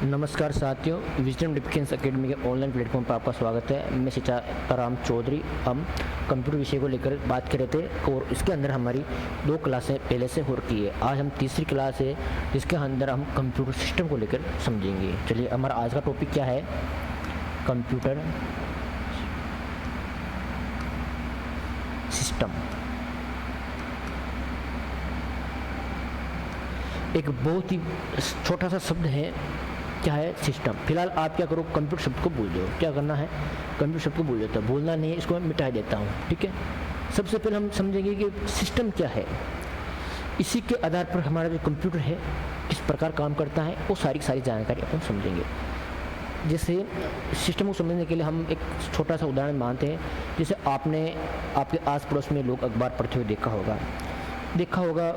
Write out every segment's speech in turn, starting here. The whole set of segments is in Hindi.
नमस्कार साथियों, विजडम डिफेंस एकेडमी के ऑनलाइन प्लेटफॉर्म पर आपका स्वागत है। मैं सीताराम चौधरी। हम कंप्यूटर विषय को लेकर बात कर रहे थे और इसके अंदर हमारी 2 क्लासें पहले से हो रखी है। आज हम तीसरी क्लास है जिसके अंदर हम कंप्यूटर सिस्टम को लेकर समझेंगे। चलिए, हमारा आज का टॉपिक क्या है? Computer system. एक बहुत ही छोटा सा शब्द है, क्या है? सिस्टम। फिलहाल आप क्या करो, कंप्यूटर शब्द को भूल जाओ। क्या करना है? कंप्यूटर शब्द को भूल जाता है, भूलना नहीं है, इसको मैं मिटा देता हूँ। ठीक है, सबसे पहले हम समझेंगे कि सिस्टम क्या है। इसी के आधार पर हमारा जो कंप्यूटर है किस प्रकार काम करता है वो सारी जानकारी अपन समझेंगे। जैसे सिस्टम को समझने के लिए हम एक छोटा सा उदाहरण मानते हैं। जैसे आपने आपके आस पड़ोस में लोग अखबार पढ़ते हुए देखा होगा।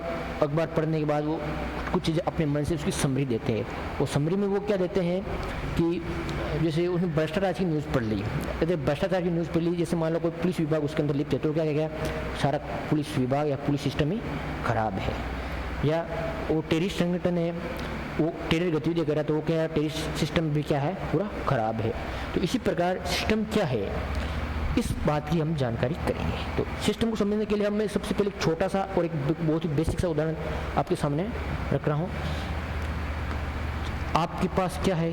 अखबार पढ़ने के बाद वो कुछ चीज़ें अपने मन से उसकी समरी देते हैं। वो समरी में वो क्या देते हैं कि जैसे उसने भ्रष्टाचार की न्यूज़ पढ़ ली। यदि भ्रष्टाचार की न्यूज़ पढ़ ली, जैसे मान लो कोई पुलिस विभाग उसके अंदर लिप्त है, तो क्या क्या सारा पुलिस विभाग या पुलिस सिस्टम ही खराब है। या वो टेररिस्ट संगठन है, वो टेरर गतिविधि कर रहा है, तो वो क्या है, टेररिस्ट सिस्टम भी क्या है, पूरा खराब है। तो इसी प्रकार सिस्टम क्या है, इस बात की हम जानकारी करेंगे। तो सिस्टम को समझने के लिए मैं सबसे पहले एक छोटा सा और एक बहुत ही बेसिक सा उदाहरण आपके सामने रख रहा हूँ। आपके पास क्या है?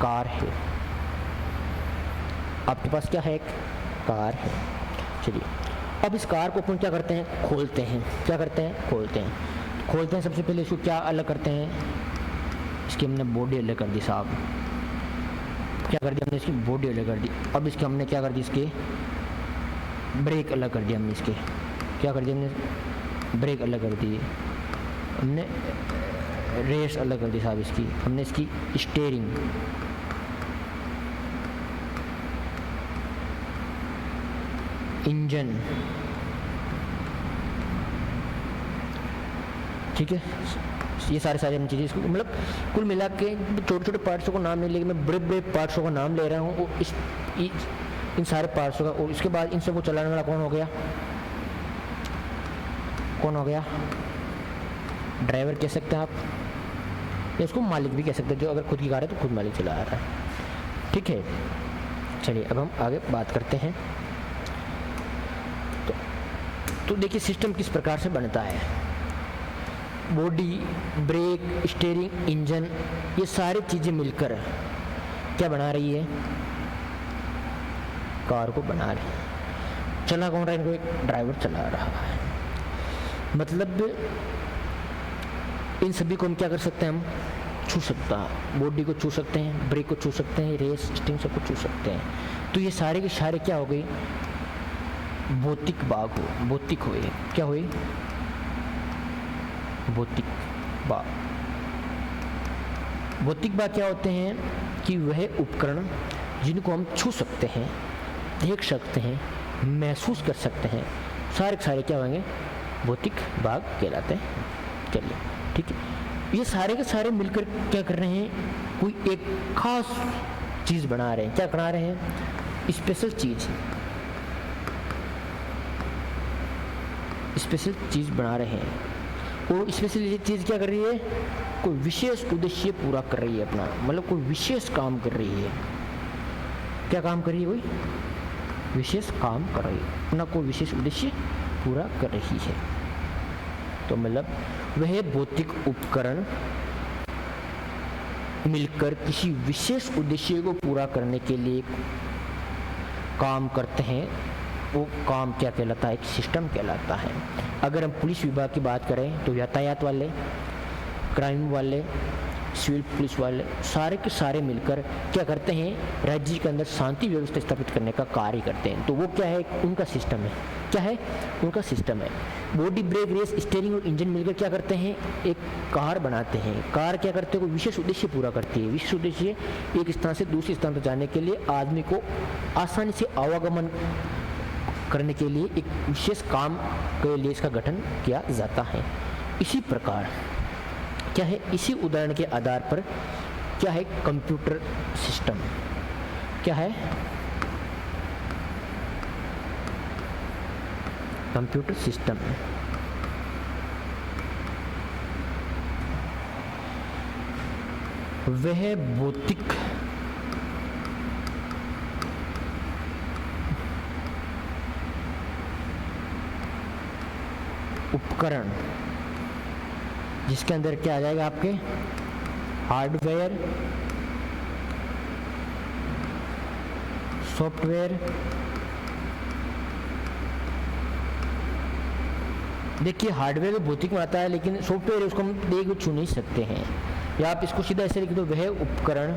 कार है। आपके पास क्या है? एक कार है। चलिए, अब इस कार को अपन क्या करते हैं? खोलते हैं। क्या करते हैं? खोलते हैं। सबसे पहले इसको क्या अलग करते हैं? इसकी हमने बॉडी अलग कर दी साहब। क्या कर दिया हमने? इसकी बॉडी अलग कर दी। अब इसके हमने क्या कर दी? इसके ब्रेक अलग कर दिया हमने। इसके क्या कर दिया हमने? ब्रेक अलग कर दी। हमने रेस अलग कर दी साहब। इसकी हमने इसकी स्टीयरिंग, इंजन, ठीक है, ये सारे हम चीज़ें, इसको मतलब कुल मिला के छोटे छोटे पार्ट्सों को नाम नहीं लेके मैं बड़े बड़े पार्ट्सों का नाम ले रहा हूँ। और इन सारे पार्ट्सों का, और इसके बाद इन सबको चलाने वाला कौन हो गया? ड्राइवर कह सकते हैं आप, या इसको मालिक भी कह सकते हैं। जो अगर खुद की कार है तो खुद मालिक चला रहा है। ठीक है, चलिए अब हम आगे बात करते हैं। तो देखिए सिस्टम किस प्रकार से बनता है। बॉडी, ब्रेक, स्टीयरिंग, इंजन, ये सारी चीज़ें मिलकर क्या बना रही है? कार को बना रही है। चला कौन रहा है? इनको एक ड्राइवर चला रहा है। मतलब इन सभी को हम क्या कर सकते हैं? हम छू सकता है। बॉडी को छू सकते हैं, ब्रेक को छू सकते हैं, रेस, स्टीयरिंग सबको छू सकते हैं। तो ये सारे के सारे क्या हो गई? भौतिक हुए। क्या हुई? भौतिक भाग क्या होते हैं कि वह उपकरण जिनको हम छू सकते हैं, देख सकते हैं, महसूस कर सकते हैं, सारे क्या होंगे? भौतिक भाग कहलाते हैं। चलिए, ठीक है, ये सारे के सारे मिलकर क्या कर रहे हैं? कोई एक खास चीज़ बना रहे हैं। क्या बना रहे हैं? स्पेशल चीज़ बना रहे हैं। और स्पेशल ये चीज़ क्या कर रही है? कोई विशेष उद्देश्य पूरा कर रही है अपना, मतलब कोई विशेष काम कर रही है। क्या काम कर रही है? कोई विशेष काम कर रही है, अपना कोई विशेष उद्देश्य पूरा कर रही है। तो मतलब वह भौतिक उपकरण मिलकर किसी विशेष उद्देश्य को पूरा करने के लिए काम करते हैं। वो काम क्या कहलाता है? एक सिस्टम कहलाता है। अगर हम पुलिस विभाग की बात करें तो यातायात वाले, क्राइम वाले, सिविल पुलिस वाले, सारे के सारे मिलकर क्या करते हैं? राज्य के अंदर शांति व्यवस्था स्थापित करने का कार्य करते हैं। तो वो क्या है? उनका सिस्टम है। क्या है? उनका सिस्टम है। बॉडी, ब्रेक, रेस, स्टीयरिंग और इंजन मिलकर क्या करते हैं? एक कार बनाते हैं। कार क्या करते हैं? कोई विशेष उद्देश्य पूरा करती है। विशेष उद्देश्य एक स्थान से दूसरे स्थान पर जाने के लिए, आदमी को आसानी से आवागमन करने के लिए, एक विशेष काम के लिए इसका गठन किया जाता है। इसी प्रकार क्या है? इसी उदाहरण के आधार पर क्या है? Computer system. क्या है? Computer system. वह भौतिक उपकरण जिसके अंदर क्या आ जाएगा आपके हार्डवेयर, सॉफ्टवेयर। देखिए हार्डवेयर तो भौतिक में आता है, लेकिन सॉफ्टवेयर उसको हम देख छू नहीं सकते हैं, या आप इसको सीधा ऐसे लिख दो, वह उपकरण,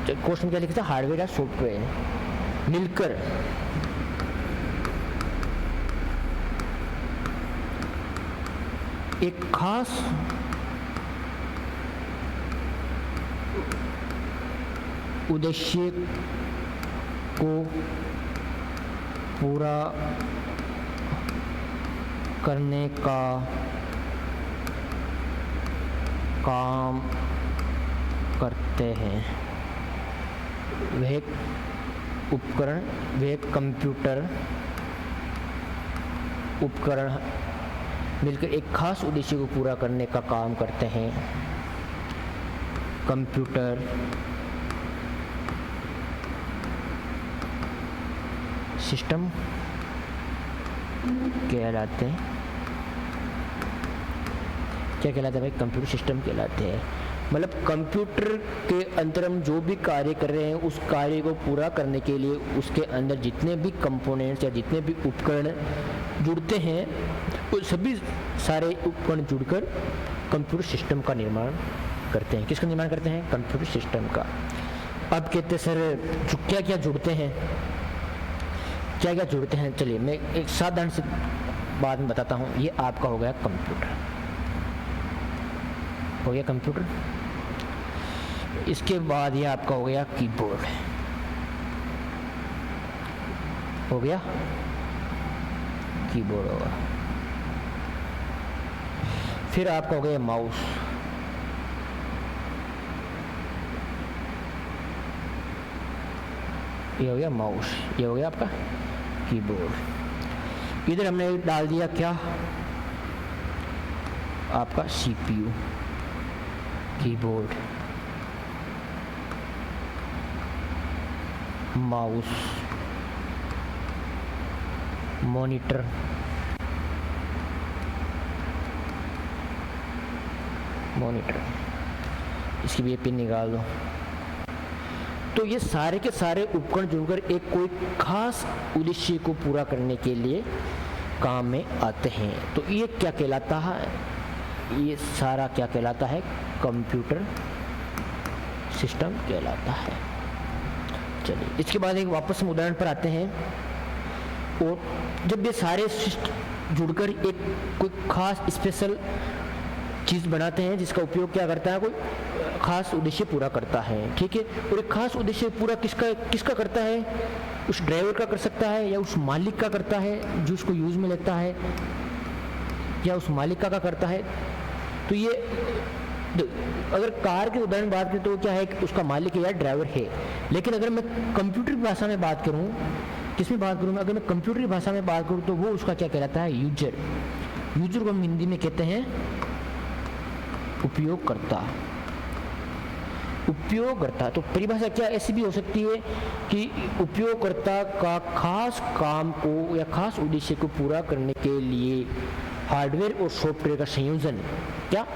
क्वेश्चन क्या लिखता है, हार्डवेयर या सॉफ्टवेयर मिलकर एक खास उद्देश्य को पूरा करने का काम करते हैं। वह उपकरण, वह कंप्यूटर उपकरण मिलकर एक खास उद्देश्य को पूरा करने का काम करते हैं। कंप्यूटर सिस्टम कहलाते हैं। क्या कहलाते हैं भाई? कंप्यूटर सिस्टम कहलाते हैं। मतलब कंप्यूटर के अंदर हम जो भी कार्य कर रहे हैं, उस कार्य को पूरा करने के लिए उसके अंदर जितने भी कंपोनेंट्स या जितने भी उपकरण जुड़ते हैं, वो सभी सारे उपकरण जुड़कर कंप्यूटर सिस्टम का निर्माण करते हैं। किसका निर्माण करते हैं? कंप्यूटर सिस्टम का। अब कहते सर क्या क्या जुड़ते हैं, क्या क्या जुड़ते हैं? चलिए मैं एक साधारण से बात में बताता हूँ। ये आपका हो गया कंप्यूटर, हो गया कंप्यूटर। इसके बाद ये आपका हो गया कीबोर्ड, हो गया कीबोर्ड होगा। फिर आपका हो गया माउस, ये हो गया माउस, ये हो गया आपका कीबोर्ड। इधर हमने डाल दिया क्या? आपका सीपीयू, कीबोर्ड, माउस, मॉनिटर, इसकी भी पिन निकाल दो। तो ये सारे के सारे उपकरण जुड़कर एक कोई खास उद्देश्य को पूरा करने के लिए काम में आते हैं। तो ये क्या कहलाता है? ये सारा क्या कहलाता है? कंप्यूटर सिस्टम कहलाता है। चलिए इसके बाद एक वापस हम उदाहरण पर आते हैं। और जब ये सारे जुड़कर एक कोई खास स्पेशल चीज़ बनाते हैं जिसका उपयोग क्या करता है? कोई खास उद्देश्य पूरा करता है, ठीक है। और एक खास उद्देश्य पूरा किसका करता है? उस ड्राइवर का कर सकता है, या उस मालिक का करता है जो उसको यूज़ में लेता है, या उस मालिक का करता है। तो ये अगर कार के उदाहरण बात करें तो क्या है कि उसका मालिक है या ड्राइवर है। लेकिन अगर मैं कंप्यूटर की भाषा में बात करूं, किसमें बात करूं? अगर मैं कंप्यूटर की भाषा में बात करूं तो वो उसका क्या कहलाता है? यूजर। यूजर को हम हिंदी में कहते हैं उपयोगकर्ता। उपयोगकर्ता तो परिभाषा क्या ऐसी भी हो सकती है कि उपयोगकर्ता का खास काम को या खास उद्देश्य को पूरा करने के लिए हार्डवेयर और सॉफ्टवेयर का संयोजन। क्या?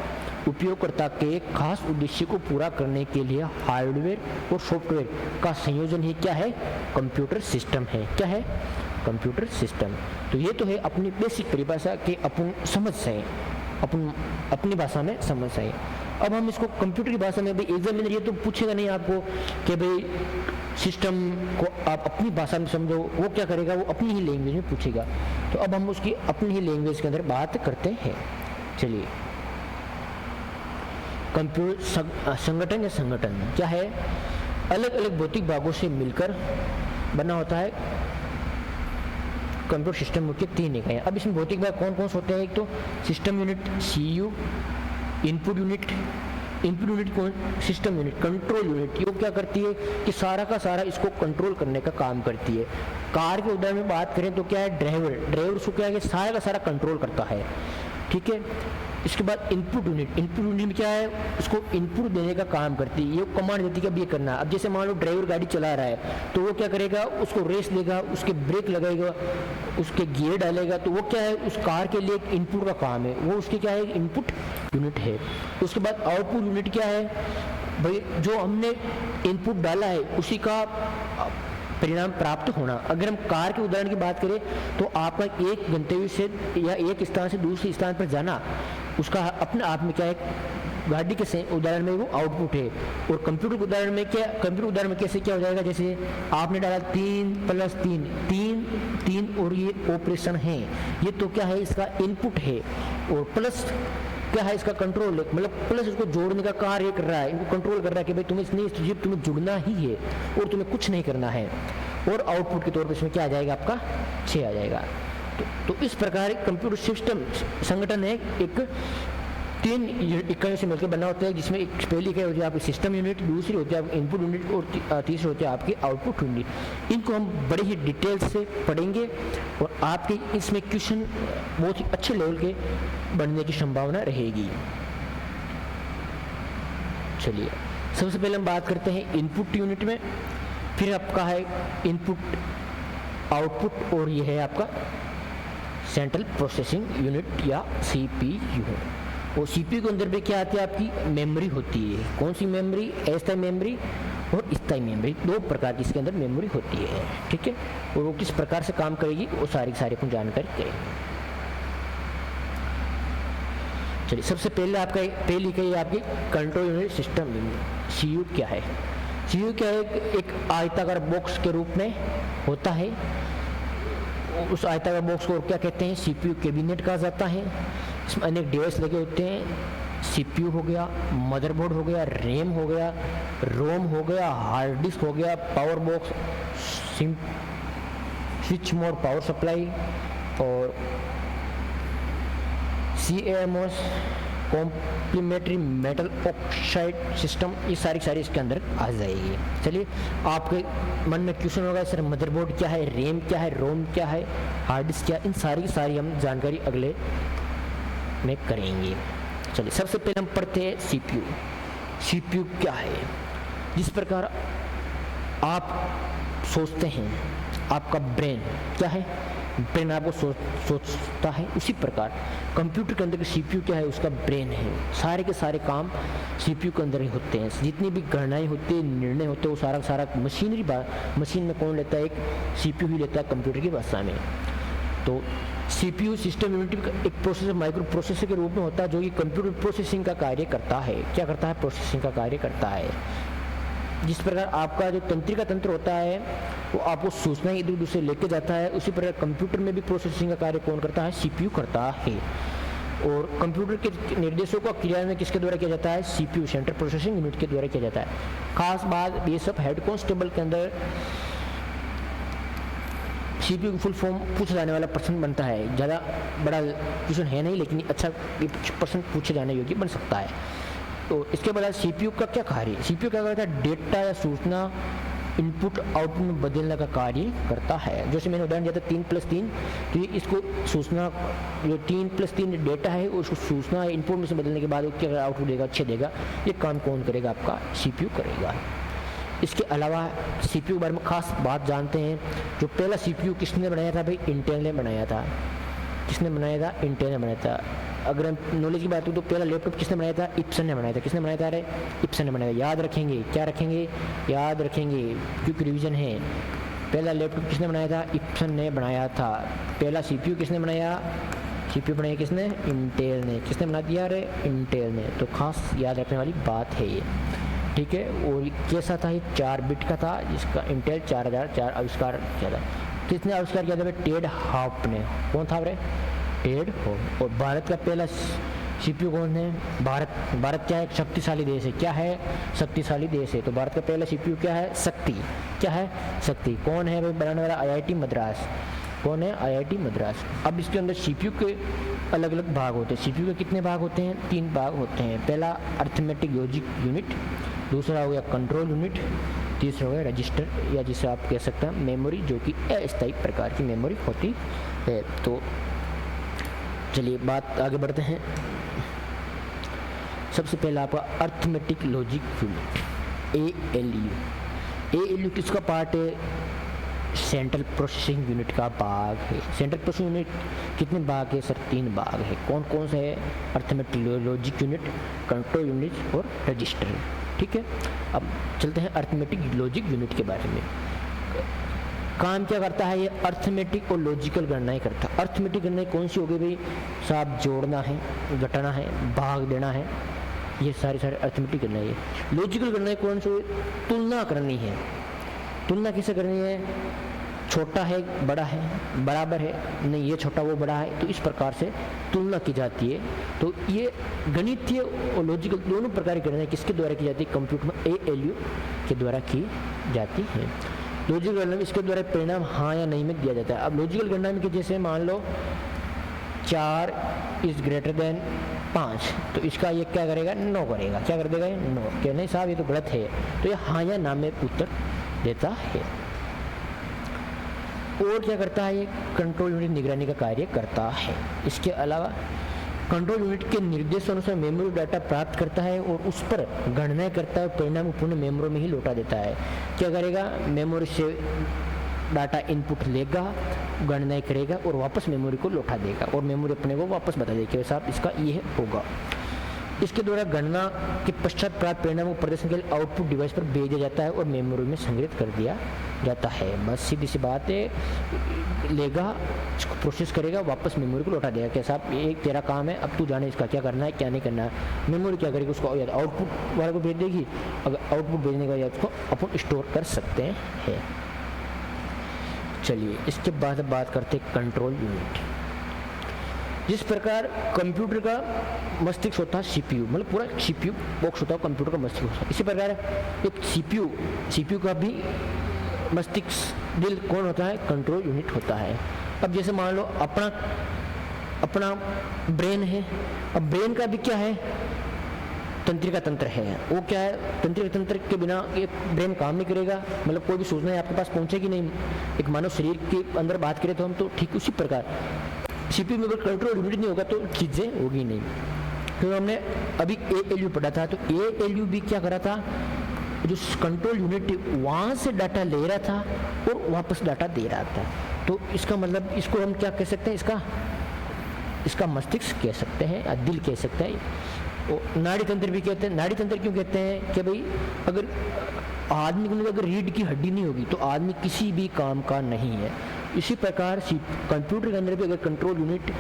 उपयोगकर्ता के खास उद्देश्य को पूरा करने के लिए हार्डवेयर और सॉफ्टवेयर का संयोजन ही क्या है? कंप्यूटर सिस्टम है। क्या है? Computer system. तो ये तो है अपनी बेसिक परिभाषा के अपन समझ से, अपन अपनी भाषा में समझ से। अब हम इसको कंप्यूटर की भाषा में भी एग्जामिनर ये तो पूछेगा नहीं आपको कि भाई सिस्टम को आप अपनी भाषा में समझो, वो क्या करेगा? वो अपनी ही लैंग्वेज में पूछेगा। तो अब हम उसकी अपनी ही लैंग्वेज के अंदर बात करते हैं। चलिए कंप्यूटर संगठन या संगठन क्या है? अलग अलग भौतिक भागों से मिलकर बना होता है कंप्यूटर सिस्टम के 3 इकाइयाँ। अब इसमें भौतिक भाग कौन कौन से होते हैं? एक तो system unit CU, input unit कौन? System unit, control unit. ये क्या करती है कि सारा का सारा इसको कंट्रोल करने का काम करती है। कार के उदाहरण में बात करें तो क्या है? ड्राइवर। ड्राइवर उसको क्या है कि सारा का सारा कंट्रोल करता है, ठीक है। इसके बाद इनपुट यूनिट। इनपुट यूनिट में क्या है, उसको इनपुट देने का काम करती है, ये कमांड देती है कि अब ये करना है। अब जैसे मान लो ड्राइवर गाड़ी चला रहा है तो वो क्या करेगा, उसको रेस देगा, उसके ब्रेक लगाएगा, उसके गियर डालेगा, तो वो क्या है, उस कार के लिए एक इनपुट का काम है, वो उसके क्या है, इनपुट यूनिट है। उसके बाद आउटपुट यूनिट क्या है भाई, जो हमने इनपुट डाला है उसी का परिणाम प्राप्त होना। अगर हम कार के उदाहरण की बात करें तो आपका एक गंतव्य से या एक स्थान से दूसरे स्थान पर जाना, उसका अपने आप में क्या है, गाड़ी के उदाहरण में वो आउटपुट है। और कंप्यूटर के उदाहरण में क्या, कंप्यूटर उदाहरण में कैसे क्या हो जाएगा, जैसे आपने डाला 3 + 3 3 और ये ऑपरेशन है, ये तो क्या है, इसका इनपुट है। और प्लस क्या है, इसका कंट्रोल, मतलब प्लस इसको जोड़ने का कार्य कर रहा है, इनको कंट्रोल कर रहा है कि भाई तुम्हें इसने तुम्हें जुड़ना ही है और तुम्हें कुछ नहीं करना है। और आउटपुट के तौर पर इसमें क्या आ जाएगा, आपका 6 आ जाएगा। तो इस प्रकार कंप्यूटर सिस्टम संगठन है एक 3 इकाइयों से मिलकर बना होता है, जिसमें एक पहली इकाई होती है आपकी सिस्टम यूनिट, दूसरी होती है आपकी इनपुट यूनिट और तीसरी होती है आपकी आउटपुट यूनिट। इनको हम बड़े ही डिटेल से पढ़ेंगे और आपके इसमें क्वेश्चन बहुत ही अच्छे लेवल के बनने की संभावना रहेगी। चलिए सबसे पहले हम बात करते हैं इनपुट यूनिट में, फिर आपका है इनपुट आउटपुट, और ये है आपका सेंट्रल प्रोसेसिंग यूनिट या CPU। और CPU के अंदर भी क्या आती है, आपकी मेमोरी होती है। कौन सी मेमोरी, अस्थायी मेमोरी और स्थायी मेमोरी, 2 प्रकार की इसके अंदर मेमोरी होती है, ठीक है। और वो किस प्रकार से काम करेगी वो सारी अपन जानकारी करेंगे। चलिए सबसे पहले आपका पहली कही आपकी control unit system unit. CPU क्या है, CPU क्या है, एक आयताकार बॉक्स के रूप में होता है। उस आयताकार बॉक्स को क्या कहते हैं, CPU कैबिनेट कहा जाता है। इसमें अनेक डिवाइस लगे होते हैं, CPU हो गया, मदरबोर्ड हो गया, रैम हो गया, रोम हो गया, हार्ड डिस्क हो गया, power box, switch mode power supply, और CMOS complementary metal oxide system, ये सारी इसके अंदर आ जाएगी। चलिए आपके मन में क्वेश्चन होगा, सर मदरबोर्ड क्या है, रैम क्या है, रोम क्या है, हार्ड डिस्क क्या, इन सारी की सारी हम जानकारी अगले में करेंगे। चलिए सबसे पहले हम पढ़ते हैं CPU। CPU क्या है, जिस प्रकार आप सोचते हैं, आपका ब्रेन क्या है, ब्रेन आपको सोचता है, उसी प्रकार कंप्यूटर के अंदर CPU क्या है, उसका ब्रेन है। सारे के सारे काम CPU के अंदर ही होते हैं, जितनी भी गणनाएं होती है, निर्णय होते हैं, वो सारा मशीन में कौन लेता है, एक CPU ही लेता है कंप्यूटर की भाषा में। तो CPU सिस्टम यूनिट एक प्रोसेसर, माइक्रो प्रोसेसर के रूप में होता है, जो कि कंप्यूटर प्रोसेसिंग का कार्य करता है। क्या करता है, प्रोसेसिंग का कार्य करता है। जिस प्रकार आपका जो तंत्रिका तंत्र होता है वो आपको सूचना इधर उधर से लेके जाता है, उसी प्रकार कंप्यूटर में भी प्रोसेसिंग का कार्य कौन करता है, CPU करता है। और कंप्यूटर के निर्देशों का क्रियान्वयन किसके द्वारा किया जाता है, CPU सेंट्रल प्रोसेसिंग यूनिट के द्वारा किया जाता है। खास बात ये सब हेड कांस्टेबल के अंदर CPU की फुल फॉर्म पूछा जाने वाला प्रश्न बनता है। ज़्यादा बड़ा क्वेश्चन है नहीं, लेकिन अच्छा प्रश्न पूछे जाने योग्य बन सकता है। तो इसके बाद CPU का क्या कार्य है, CPU क्या करता है, डेटा या सूचना इनपुट आउटपुट में बदलने का कार्य करता है। जैसे मैंने उदाहरण दिया था 3 + 3, तो ये इसको सूचना, जो 3 + 3 डेटा है उसको सूचना इनपुट में से बदलने के बाद वो क्या आउटपुट देगा, 6 देगा। ये काम कौन करेगा, आपका CPU करेगा। इसके अलावा CPU के बारे में खास बात जानते हैं, जो पहला CPU किसने बनाया था भाई, इंटेल ने बनाया था। किसने बनाया था, इंटेल ने बनाया था। अगर हम नॉलेज की बात करें तो पहला लैपटॉप किसने बनाया था, इप्सन ने बनाया था। किसने बनाया था, अरे इप्सन ने बनाया था। याद रखेंगे, क्या रखेंगे, याद रखेंगे क्योंकि रिवीजन है। पहला लैपटॉप किसने बनाया था, इप्सन ने बनाया था। पहला CPU किसने बनाया, CPU बनाया किसने, इंटेल ने। किसने बना दिया, अरे इंटेल ने। तो खास याद रखने वाली बात है ये, ठीक है। और कैसा था, ये 4 बिट का था, जिसका इंटेल 4004 आविष्कार किया था। किसने आविष्कार किया था, टेड हॉप ने। कौन था रे, टेड हॉप। और भारत का पहला CPU कौन है, भारत क्या है, एक शक्तिशाली देश है। क्या है, शक्तिशाली देश है। तो भारत का पहला CPU क्या है, शक्ति। क्या है, शक्ति। कौन है भाई बनाने वाला, IIT मद्रास। कौन है, IIT मद्रास। अब इसके अंदर CPU के अलग अलग भाग होते हैं। CPU के कितने भाग होते हैं, 3 भाग होते हैं। पहला अरिथमेटिक लॉजिक यूनिट, दूसरा हो गया कंट्रोल यूनिट, तीसरा हो गया रजिस्टर, या जिसे आप कह सकते हैं मेमोरी, जो कि अस्थायी प्रकार की मेमोरी होती है। तो चलिए बात आगे बढ़ते हैं। सबसे पहला आपका अर्थमेटिक लॉजिक यूनिट ALU किसका पार्ट है? सेंट्रल प्रोसेसिंग यूनिट का भाग है। सेंट्रल प्रोसेसिंग यूनिट कितने भाग है सर? 3 भाग है। कौन कौन से है? Arithmetic logic unit, control unit और रजिस्टर। ठीक है, अब चलते हैं अर्थमेटिक लॉजिक यूनिट के बारे में। काम क्या करता है ये? अर्थमेटिक और लॉजिकल गणनाएं करता है। अर्थमेटिक गणनाएं कौन सी होगी भाई साहब? जोड़ना है, घटाना है, भाग देना है, ये सारी अर्थमेटिक गणनाएं है। लॉजिकल गणनाएं कौन सी? तुलना करनी है। तुलना किसे करनी है? छोटा है बड़ा है, बराबर है, नहीं ये छोटा वो बड़ा है, तो इस प्रकार से तुलना की जाती है। तो ये गणितीय और लॉजिकल दोनों प्रकार की गणनाएं किसके द्वारा की जाती है? कंप्यूटर में ALU के द्वारा की जाती है। लॉजिकल गणना में इसके द्वारा परिणाम हाँ या नहीं में दिया जाता है। अब लॉजिकल गणना में कि जैसे मान लो 4 इज ग्रेटर देन 5, तो इसका ये क्या करेगा? 9 करेगा। क्या कर देगा? 9। क्या नहीं साहब ये तो गलत है, तो ये हाँ या ना में उत्तर देता है। और क्या करता है ये? कंट्रोल यूनिट निगरानी का कार्य करता है। इसके अलावा कंट्रोल यूनिट के निर्देशानुसार मेमोरी डाटा प्राप्त करता है और उस पर गणना करता है, परिणाम पूर्ण मेमोरी में ही लौटा देता है। क्या करेगा? मेमोरी से डाटा इनपुट लेगा, गणना करेगा और वापस मेमोरी को लौटा देगा और मेमोरी अपने को वापस बता देगी कि साहब इसका ये होगा। इसके द्वारा गणना के पश्चात प्राप्त परिणामों को प्रदर्शन के लिए आउटपुट डिवाइस पर भेजा जाता है और मेमोरी में संग्रहित कर दिया जाता है। बस सीधी सी बात है, लेगा, इसको प्रोसेस करेगा, वापस मेमोरी को लौटा देगा कि साहब ये तेरा काम है, अब तू जाने इसका क्या करना है क्या नहीं करना है। मेमोरी क्या करेगी? उसको आउटपुट वाले को भेज देगी। अगर आउटपुट भेजने का या उसको अपन स्टोर कर सकते हैं। चलिए इसके बाद बात करते हैं कंट्रोल यूनिट। जिस प्रकार कंप्यूटर का मस्तिष्क होता है CPU, मतलब पूरा CPU बॉक्स होता है, कंप्यूटर का मस्तिष्क होता है, इसी प्रकार एक CPU का भी मस्तिष्क दिल कौन होता है? कंट्रोल यूनिट होता है। अब जैसे मान लो अपना ब्रेन है, अब ब्रेन का भी क्या है? तंत्रिका तंत्र है। वो क्या है? तंत्रिका तंत्र के बिना ये ब्रेन काम नहीं करेगा, मतलब कोई भी सूचना आपके पास पहुंचेगी नहीं। एक मानव शरीर के अंदर बात करें तो हम तो ठीक उसी प्रकार CPU में अगर कंट्रोल यूनिट नहीं होगा तो चीज़ें होगी नहीं। तो हमने अभी ALU पढ़ा था, तो ALU भी क्या करा था? जो कंट्रोल यूनिट वहाँ से डाटा ले रहा था और वापस डाटा दे रहा था। तो इसका मतलब इसको हम क्या कह सकते हैं? इसका मस्तिष्क कह सकते हैं या दिल कह सकते हैं। नाड़ी तंत्र भी कहते हैं। नाड़ी तंत्र क्यों कहते हैं? कि भाई अगर आदमी के अगर रीढ़ की हड्डी नहीं होगी तो आदमी किसी भी काम का नहीं है। इसी प्रकार कंप्यूटर के अंदर भी अगर कंट्रोल यूनिट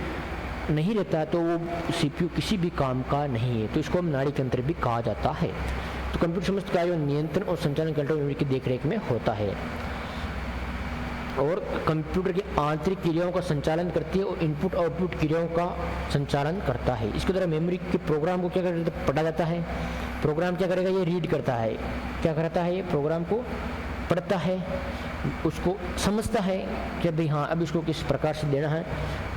नहीं रहता तो वो CPU किसी भी काम का नहीं है, तो इसको हम नाड़ी तंत्र भी कहा जाता है। तो कंप्यूटर समस्त कार्यों नियंत्रण और संचालन कंट्रोल यूनिट की देखरेख में होता है और कंप्यूटर की आंतरिक क्रियाओं का संचालन करती है और इनपुट आउटपुट क्रियाओं का संचालन करता है। इसके द्वारा मेमोरी के प्रोग्राम को क्या पढ़ा जाता है? प्रोग्राम क्या करेगा? ये रीड करता है। क्या करता है? ये प्रोग्राम को पढ़ता है, उसको समझता है कि भाई हाँ अब इसको किस प्रकार से देना है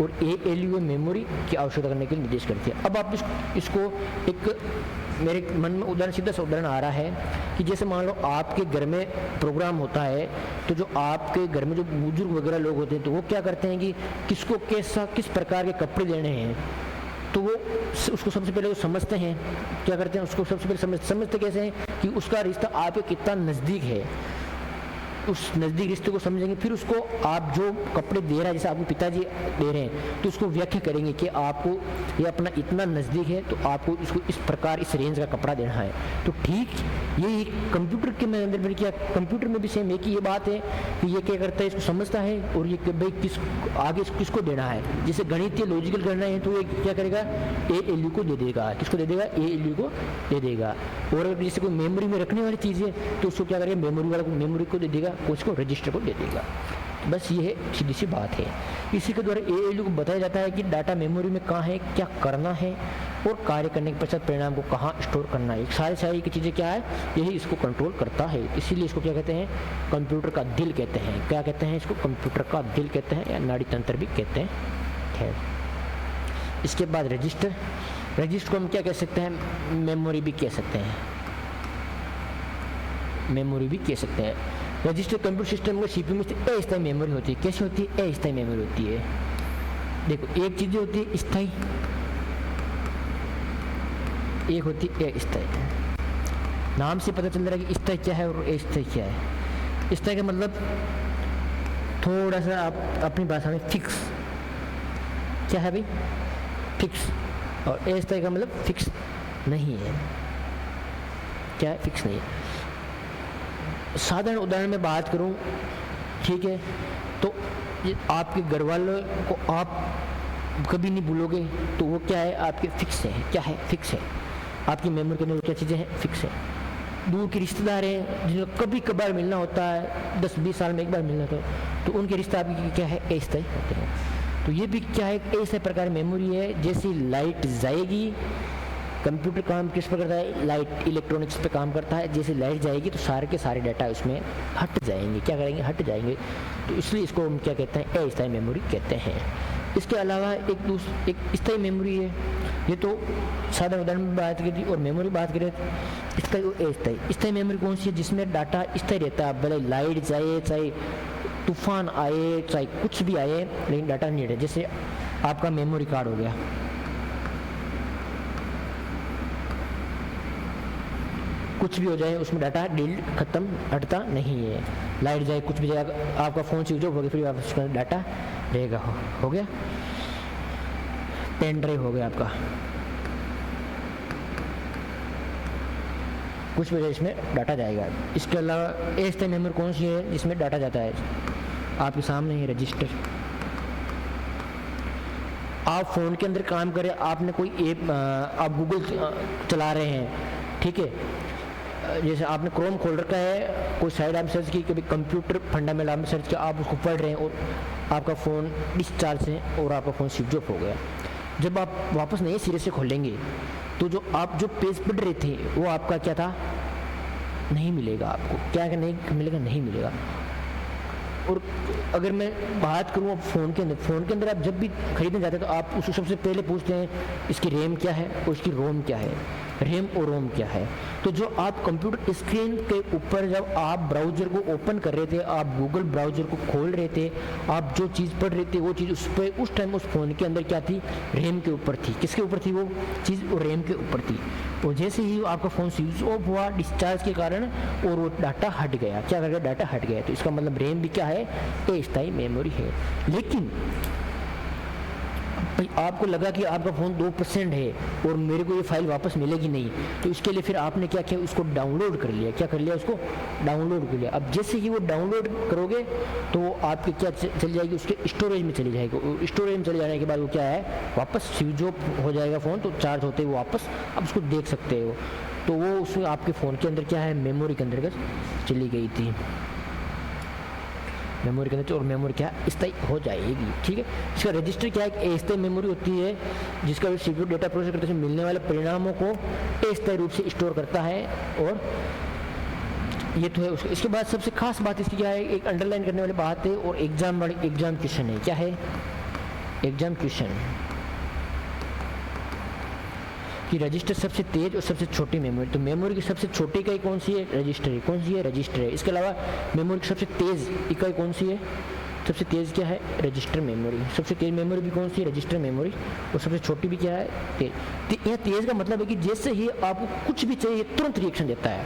और ALU मेमोरी की आवश्यकता करने के लिए निर्देश करती है। अब आप इसको एक मेरे मन में उदाहरण, सीधा सा उदाहरण आ रहा है कि जैसे मान लो आपके घर में प्रोग्राम होता है, तो जो आपके घर में जो बुजुर्ग वगैरह लोग होते हैं तो वो क्या करते हैं कि किसको कैसा किस प्रकार के कपड़े देने हैं, तो वो उसको सबसे पहले वो समझते हैं। क्या करते हैं? उसको सबसे पहले समझते कैसे हैं कि उसका रिश्ता आपके कितना नज़दीक है, उस नज़दीक रिश्ते को समझेंगे। फिर उसको आप जो कपड़े दे रहा है, जैसे आपको पिताजी दे रहे हैं, तो उसको व्याख्या करेंगे कि आपको ये अपना इतना नज़दीक है तो आपको इसको इस प्रकार इस रेंज का कपड़ा देना है। तो ठीक यही कंप्यूटर के अंदर में किया, कंप्यूटर में भी सेम एक ही ये बात है कि ये क्या करता है? इसको समझता है और ये भाई आगे किसको देना है। जैसे गणितीय लॉजिकल करना है तो ये क्या करेगा? ALU को दे देगा। किसको दे देगा? ALU को दे देगा। और अगर जैसे कोई मेमोरी में रखने वाली चीज़ है तो उसको क्या करेगा? मेमोरी वाला को मेमोरी को दे देगा, उसको रजिस्टर को दे देगा। बस ये सीधी सी बात है। इसी के द्वारा ALU को बताया जाता है कि डाटा मेमोरी में कहाँ है, क्या करना है और कार्य करने के पश्चात परिणाम को कहाँ स्टोर करना है। सारी की चीज़ें क्या है, यही इसको कंट्रोल करता है। इसीलिए इसको क्या कहते हैं? कंप्यूटर का दिल कहते हैं। क्या कहते हैं इसको? कंप्यूटर का दिल कहते हैं या नाड़ी तंत्र भी कहते हैं। इसके बाद रजिस्टर को हम क्या कह सकते हैं? मेमोरी भी कह सकते हैं। रजिस्टर कंप्यूटर सिस्टम में CPU में अस्थायी मेमोरी होती है। कैसी होती है? अस्थायी मेमोरी होती है। देखो एक चीज़ होती है स्थायी, एक होती है अस्थायी। नाम से पता चल रहा है कि स्थायी क्या है और अस्थायी क्या है। स्थायी का मतलब थोड़ा सा आप अपनी भाषा में फिक्स, क्या है भाई, फिक्स। और अस्थायी का मतलब फिक्स नहीं है, क्या है, फिक्स नहीं है। साधारण उदाहरण में बात करूं, ठीक है, तो आपके घर वालों को आप कभी नहीं भूलोगे, तो वो क्या है, आपके फिक्स है। क्या है, फिक्स है। आपकी मेमोरी के अंदर क्या चीज़ें हैं, फिक्स है। दूर के रिश्तेदार हैं जिन्हें कभी कभार मिलना होता है, 10-20 साल में एक बार मिलना होता है, तो उनके रिश्ते आपकी क्या है, अस्थायी होते हैं। तो ये भी क्या है, ऐसे प्रकार मेमोरी है। जैसे लाइट जाएगी, कंप्यूटर काम किस पर करता है, लाइट इलेक्ट्रॉनिक्स पे काम करता है। जैसे लाइट जाएगी तो सारे के सारे डाटा उसमें हट जाएंगे। क्या करेंगे, हट जाएंगे। तो इसलिए इसको हम क्या कहते हैं, अस्थायी मेमोरी कहते हैं। इसके अलावा एक स्थायी मेमोरी है। ये तो साधारण उदाहरण में बात की थी। और मेमोरी बात करें स्थायी और अस्थायी। स्थायी मेमोरी कौन सी है, जिसमें डाटा स्थायी रहता है, भले लाइट जाए, चाहे तूफान आए, चाहे कुछ भी आए, लेकिन डाटा नहीं रहता। जैसे आपका मेमोरी कार्ड हो गया, कुछ भी हो जाए उसमें डाटा डिलीट खत्म, हटता नहीं है। लाइट जाए, कुछ भी जाए, आपका फ़ोन स्विच ऑफ हो गया, फिर आप उसका डाटा रहेगा। हो गया। पेन ड्राइव हो गया आपका, कुछ भी इसमें डाटा जाएगा। इसके अलावा अस्थायी मेमोरी कौन सी है, जिसमें डाटा जाता है, आपके सामने ही रजिस्टर। आप फ़ोन के अंदर काम करें, आपने कोई ऐप, आप गूगल चला रहे हैं, ठीक है, जैसे आपने क्रोम खोल रखा है, कोई साइड आप सर्च की, कभी कंप्यूटर फंडामेंटल आपने सर्च किया, आप उसको पढ़ रहे हैं और आपका फ़ोन डिस्चार्ज है और आपका फ़ोन स्विच ऑफ हो गया। जब आप वापस नए सिरे से खोलेंगे तो जो पेज पढ़ रहे थे वो आपका क्या था, नहीं मिलेगा आपको। क्या नहीं मिलेगा, नहीं मिलेगा। और अगर मैं बात करूँ अब फ़ोन के अंदर आप जब भी खरीदने जाते हैं तो आप उसको सबसे पहले पूछते हैं इसकी रैम क्या है और इसकी रोम क्या है, रैम और रोम क्या है। तो जो आप कंप्यूटर स्क्रीन के ऊपर जब आप ब्राउज़र को ओपन कर रहे थे, आप गूगल ब्राउज़र को खोल रहे थे, आप जो चीज़ पढ़ रहे थे वो चीज़ उस पर उस टाइम उस फ़ोन के अंदर क्या थी, रैम के ऊपर थी। किसके ऊपर थी वो चीज़, वो रैम के ऊपर थी। और जैसे ही आपका फ़ोन स्विच ऑफ हुआ डिस्चार्ज के कारण और वो डाटा हट गया, क्या कर गया, डाटा हट गया। तो इसका मतलब रैम भी क्या है, अस्थायी मेमोरी है। लेकिन आपको लगा कि आपका फ़ोन 2% है और मेरे को ये फाइल वापस मिलेगी नहीं, तो इसके लिए फिर आपने क्या किया, उसको डाउनलोड कर लिया। क्या कर लिया, उसको डाउनलोड कर लिया। अब जैसे ही वो डाउनलोड करोगे तो वो आपके क्या चली जाएगी, उसके स्टोरेज में चली जाएगी। स्टोरेज में चले जाने के बाद वो क्या है, वापस स्विच ऑफ हो जाएगा फ़ोन, तो चार्ज होते ही वो वापस आप उसको देख सकते हो। तो वो उसमें आपके फ़ोन के अंदर क्या है, मेमोरी के अंदर चली गई थी, मेमोरी के अंदर, और मेमोरी क्या स्थायी हो जाएगी। ठीक है। इसका रजिस्टर क्या है, एक अस्थायी मेमोरी होती है जिसका सीपीयू डेटा प्रोसेस करते समय मिलने वाले परिणामों को अस्थायी रूप से स्टोर करता है। और ये तो है उसके। इसके बाद सबसे खास बात इसकी क्या है, एक अंडरलाइन करने वाली बात है और एग्जाम क्वेश्चन है। क्या है, एग्जाम क्वेश्चन कि रजिस्टर सबसे तेज और सबसे छोटी मेमोरी। तो मेमोरी की सबसे छोटी इकाई कौन सी है, रजिस्टर है। कौन सी है, रजिस्टर है। इसके अलावा मेमोरी की सबसे तेज इकाई कौन सी है, सबसे तेज क्या है, रजिस्टर मेमोरी। सबसे तेज मेमोरी भी कौन सी है, रजिस्टर मेमोरी। और सबसे छोटी भी क्या है, तेज। यह तेज का मतलब है कि जैसे ही आपको कुछ भी चाहिए तुरंत रिएक्शन देता है,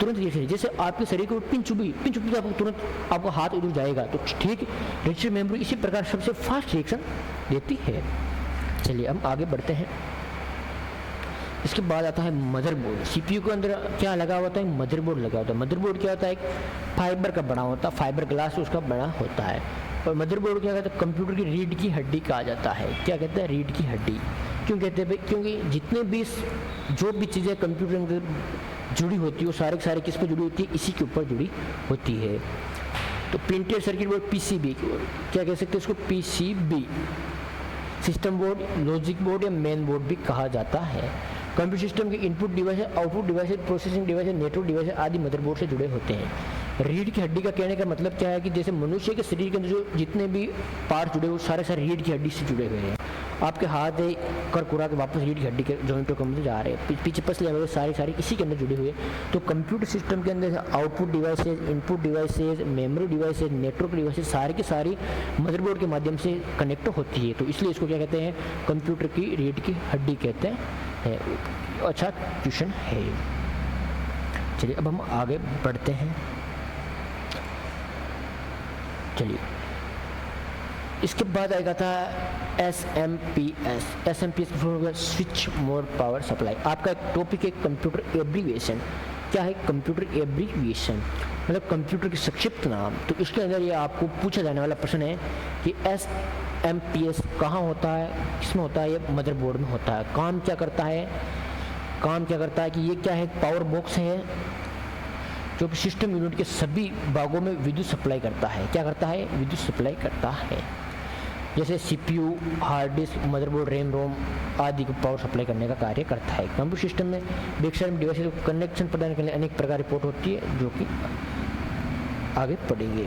तुरंत रिएक्शन। जैसे आपके शरीर को पिन चुभी आपको तुरंत आपका हाथ उधर जाएगा, तो ठीक रजिस्टर मेमोरी इसी प्रकार सबसे फास्ट रिएक्शन देती है। चलिए हम आगे बढ़ते हैं। इसके बाद आता है मदरबोर्ड। सीपीयू के अंदर क्या लगा होता है, मदरबोर्ड लगा होता है। मदरबोर्ड क्या होता है, एक फाइबर का बना होता है, फाइबर ग्लास उसका बना होता है। और मदरबोर्ड क्या कहते हैं, कंप्यूटर की रीढ़ की हड्डी कहा जाता है। क्या कहते हैं, रीढ़ की हड्डी। क्यों कहते हैं भाई, क्योंकि जितने भी जो भी चीज़ें कंप्यूटर के अंदर जुड़ी होती है वो सारे सारे किस पर जुड़ी होती है, इसी के ऊपर जुड़ी होती है। तो प्रिंटेड सर्किट बोर्ड पीसीबी, क्या कह सकते हैं इसको, PCB. System board, logic board या मेन बोर्ड भी कहा जाता है। कंप्यूटर सिस्टम के input device, output device, processing device, network device आदि मदरबोर्ड से जुड़े होते हैं। रीढ़ की हड्डी का कहने का मतलब क्या है कि जैसे मनुष्य के शरीर के अंदर जो जितने भी पार्ट जुड़े वो सारे सारे रीढ़ की हड्डी से जुड़े हुए हैं। आपके हाथ है कर कुरा के वापस रीढ़ की हड्डी के जॉइंटों के अंदर जा रहे हैं, पीछे पसले हुए सारे सारे इसी के अंदर जुड़े हुए। तो कंप्यूटर सिस्टम के अंदर output devices, input devices, memory devices, network devices सारी की सारी मदरबोर्ड के माध्यम से कनेक्ट होती है। तो इसलिए इसको क्या कहते हैं, कंप्यूटर की रीढ़ की हड्डी कहते हैं। अच्छा क्वेश्चन है। चलिए अब हम आगे बढ़ते हैं। चलिए इसके बाद आएगा था SMPS। SMPS switch mode power supply. आपका एक टॉपिक है कंप्यूटर एब्रीविएशन। क्या है कंप्यूटर एब्रीविएशन? मतलब कंप्यूटर की संक्षिप्त नाम। तो इसके अंदर ये आपको पूछा जाने वाला प्रश्न है कि SMPS कहाँ होता है, किसमें होता है? ये मदरबोर्ड में होता है। काम क्या करता है? काम क्या करता है कि ये क्या है, पावर बॉक्स है जो कि सिस्टम यूनिट के सभी भागों में विद्युत सप्लाई करता है। क्या करता है? विद्युत सप्लाई करता है। जैसे CPU, hard disk, motherboard, RAM, ROM आदि को पावर सप्लाई करने का कार्य करता है। कंप्यूटर सिस्टम में बेशक डिवाइस को कनेक्शन प्रदान करने अनेक प्रकार की पोर्ट होती है जो कि आगे पढ़ेंगे।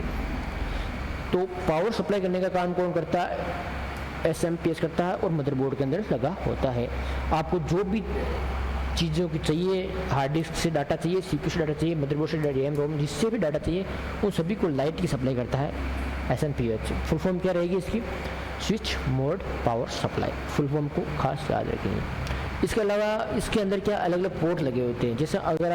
तो पावर सप्लाई करने का काम कौन करता है? SMPS करता है और मदरबोर्ड के अंदर लगा होता है। आपको जो भी चीज़ों की चाहिए, हार्ड डिस्क से डाटा चाहिए, CPU से डाटा चाहिए, मदरबोर्ड से रैम रोम जिससे भी डाटा चाहिए, उन सभी को लाइट की सप्लाई करता है SMPS। फुल फॉर्म क्या रहेगी इसकी? Switch mode power supply. Full form को खास याद रखेंगे। इसके अलावा इसके अंदर क्या अलग अलग पोर्ट लगे होते हैं। जैसे अगर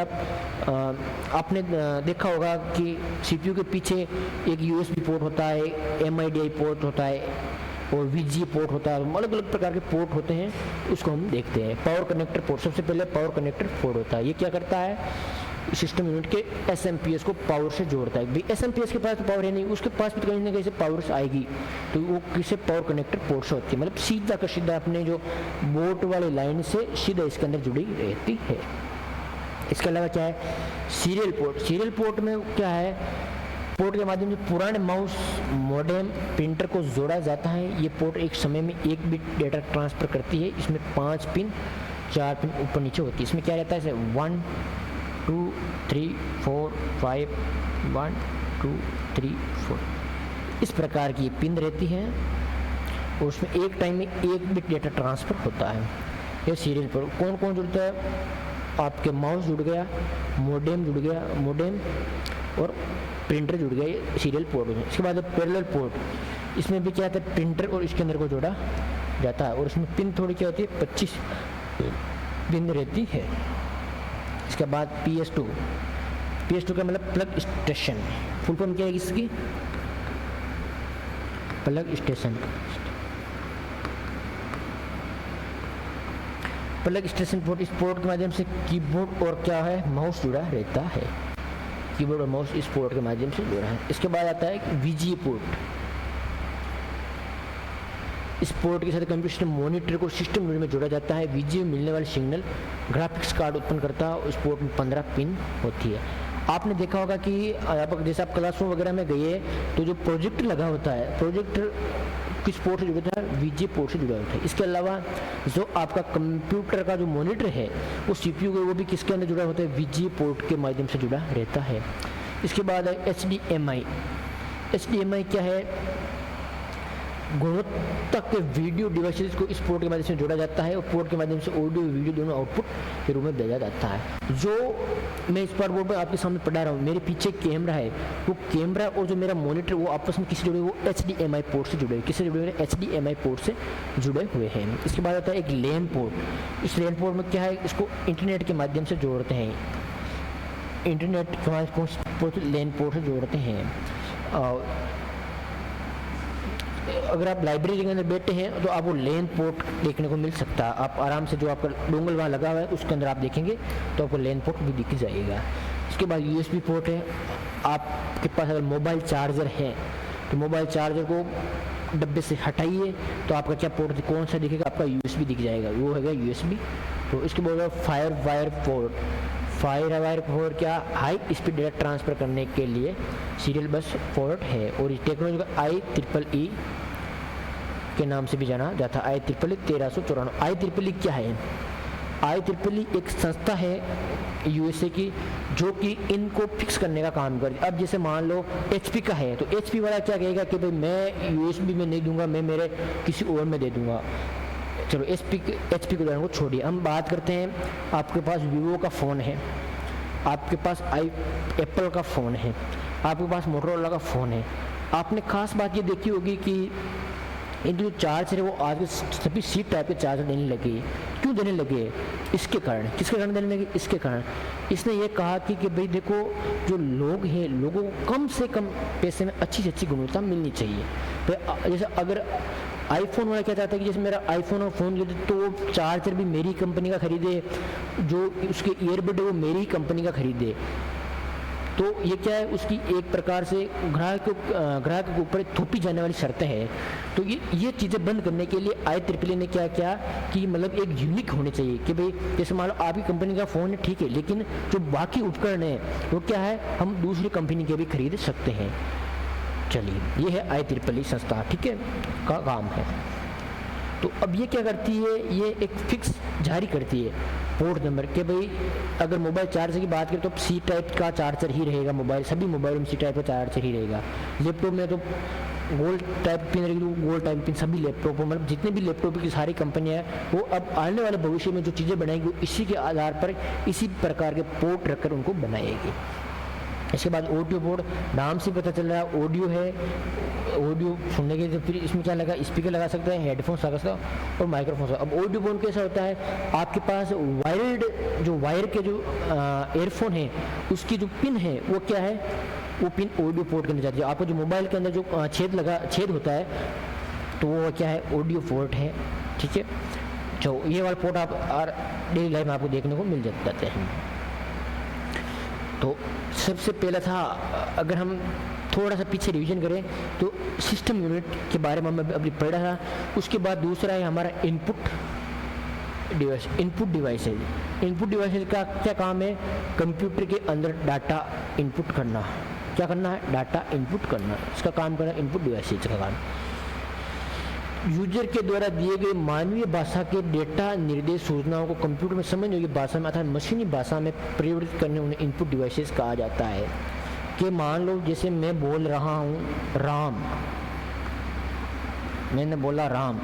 आपने देखा होगा कि CPU के पीछे एक USB पोर्ट होता है, MIDI पोर्ट होता है और VGA पोर्ट होता है। अलग अलग प्रकार के पोर्ट होते हैं, उसको हम देखते हैं। पावर कनेक्टर पोर्ट, सबसे पहले पावर कनेक्टर पोर्ट होता है। ये क्या करता है? सिस्टम यूनिट के SMPS को पावर से जोड़ता है। भाई SMPS के पास तो पावर है नहीं, उसके पास भी कहीं ना कहीं से पावर आएगी, तो वो किसे पावर कनेक्टर पोर्ट से होती है। मतलब सीधा का सीधा अपने जो बोर्ड वाली लाइन से सीधा इसके अंदर जुड़ी रहती है। इसके अलावा क्या है? Serial port. सीरियल पोर्ट में क्या है? पोर्ट के माध्यम से पुराने माउस, मॉडेम, प्रिंटर को जोड़ा जाता है। ये पोर्ट एक समय में एक बिट डेटा ट्रांसफर करती है। इसमें 5 पिन, 4 पिन ऊपर नीचे होती है। इसमें क्या रहता है? जैसे 1 2 3 4 5 1 2 3 4 इस प्रकार की पिन रहती है और उसमें एक टाइम में एक बिट डेटा ट्रांसफ़र होता है। ये सीरियल पर कौन कौन जुड़ता है? आपके माउस जुड़ गया, मॉडेम जुड़ गया, मॉडेम और प्रिंटर जुड़ गया, ये सीरियल पोर्ट में। इसके बाद पैरेलल पोर्ट। इसमें भी क्या होता है? प्रिंटर और इसके अंदर को जोड़ा जाता है और इसमें पिन थोड़ी क्या होती है? 25 पिन रहती है। इसके बाद PS2 का मतलब प्लग स्टेशन। फुल फॉर्म क्या है इसकी? Plug station. Plug station port, इस पोर्ट के माध्यम से कीबोर्ड और क्या है? माउस जुड़ा रहता है। कीबोर्ड और माउस इस पोर्ट के माध्यम से जुड़ा है। इसके बाद आता है VGA पोर्ट। इस पोर्ट के साथ कंप्यूटर सिस्टम मॉनिटर को सिस्टम यूनिट में जोड़ा जाता है। VGA में मिलने वाले सिग्नल ग्राफिक्स कार्ड उत्पन्न करता है। उस पोर्ट में 15 पिन होती है। आपने देखा होगा कि जैसे आप क्लासरूम वगैरह में गए तो जो प्रोजेक्टर लगा होता है, प्रोजेक्टर किस पोर्ट से जुड़ा होता है? VGA पोर्ट से जुड़ा होता है। इसके अलावा जो आपका कंप्यूटर का जो मॉनिटर है वो CPU का, वो भी किसके अंदर जुड़ा होता है? VGA पोर्ट के माध्यम से जुड़ा रहता है। इसके बाद है HDMI। HDMI क्या है? गुणवत्ता के वीडियो डिवाइसेस को इस पोर्ट के माध्यम से जोड़ा जाता है और पोर्ट के माध्यम से ऑडियो वीडियो दोनों आउटपुट के रूप में भेजा जाता है। जो मैं इस पर बोर्ड पर आपके सामने पढ़ा रहा हूँ, मेरे पीछे कैमरा है, वो कैमरा और जो मेरा मॉनिटर वो आपस में किससे जुड़े? वो HDMI पोर्ट से जुड़े हुए। किससे जुड़े हुए? HDMI पोर्ट से जुड़े हुए हैं। इसके बाद आता है एक लैन पोर्ट। इस लैन पोर्ट में क्या है? इसको इंटरनेट के माध्यम से जोड़ते हैं। इंटरनेट के माध्यम से लैन पोर्ट से जोड़ते हैं। अगर आप लाइब्रेरी के अंदर बैठे हैं तो आपको लैन पोर्ट देखने को मिल सकता है। आप आराम से जो आपका डोंगल वहाँ लगा हुआ है उसके अंदर आप देखेंगे तो आपको लैन पोर्ट भी दिख जाएगा। इसके बाद USB पोर्ट है। आपके पास अगर मोबाइल चार्जर है तो मोबाइल चार्जर को डब्बे से हटाइए तो आपका क्या पोर्ट कौन सा दिखेगा? आपका USB दिख जाएगा, वो है USB। तो इसके बाद fire wire port. Fire wire port क्या? हाई स्पीड डेटा ट्रांसफ़र करने के लिए सीरियल बस पोर्ट है और इस टेक्नोलॉजी को IEEE के नाम से भी जाना जाता है। IEEE 1394। IEEE क्या है? IEEE एक संस्था है USA की जो कि इनको फिक्स करने का काम करती है। अब जैसे मान लो HP का है तो HP वाला क्या कहेगा कि भाई मैं USB में नहीं दूंगा, मैं मेरे किसी और में दे दूंगा। चलो HP के उदाहरण को छोड़िए, हम बात करते हैं आपके पास Vivo का फ़ोन है, आपके पास एप्पल का फ़ोन है, आपके पास मोटोरोला का फ़ोन है। आपने खास बात ये देखी होगी कि इनके जो चार्जर है वो आज सभी सी टाइप के चार्जर देने लगे। क्यों देने लगे? इसके कारण। किसके कारण देने लगे? इसके कारण इसने ये कहा कि भाई देखो, जो लोग हैं, लोगों को कम से कम पैसे में अच्छी से अच्छी गुणवत्ता मिलनी चाहिए। तो जैसे अगर आईफोन वाला क्या चाहता है कि जैसे मेरा आईफोन और फ़ोन ले तो वो चार्जर भी मेरी कंपनी का खरीदे, जो उसके ईयरबड है वो मेरी कंपनी का खरीदे। तो ये क्या है, उसकी एक प्रकार से ग्राहक के ऊपर थोपी जाने वाली शर्तें हैं। तो ये चीज़ें बंद करने के लिए IEEE ने क्या किया कि मतलब एक यूनिक होने चाहिए कि भाई जैसे मान लो आपकी कंपनी का फ़ोन है, ठीक है, लेकिन जो बाकी उपकरण है वो क्या है, हम दूसरी कंपनी के भी खरीद सकते हैं। चलिए, ये है IEEE संस्था, ठीक है, का काम है। तो अब ये क्या करती है, ये एक फिक्स जारी करती है पोर्ट नंबर के भाई अगर मोबाइल चार्जर की बात करें तो C टाइप का चार्जर ही रहेगा। मोबाइल सभी मोबाइलों में C टाइप का चार्जर ही रहेगा। लैपटॉप में तो गोल्ड टाइप पिन रहेगी, तो गोल्ड टाइप पिन सभी लैपटॉप, मतलब जितने भी लैपटॉप की सारी कंपनियां हैं वो अब आने वाले भविष्य में जो चीज़ें बनाएंगी वो इसी के आधार पर इसी प्रकार के पोर्ट रखकर उनको बनाएगी। इसके बाद ऑडियो पोर्ट, नाम से पता चल रहा है ऑडियो है, ऑडियो सुनने के लिए फिर इसमें क्या लगा, स्पीकर लगा सकते हैं, हेडफोन्स लगा सकते हैं और माइक्रोफोन। अब ऑडियो पोर्ट कैसा होता है, आपके पास वायर्ड जो वायर के जो एयरफोन है उसकी जो पिन है वो क्या है, वो पिन ऑडियो पोर्ट के अंदर जाती है। आपको जो मोबाइल के अंदर जो छेद होता है तो वो क्या है, ऑडियो पोर्ट है, ठीक है। जो ये वाला पोर्ट आप डेली लाइफ में आपको देखने को मिल जाते हैं। तो सबसे पहला था, अगर हम थोड़ा सा पीछे रिवीजन करें तो सिस्टम यूनिट के बारे में हमने अभी पढ़ा था। उसके बाद दूसरा है हमारा इनपुट डिवाइस। इनपुट डिवाइसेज का क्या काम है, कंप्यूटर के अंदर डाटा इनपुट करना। क्या करना है, डाटा इनपुट करना, इसका काम करना इनपुट डिवाइसेज का काम। यूजर के द्वारा दिए गए मानवीय भाषा के डेटा निर्देश सूचनाओं को कंप्यूटर में समझने योग्य भाषा में अर्थात मशीनी भाषा में परिवर्तित करने उन्हें इनपुट डिवाइसेस कहा जाता है। कि मान लो जैसे मैं बोल रहा हूँ राम, मैंने बोला राम,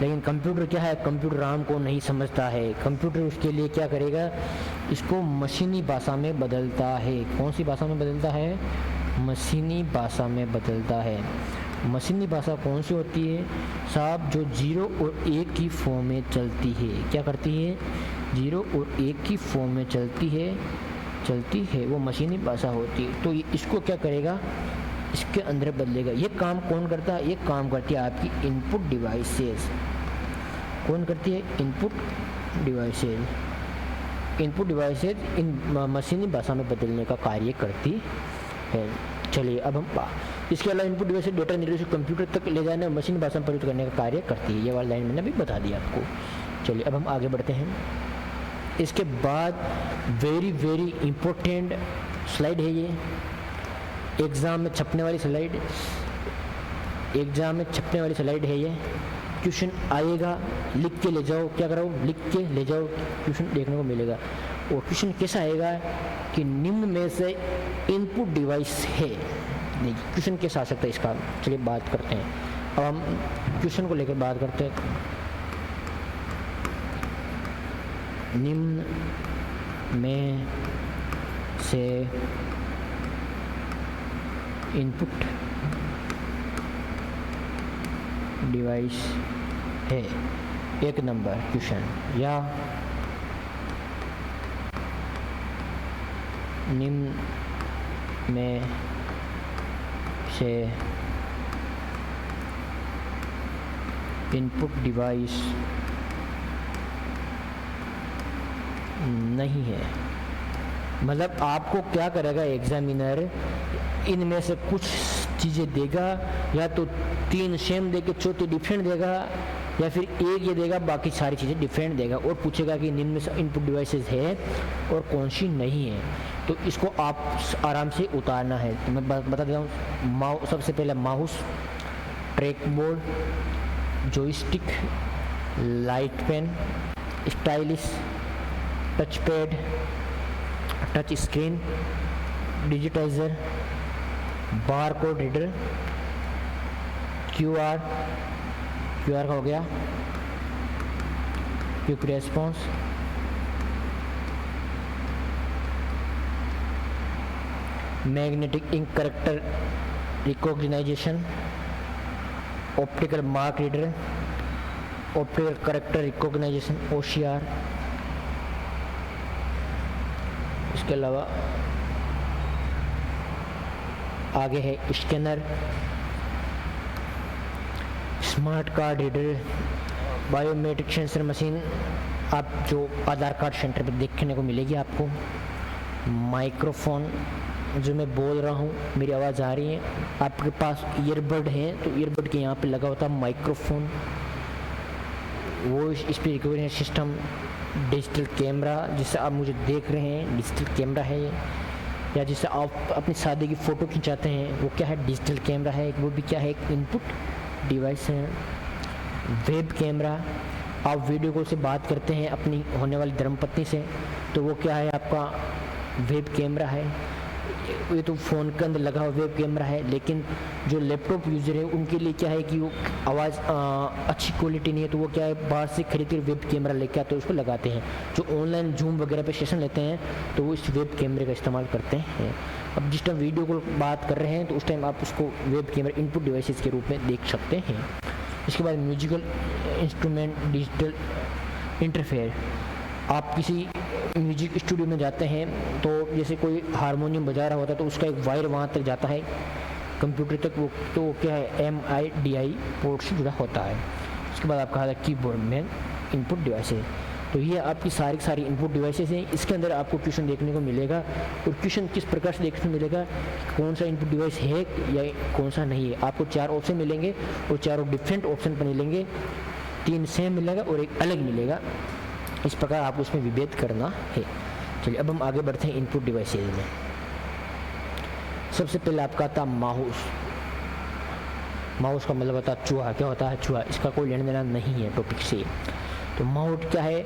लेकिन कंप्यूटर क्या है, कंप्यूटर राम को नहीं समझता है। कंप्यूटर उसके लिए क्या करेगा, इसको मशीनी भाषा में बदलता है। कौन सी भाषा में बदलता है, मशीनी भाषा में बदलता है। मशीनी भाषा कौन सी होती है साहब, जो 0 और 1 की फॉर्म में चलती है। क्या करती है, 0 और 1 की फॉर्म में चलती है, वो मशीनी भाषा होती है। तो ये इसको क्या करेगा, इसके अंदर बदलेगा। ये काम कौन करता है, ये काम करती है आपकी इनपुट डिवाइसेस। कौन करती है, input devices. Input devices in मशीनी भाषा में बदलने का कार्य करती है। चलिए अब हम इसके अलावा इनपुट डिवाइस डेटा निर्देश कंप्यूटर तक ले जाने और मशीन भाषा में परिवर्तित करने का कार्य करती है। ये वाला लाइन मैंने अभी बता दिया आपको। चलिए अब हम आगे बढ़ते हैं। इसके बाद वेरी इम्पोर्टेंट स्लाइड है ये, एग्ज़ाम में छपने वाली स्लाइड है ये। क्वेश्चन आएगा, लिख के ले जाओ, क्या करो, लिख के ले जाओ, क्वेश्चन देखने को मिलेगा। और क्वेश्चन कैसा आएगा कि निम्न में से इनपुट डिवाइस है, नहीं क्वेश्चन कैसा आ सकता है इसका, चलिए बात करते हैं। अब हम क्वेश्चन को लेकर बात करते हैं। निम्न में से इनपुट डिवाइस है, एक नंबर क्वेश्चन, या निम्न में से इनपुट डिवाइस नहीं है। मतलब आपको क्या करेगा एग्जामिनर, इनमें से कुछ चीज़ें देगा, या तो 3 सेम देके चौथी डिफरेंट देगा, या फिर एक ये देगा बाकी सारी चीज़ें डिफरेंट देगा, और पूछेगा कि निम्न में से इनपुट डिवाइसेस है और कौन सी नहीं है। तो इसको आप आराम से उतारना है। तो मैं बता देता हूँ। सबसे पहले mouse, track board, joystick, light pen, stylus, touch pad, touch screen, digitizer, bar code reader, QR का हो गया, quick response, magnetic ink character recognition, optical mark reader, optical character recognition OCR। इसके अलावा आगे है scanner, smart card reader, biometric sensor machine, आप जो आधार कार्ड सेंटर पर देखने को मिलेगी आपको, माइक्रोफोन, जो मैं बोल रहा हूँ मेरी आवाज़ आ रही है, आपके पास ईयरबड है तो ईयरबड के यहाँ पे लगा होता है माइक्रोफोन, वो इस पर रिकॉर्डिंग सिस्टम, डिजिटल कैमरा जिससे आप मुझे देख रहे हैं डिजिटल कैमरा है ये, या जिससे आप अपनी शादी की फ़ोटो खिंचाते हैं वो क्या है डिजिटल कैमरा है, वो भी क्या है एक इनपुट डिवाइस है। वेब कैमरा, आप वीडियो कॉल से बात करते हैं अपनी होने वाली धर्मपत्नी से तो वो क्या है आपका वेब कैमरा है। ये तो फ़ोन के अंदर लगा हुआ वेब कैमरा है, लेकिन जो लैपटॉप यूज़र है उनके लिए क्या है कि वो आवाज़ अच्छी क्वालिटी नहीं है तो वो क्या है बाहर से खरीद कर वेब कैमरा लेके आते हैं उसको लगाते हैं। जो ऑनलाइन जूम वगैरह पे सेशन लेते हैं तो वो इस वेब कैमरे का इस्तेमाल करते हैं। अब जिस टाइम वीडियो कॉल बात कर रहे हैं तो उस टाइम आप उसको वेब कैमरा इनपुट डिवाइसेस के रूप में देख सकते हैं। इसके बाद म्यूजिकल इंस्ट्रूमेंट डिजिटल इंटरफेयर, आप किसी म्यूजिक स्टूडियो में जाते हैं तो जैसे कोई हारमोनियम बजा रहा होता है तो उसका एक वायर वहाँ तक जाता है कंप्यूटर तक, वो तो क्या है MIDI पोर्ट से जुड़ा होता है। उसके बाद आपका कीबोर्ड में इनपुट डिवाइसेस, तो ये आपकी सारी इनपुट डिवाइसेस हैं। इसके अंदर आपको क्वेश्चन देखने को मिलेगा और क्वेश्चन किस प्रकार से देखने को मिलेगा, कौन सा इनपुट डिवाइस है या कौन सा नहीं है। आपको 4 ऑप्शन मिलेंगे और चारों डिफरेंट ऑप्शन पर मिलेंगे, 3 सेम मिलेगा और एक अलग मिलेगा। इस प्रकार आपको उसमें विभेद करना है। चलिए अब हम आगे बढ़ते हैं इनपुट डिवाइसेज में। सबसे पहले आपका आता माउस। माउस का मतलब होता है चूहा। क्या होता है चूहा, इसका कोई लेना देना नहीं है टॉपिक से। तो माउस क्या है,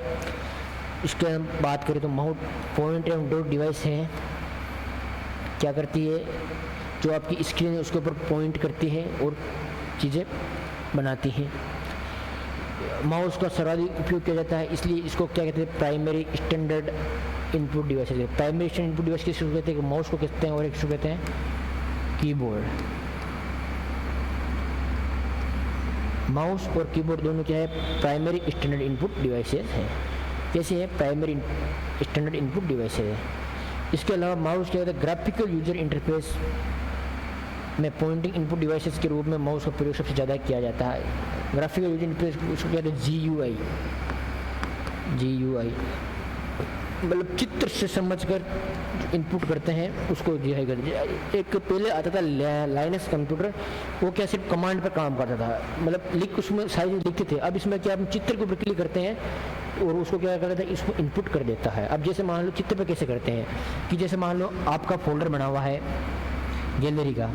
इसके हम बात करें तो mouse point and dot device है। क्या करती है, जो आपकी स्क्रीन है उसके ऊपर पॉइंट करती है और चीज़ें बनाती हैं। माउस का सर्वाधिक उपयोग किया जाता है, इसलिए इसको क्या कहते हैं primary standard input device. Primary standard input device किसको कहते हैं, माउस को कहते हैं और एक कहते हैं कीबोर्ड। माउस और कीबोर्ड दोनों क्या है प्राइमरी स्टैंडर्ड इनपुट डिवाइसेस हैं। कैसे है प्राइमरी स्टैंडर्ड इनपुट डिवाइसेस है। इसके अलावा माउस क्या होता है ग्राफिकल यूजर इंटरफेस में पॉइंटिंग इनपुट डिवाइसेस के रूप में माउस का प्रयोग सबसे ज़्यादा किया जाता है। ग्राफिकल यूजर इंटरफेस उसको कहते हैं GUI, मतलब चित्र से समझकर इनपुट करते हैं उसको GUI करते हैं। एक पहले आता था लाइनक्स कंप्यूटर, वो क्या सिर्फ कमांड पर काम करता था, मतलब उसमें सारी लिखते थे। अब इसमें क्या आप चित्र के ऊपर क्लिक करते हैं और उसको क्या करता है इसको इनपुट कर देता है। अब जैसे मान लो चित्र पर कैसे करते हैं कि जैसे मान लो आपका फोल्डर बना हुआ है गैलरी का,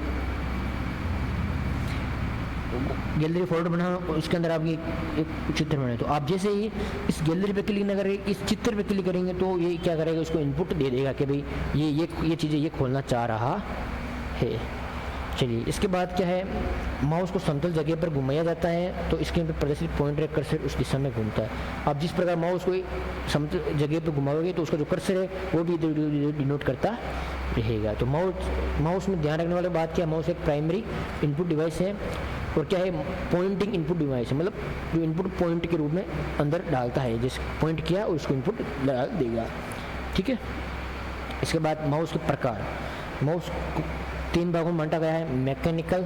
गैलरी फोल्डर बना उसके अंदर आपकी एक चित्र बने, तो आप जैसे ही इस गैलरी पे क्लिक ना करेंगे इस चित्र पे क्लिक करेंगे तो ये क्या करेगा, उसको इनपुट दे देगा कि भाई ये चीज़ें ये खोलना चाह रहा है। चलिए इसके बाद क्या है, माउस को समतल जगह पर घुमाया जाता है तो स्क्रीन पर प्रदर्शित पॉइंटर कर्सर उस दिशा में घूमता है। आप जिस प्रकार माउस को समतल जगह पर घुमाओगे तो उसका जो कर्सर है वो भी डिनोट करता रहेगा। तो माउस में ध्यान रखने वाली बात क्या है, माउस एक प्राइमरी इनपुट डिवाइस है और क्या है पॉइंटिंग इनपुट डिवाइस है, मतलब जो इनपुट पॉइंट के रूप में अंदर डालता है, जिस पॉइंट किया और उसको इनपुट डाल देगा। ठीक है, इसके बाद माउस के प्रकार, माउस 3 भागों में बांटा गया है, मैकेनिकल,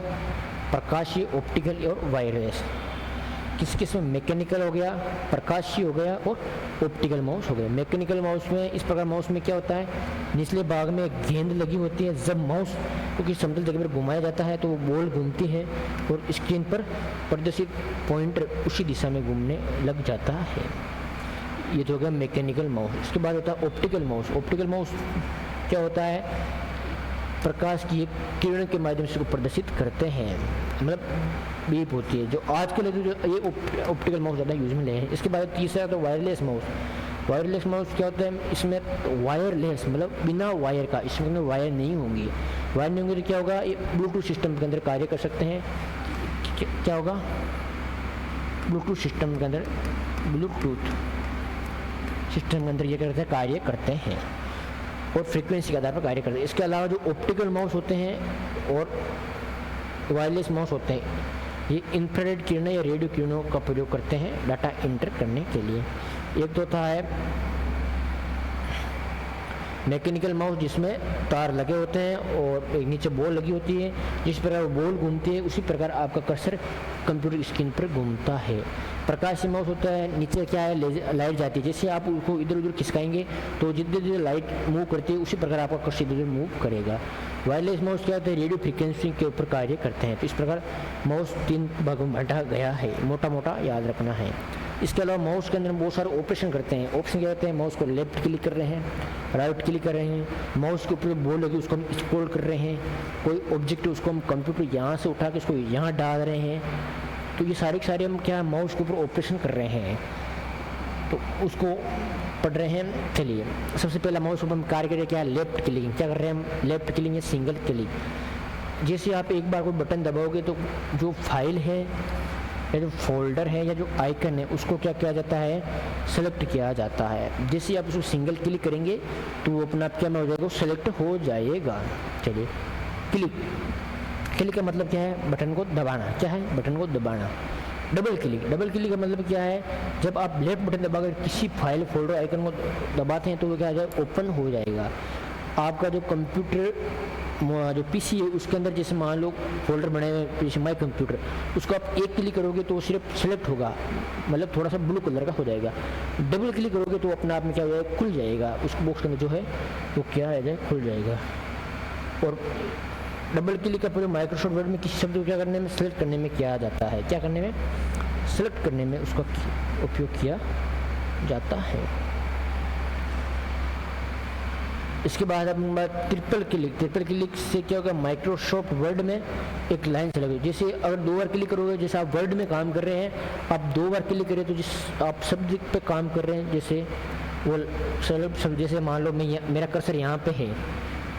प्रकाशीय, ऑप्टिकल और वायरलेस। किस में मैकेनिकल हो गया, प्रकाशीय हो गया और ऑप्टिकल माउस हो गया। मैकेनिकल माउस में इस प्रकार माउस में क्या होता है, निचले भाग में एक गेंद लगी होती है, जब माउस को किसी समतल जगह पर घुमाया जाता है तो वो बॉल घूमती है और स्क्रीन पर प्रदर्शित पॉइंटर उसी दिशा में घूमने लग जाता है। ये तो हो गया मैकेनिकल माउस। इसके बाद होता है ऑप्टिकल माउस। ऑप्टिकल माउस क्या होता है, प्रकाश की एक किरण के माध्यम से उसको प्रदर्शित करते हैं, मतलब बीप होती है, जो आजकल जो ये ऑप्टिकल माउस ज़्यादा यूज में ले हैं। इसके बाद तीसरा तो वायरलेस माउस। वायरलेस माउस क्या होता है, इसमें वायरलेस मतलब बिना वायर का, इसमें वायर नहीं होंगी। वायर नहीं होंगे तो क्या होगा, ये ब्लूटूथ सिस्टम के अंदर कार्य कर सकते हैं। क्या होगा, ब्लूटूथ सिस्टम के अंदर, ब्लूटूथ सिस्टम के अंदर ये करते हैं कार्य करते हैं और फ्रीक्वेंसी के आधार पर कार्य करते हैं। इसके अलावा जो ऑप्टिकल माउस होते हैं और वायरलेस माउस होते हैं, ये इंफ्रारेड किरणें या रेडियो किरणों का प्रयोग करते हैं डाटा इंटर करने के लिए। एक तो होता है मैकेनिकल माउस जिसमें तार लगे होते हैं और एक नीचे बॉल लगी होती है, जिस प्रकार बॉल घूमती है उसी प्रकार आपका कर्सर कंप्यूटर स्क्रीन पर घूमता है। प्रकाशीय माउस होता है, नीचे क्या है लाइट जाती है, जैसे आप उसको इधर उधर खिसकाएंगे तो जितने जितने लाइट मूव करती है उसी प्रकार आपका कर्सर इधर उधर मूव करेगा। वायरलेस माउस क्या होता है, रेडियो फ्रीक्वेंसी के ऊपर कार्य करते हैं। तो इस प्रकार माउस 3 भागों में बांटा गया है, मोटा मोटा याद रखना है। इसके अलावा माउस के अंदर हम बहुत सारे ऑपरेशन करते हैं। ऑप्शन क्या होते हैं, माउस को लेफ्ट क्लिक कर रहे हैं, राइट क्लिक कर रहे हैं, माउस के ऊपर बॉल लगी उसको हम स्क्रॉल कर रहे हैं, कोई ऑब्जेक्ट है उसको हम कंप्यूटर यहाँ से उठा के उसको यहाँ डाल रहे हैं। तो ये सारे के सारे हम क्या माउस के ऊपर ऑपरेशन कर रहे हैं, तो उसको पढ़ रहे हैं। चलिए सबसे पहला माउस पर हम कार्य करें क्या, लेफ्ट क्लिकिंग। क्या कर रहे हैं हम, लेफ्ट क्लिक या सिंगल क्लिक। जैसे आप एक बार कोई बटन दबाओगे तो जो फाइल है या जो फोल्डर है या जो आइकन है उसको क्या किया जाता है, सेलेक्ट किया जाता है। जैसे आप उसको सिंगल क्लिक करेंगे तो वो अपना आप क्या हो जाएगा, सेलेक्ट हो जाएगा। चलिए क्लिक, क्लिक का मतलब क्या है, बटन को दबाना। क्या है, बटन को दबाना। डबल क्लिक, डबल क्लिक का मतलब क्या है, जब आप लेफ्ट बटन दबाकर किसी फाइल फोल्डर आइकन को दबाते हैं तो वो क्या हो जाएगा, ओपन हो जाएगा। आपका जो कंप्यूटर जो पीसी है उसके अंदर जैसे मान लो फोल्डर बने हुए जैसे माई कंप्यूटर, उसको आप एक क्लिक करोगे तो सिर्फ सेलेक्ट होगा, मतलब थोड़ा सा ब्लू कलर का हो जाएगा। डबल क्लिक करोगे तो अपने आप में क्या हो जाएगा, खुल जाएगा। उस बॉक्स के अंदर जो है वो क्या है जाए, खुल जाएगा। और डबल क्लिक का प्रयोग माइक्रोसॉफ्ट वर्ड में किसी शब्द को क्या करने में, सेलेक्ट करने में किया जाता है। क्या करने में, सेलेक्ट करने में उसका उपयोग किया जाता है। इसके बाद हम बात ट्रिपल क्लिक। ट्रिपल क्लिक से क्या होगा, माइक्रोसॉफ्ट वर्ड में एक लाइन सेलेक्ट होगी। जैसे अगर 2 बार क्लिक करोगे, जैसे आप वर्ड में काम कर रहे हैं, आप 2 बार क्लिक करें तो जिस आप शब्द पे काम कर रहे हैं, जैसे वो शब्द, जैसे मान लो मेरा कर्सर यहाँ पे है,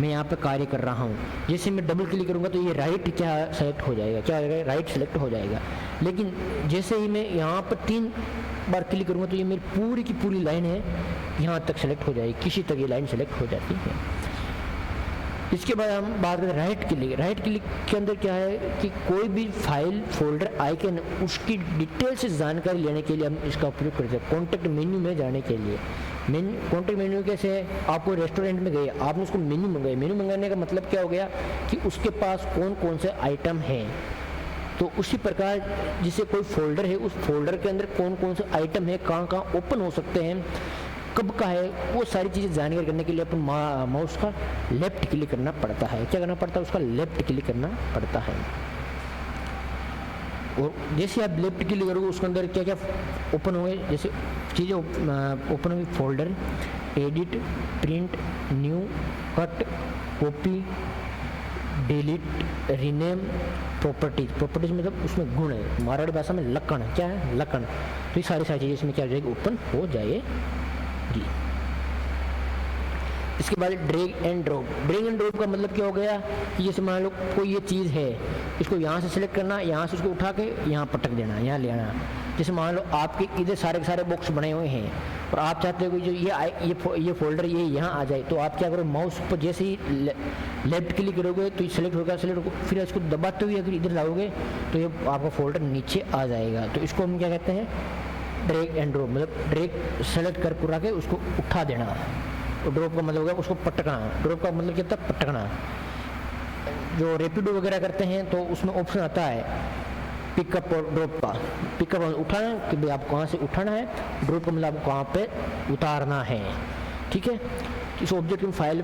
मैं यहाँ पे कार्य कर रहा हूँ, जैसे मैं डबल क्लिक करूँगा तो ये राइट क्या सेलेक्ट हो जाएगा, क्या हो जाएगा, राइट सेलेक्ट हो जाएगा। लेकिन जैसे ही मैं यहाँ पर 3 बार क्लिक करूँगा तो ये मेरी पूरी की पूरी लाइन है यहाँ तक सेलेक्ट हो जाएगी, किसी तक ये लाइन सेलेक्ट हो जाती है। इसके बाद हम बात करें राइट क्लिक। राइट क्लिक के अंदर क्या है कि कोई भी फाइल फोल्डर आइकन उसकी डिटेल से जानकारी लेने के लिए हम इसका उपयोग करते हैं। कॉन्टेक्ट मेन्यू में जाने के लिए कॉन्टेक्ट मेन्यू कैसे है, आप कोई रेस्टोरेंट में गए, आपने उसको मेन्यू मंगाया, मेन्यू मंगाने का मतलब क्या हो गया कि उसके पास कौन कौन से आइटम हैं। तो उसी प्रकार जिसे कोई फोल्डर है, उस फोल्डर के अंदर कौन कौन से आइटम है, कहाँ कहाँ ओपन हो सकते हैं, कब का है, वो सारी चीज़ें जानकारी करने के लिए अपन माउस का लेफ्ट क्लिक करना पड़ता है। क्या करना पड़ता है, उसका लेफ्ट क्लिक करना पड़ता है। और जैसे आप लेफ्ट क्लिक करोगे उसके अंदर क्या क्या ओपन होंगे, जैसे चीज़ें ओपन होंगी, folder, edit, print, new, cut, copy, delete, rename, properties. Properties मतलब उसमें गुण है, मारवाड़ी भाषा में लक्षण। क्या है, लक्षण। तो ये सारी चीज़ें इसमें क्या हो जाएगी, ओपन हो जाएगी। इसके बाद drag and drop. Drag and drop का मतलब क्या हो गया कि जैसे मान लो कोई ये चीज़ है, इसको यहाँ से सिलेक्ट करना, यहाँ से उसको उठा के यहाँ पटक देना, यहाँ ले आना। जैसे मान लो आपके इधर सारे के सारे बॉक्स बने हुए हैं और आप चाहते हो कि जो ये फोल्डर ये यहाँ आ जाए, तो आप क्या करो, माउस पर जैसे ही लेफ्ट क्लिक करोगे तो ये सेलेक्ट होगा, फिर इसको दबाते हुए अगर इधर लाओगे तो ये आपका फोल्डर नीचे आ जाएगा। तो इसको हम क्या कहते हैं, ड्रैग एंड ड्रॉप। मतलब ड्रैग सेलेक्ट कर पुरा के उसको उठा देना, और ड्रॉप का मतलब होगा उसको पटकना। ड्रॉप का मतलब क्या होता है, पटकना। जो रैपिडो वगैरह करते हैं तो उसमें ऑप्शन आता है पिकअप और ड्रॉप का। पिकअप उठाना कि भाई आप कहाँ से उठाना है, ड्रॉप का मतलब कहाँ पे उतारना है। ठीक है, इस ऑब्जेक्ट में file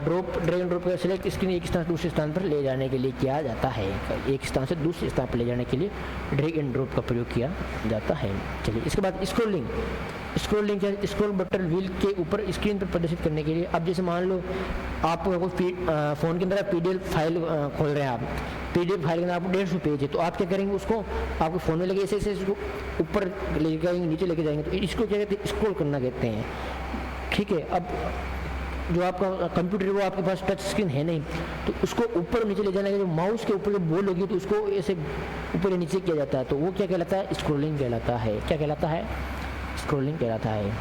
drop drag and drop का सिलेक्ट स्क्रीन एक स्थान से दूसरे स्थान पर ले जाने के लिए किया जाता है। एक स्थान से दूसरे स्थान पर ले जाने के लिए ड्रैग एंड ड्रॉप का प्रयोग किया जाता है। चलिए इसके बाद स्क्रॉलिंग। स्क्रॉलिंग क्या है, स्क्रॉल बटन व्हील के ऊपर स्क्रीन पर प्रदर्शित करने के लिए। अब जैसे मान लो आप कोई फ़ोन के अंदर आप PDF फाइल खोल रहे हैं, आप PDF फाइल के अंदर आपको 150 पेज है, तो आप क्या करेंगे, उसको आपके फ़ोन में लगे ऐसे ऐसे इसको ऊपर लेके जाएंगे, नीचे लेके जाएंगे, तो इसको क्या कहते हैं, स्क्रॉल करना कहते हैं। ठीक है, अब जो आपका कंप्यूटर है वो आपके पास टच स्क्रीन है नहीं, तो उसको ऊपर नीचे ले जाने के जो माउस के ऊपर जो बॉल होगी तो उसको ऐसे ऊपर या नीचे किया जाता है, तो वो क्या कहलाता है, स्क्रॉलिंग कहलाता है। क्या कहलाता है, स्क्रॉलिंग कहलाता है।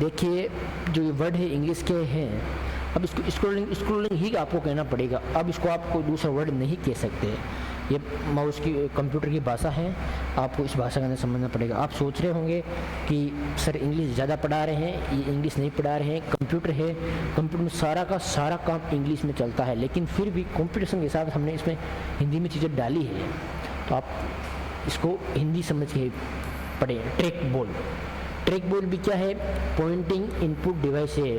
देखिए जो ये वर्ड है इंग्लिश के हैं, अब इसको स्क्रॉलिंग ही आपको कहना पड़ेगा। अब इसको आप कोई दूसरा वर्ड नहीं कह सकते। ये माउस की कंप्यूटर की भाषा है, आपको इस भाषा के अंदर समझना पड़ेगा। आप सोच रहे होंगे कि सर इंग्लिश ज़्यादा पढ़ा रहे हैं, ये इंग्लिश नहीं पढ़ा रहे हैं, कंप्यूटर है, कंप्यूटर में सारा का सारा काम इंग्लिश में चलता है, लेकिन फिर भी कंपटीशन के साथ हमने इसमें हिंदी में चीज़ें डाली है, तो आप इसको हिंदी समझ के पढ़ें। ट्रैक बॉल, ट्रैक बॉल भी क्या है, पॉइंटिंग इनपुट डिवाइस है।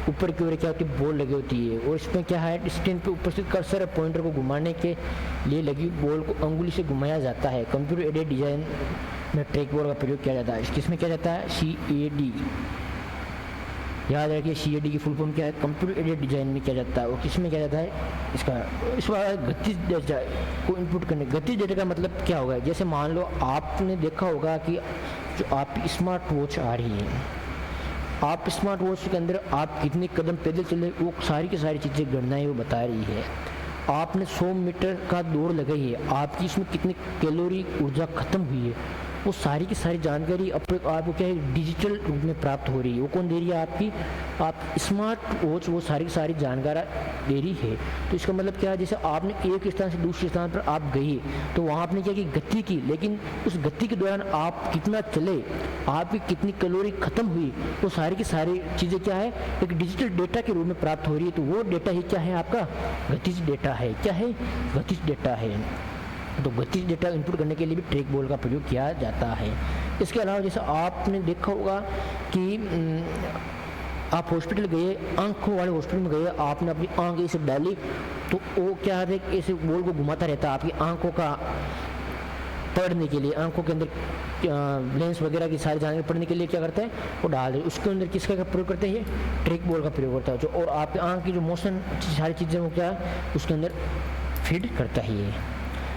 ऊपर की ओर क्या होती है, बॉल लगी होती है, और इसमें क्या है, स्क्रीन पे उपस्थित कर्सर है, पॉइंटर को घुमाने के लिए लगी बॉल को अंगुली से घुमाया जाता है। कंप्यूटर एडेड डिजाइन में ट्रैक बॉल का प्रयोग किया जाता है। किसमें किया जाता है, CAD, याद रखिए CAD की फुल फॉर्म क्या है, कंप्यूटर एडेड डिजाइन में किया जाता है। और किसमें किया जाता है, इसका गतिज डेटा को इनपुट करने। गतिज डेटा का मतलब क्या होगा, जैसे मान लो आपने देखा होगा कि जो आपकी स्मार्ट वॉच आ रही है, आप स्मार्ट वॉच के अंदर आप कितने कदम पैदल चले, वो सारी की सारी चीज़ें गणनाएं वो बता रही है। आपने 100 मीटर का दौड़ लगाई है, आपकी इसमें कितनी कैलोरी ऊर्जा खत्म हुई है, वो सारी की सारी जानकारी आपको क्या है, डिजिटल रूप में प्राप्त हो रही है। वो कौन दे रही है, आपकी आप स्मार्ट वॉच वो सारी की सारी जानकारी दे रही है। तो इसका मतलब क्या है, जैसे आपने एक स्थान से दूसरे स्थान पर आप गए, तो वहाँ आपने क्या की, गति की, लेकिन उस गति के दौरान आप कितना चले, आपकी कितनी कैलोरी खत्म हुई, वो सारी की सारी चीज़ें क्या है, एक डिजिटल डेटा के रूप में प्राप्त हो रही है। तो वो डेटा ही क्या है, आपका गतिज डेटा है। क्या है, गतिज डेटा है। तो गतिज डेटा इनपुट करने के लिए भी ट्रैक बॉल का प्रयोग किया जाता है। इसके अलावा जैसे आपने देखा होगा कि आप हॉस्पिटल गए, आंखों वाले हॉस्पिटल में गए, आपने अपनी आंख ऐसे डाली, तो वो क्या है, ऐसे बॉल को घुमाता रहता है आपकी आंखों का पढ़ने के लिए, आंखों के अंदर लेंस वगैरह की सारी जानकारी पढ़ने के लिए क्या करता है, वो डाल दे। उसके अंदर किसका प्रयोग करते हैं, ये ट्रैक बॉल का प्रयोग करता है। जो और आपकी आंख की जो मोशन सारी चीज़ें वो क्या है, उसके अंदर फीड करता है।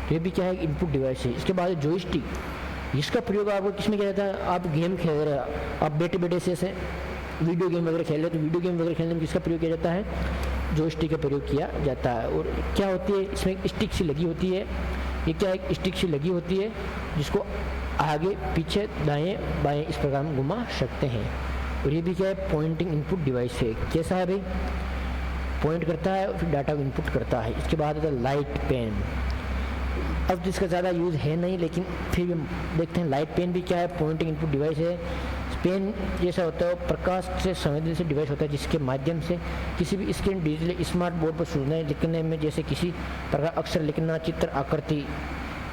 ये भी क्या है, इनपुट डिवाइस है। इसके बाद जॉयस्टिक, इसका प्रयोग आपको किसमें किया जाता है, आप गेम खेल रहे हैं, आप बैठे बैठे से ऐसे वीडियो गेम वगैरह खेल रहे हैं, तो वीडियो गेम वगैरह खेलने में किसका प्रयोग किया जाता है, जॉयस्टिक का प्रयोग किया जाता है। और क्या होती है, इसमें एक स्टिक सी लगी होती है, ये क्या एक स्टिक सी लगी होती है, जिसको आगे पीछे दाएं बाएं इस प्रकार में घुमा सकते हैं। और ये भी क्या है, पॉइंटिंग इनपुट डिवाइस है। कैसा है भाई, पॉइंट करता है और फिर डाटा को इनपुट करता है। इसके बाद आता है लाइट पेन। अब जिसका ज़्यादा यूज़ है नहीं, लेकिन फिर भी देखते हैं लाइट पेन भी क्या है, पॉइंटिंग इनपुट डिवाइस है। पेन जैसा होता है, प्रकाश से संवेदनशील डिवाइस होता है, जिसके माध्यम से किसी भी स्क्रीन, डिजिटल, स्मार्ट बोर्ड पर सूचनाएं लिखने में, जैसे किसी प्रकार अक्षर लिखना, चित्र, आकृति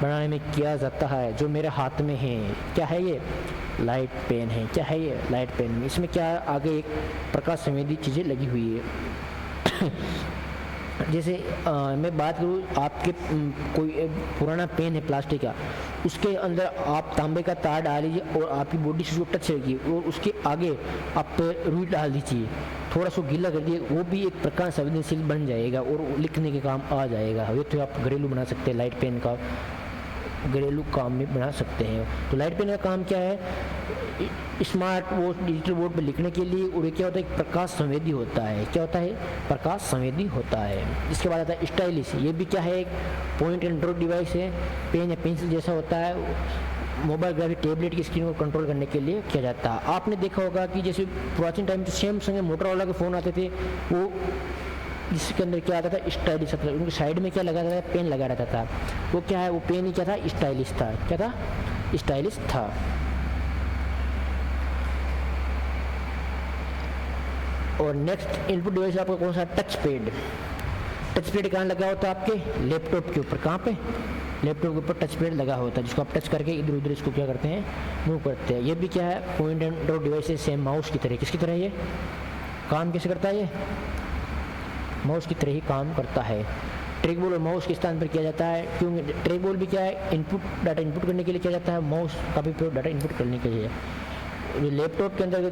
बनाने में किया जाता है। जो मेरे हाथ में है, क्या है ये, लाइट पेन है। क्या है ये, लाइट पेन। इसमें क्या है, आगे एक प्रकाश संवेदी चीज़ें लगी हुई है। जैसे मैं बात करूँ, आपके कोई पुराना पेन है प्लास्टिक का, उसके अंदर आप तांबे का तार डाल लीजिए और आपकी बॉडी से जो टच रहेगी, और उसके आगे आप रुई डाल दीजिए, थोड़ा सा गीला कर दिए, वो भी एक प्रकार संवेदनशील बन जाएगा और लिखने के काम आ जाएगा। ये तो आप घरेलू बना सकते हैं, लाइट पेन का घरेलू काम में बना सकते हैं। तो लाइट पेन का काम क्या है, स्मार्ट वॉच, डिजिटल बोर्ड पर लिखने के लिए। और ये क्या होता है, प्रकाश संवेदी होता है। क्या होता है, प्रकाश संवेदी होता है। इसके बाद आता है स्टाइलिश। ये भी क्या है, एक पॉइंट एंड ड्रॉ डिवाइस है, पेन या पेंसिल जैसा होता है, मोबाइल ग्राफिक टैबलेट की स्क्रीन को कंट्रोल करने के लिए किया जाता है। आपने देखा होगा कि जैसे प्राचीन टाइम में सैमसंग, मोटरोला के फ़ोन आते थे, वो जिसके अंदर क्या आता था, स्टाइलिश था, उनकी साइड में क्या लगा रहता था, पेन लगा रहता था। वो क्या है, वो पेन ही क्या था, स्टाइलिश था। क्या था, स्टाइलिश था। और नेक्स्ट इनपुट डिवाइस आपका कौन सा, टच पैड। टच पैड कहाँ लगा होता है, आपके लैपटॉप के ऊपर। कहाँ पे, लैपटॉप के ऊपर टच पैड लगा होता है, जिसको आप टच करके इधर उधर इसको क्या करते हैं, मूव करते हैं। ये भी क्या है, पॉइंट एंड ड्रॉ डिवाइस है, सेम माउस की तरह। किसकी तरह, ये काम कैसे करता है, ये माउस की तरह ही काम करता है। ट्रैक बॉल और माउस के स्थान पर किया जाता है, क्योंकि ट्रैक बॉल भी क्या है, इनपुट डाटा इनपुट करने के लिए किया जाता है, माउस का भी प्रयोग डाटा इनपुट करने के लिए। लैपटॉप के अंदर